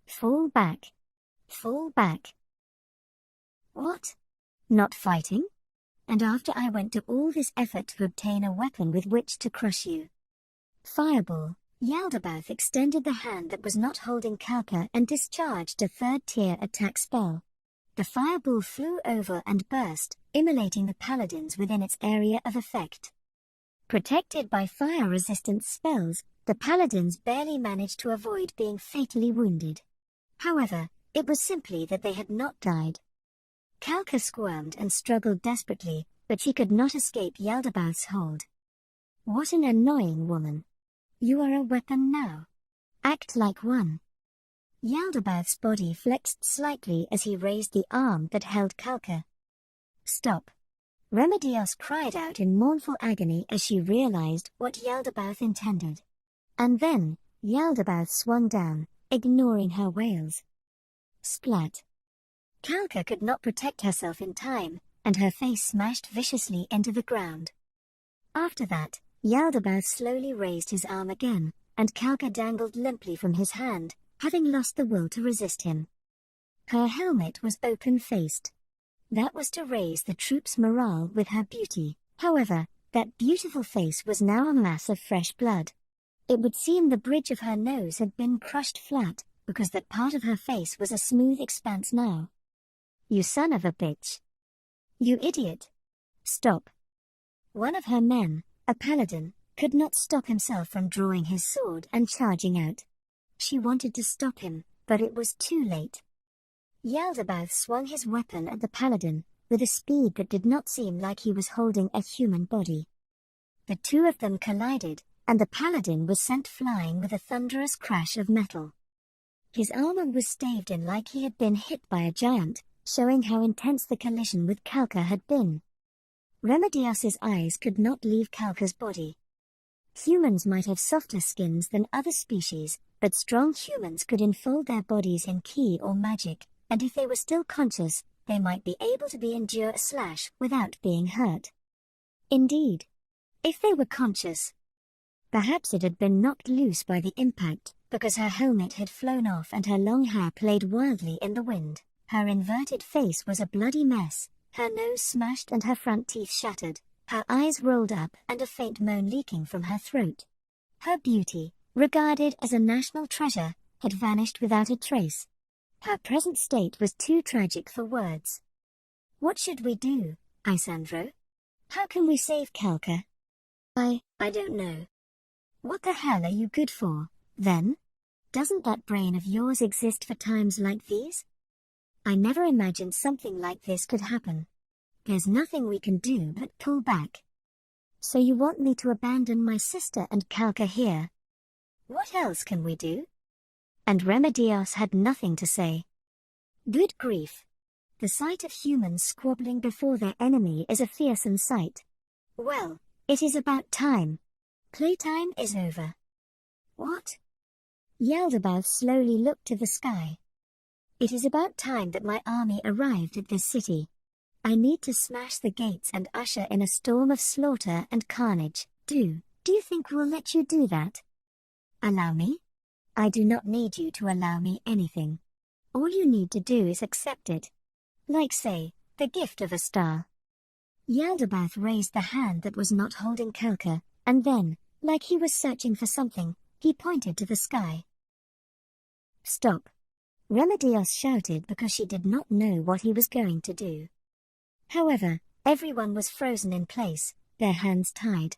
Fall back. Fall back. What? Not fighting? And after I went to all this effort to obtain a weapon with which to crush you. Fireball. Yaldabaoth extended the hand that was not holding Kalka and discharged a third-tier attack spell. The fireball flew over and burst, immolating the paladins within its area of effect. Protected by fire-resistant spells, the paladins barely managed to avoid being fatally wounded. However, it was simply that they had not died. Kalka squirmed and struggled desperately, but she could not escape Yaldabaoth's hold. What an annoying woman. You are a weapon now. Act like one. Yaldabaoth's body flexed slightly as he raised the arm that held Kalka. Stop. Remedios cried out in mournful agony as she realized what Yaldabaoth intended. And then, Yaldabaoth swung down, ignoring her wails. Splat. Kalka could not protect herself in time, and her face smashed viciously into the ground. After that, Yaldabaoth slowly raised his arm again, and Kalka dangled limply from his hand, having lost the will to resist him. Her helmet was open-faced. That was to raise the troops' morale with her beauty. However, that beautiful face was now a mass of fresh blood. It would seem the bridge of her nose had been crushed flat, because that part of her face was a smooth expanse now. You son of a bitch. You idiot. Stop. One of her men, a paladin, could not stop himself from drawing his sword and charging out. She wanted to stop him, but it was too late. Yaldabaoth swung his weapon at the paladin, with a speed that did not seem like he was holding a human body. The two of them collided, and the paladin was sent flying with a thunderous crash of metal. His armor was staved in like he had been hit by a giant, showing how intense the collision with Kalka had been. Remedios's eyes could not leave Kalka's body. Humans might have softer skins than other species, but strong humans could enfold their bodies in ki or magic, and if they were still conscious, they might be able to endure a slash without being hurt. Indeed, if they were conscious. Perhaps it had been knocked loose by the impact, because her helmet had flown off and her long hair played wildly in the wind. Her inverted face was a bloody mess, her nose smashed and her front teeth shattered, her eyes rolled up and a faint moan leaking from her throat. Her beauty, regarded as a national treasure, had vanished without a trace. Her present state was too tragic for words. What should we do, Isandro? How can we save Kalka? I don't know. What the hell are you good for, then? Doesn't that brain of yours exist for times like these? I never imagined something like this could happen. There's nothing we can do but pull back. So you want me to abandon my sister and Kalka here? What else can we do? And Remedios had nothing to say. Good grief. The sight of humans squabbling before their enemy is a fearsome sight. Well, it is about time. Playtime is over. What? Yaldabaoth slowly looked to the sky. It is about time that my army arrived at this city. I need to smash the gates and usher in a storm of slaughter and carnage. Do you think we'll let you do that? Allow me? I do not need you to allow me anything. All you need to do is accept it. Like, say, the gift of a star. Yaldabaoth raised the hand that was not holding Kalka, and then, like he was searching for something, he pointed to the sky. Stop! Remedios shouted because she did not know what he was going to do. However, everyone was frozen in place, their hands tied.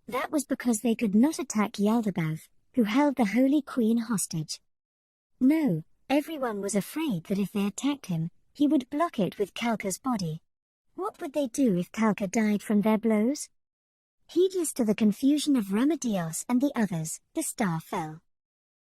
That was because they could not attack Yaldabaoth, who held the Holy Queen hostage. No, everyone was afraid that if they attacked him, he would block it with Kalka's body. What would they do if Kalka died from their blows? Heedless to the confusion of Remedios and the others, the star fell.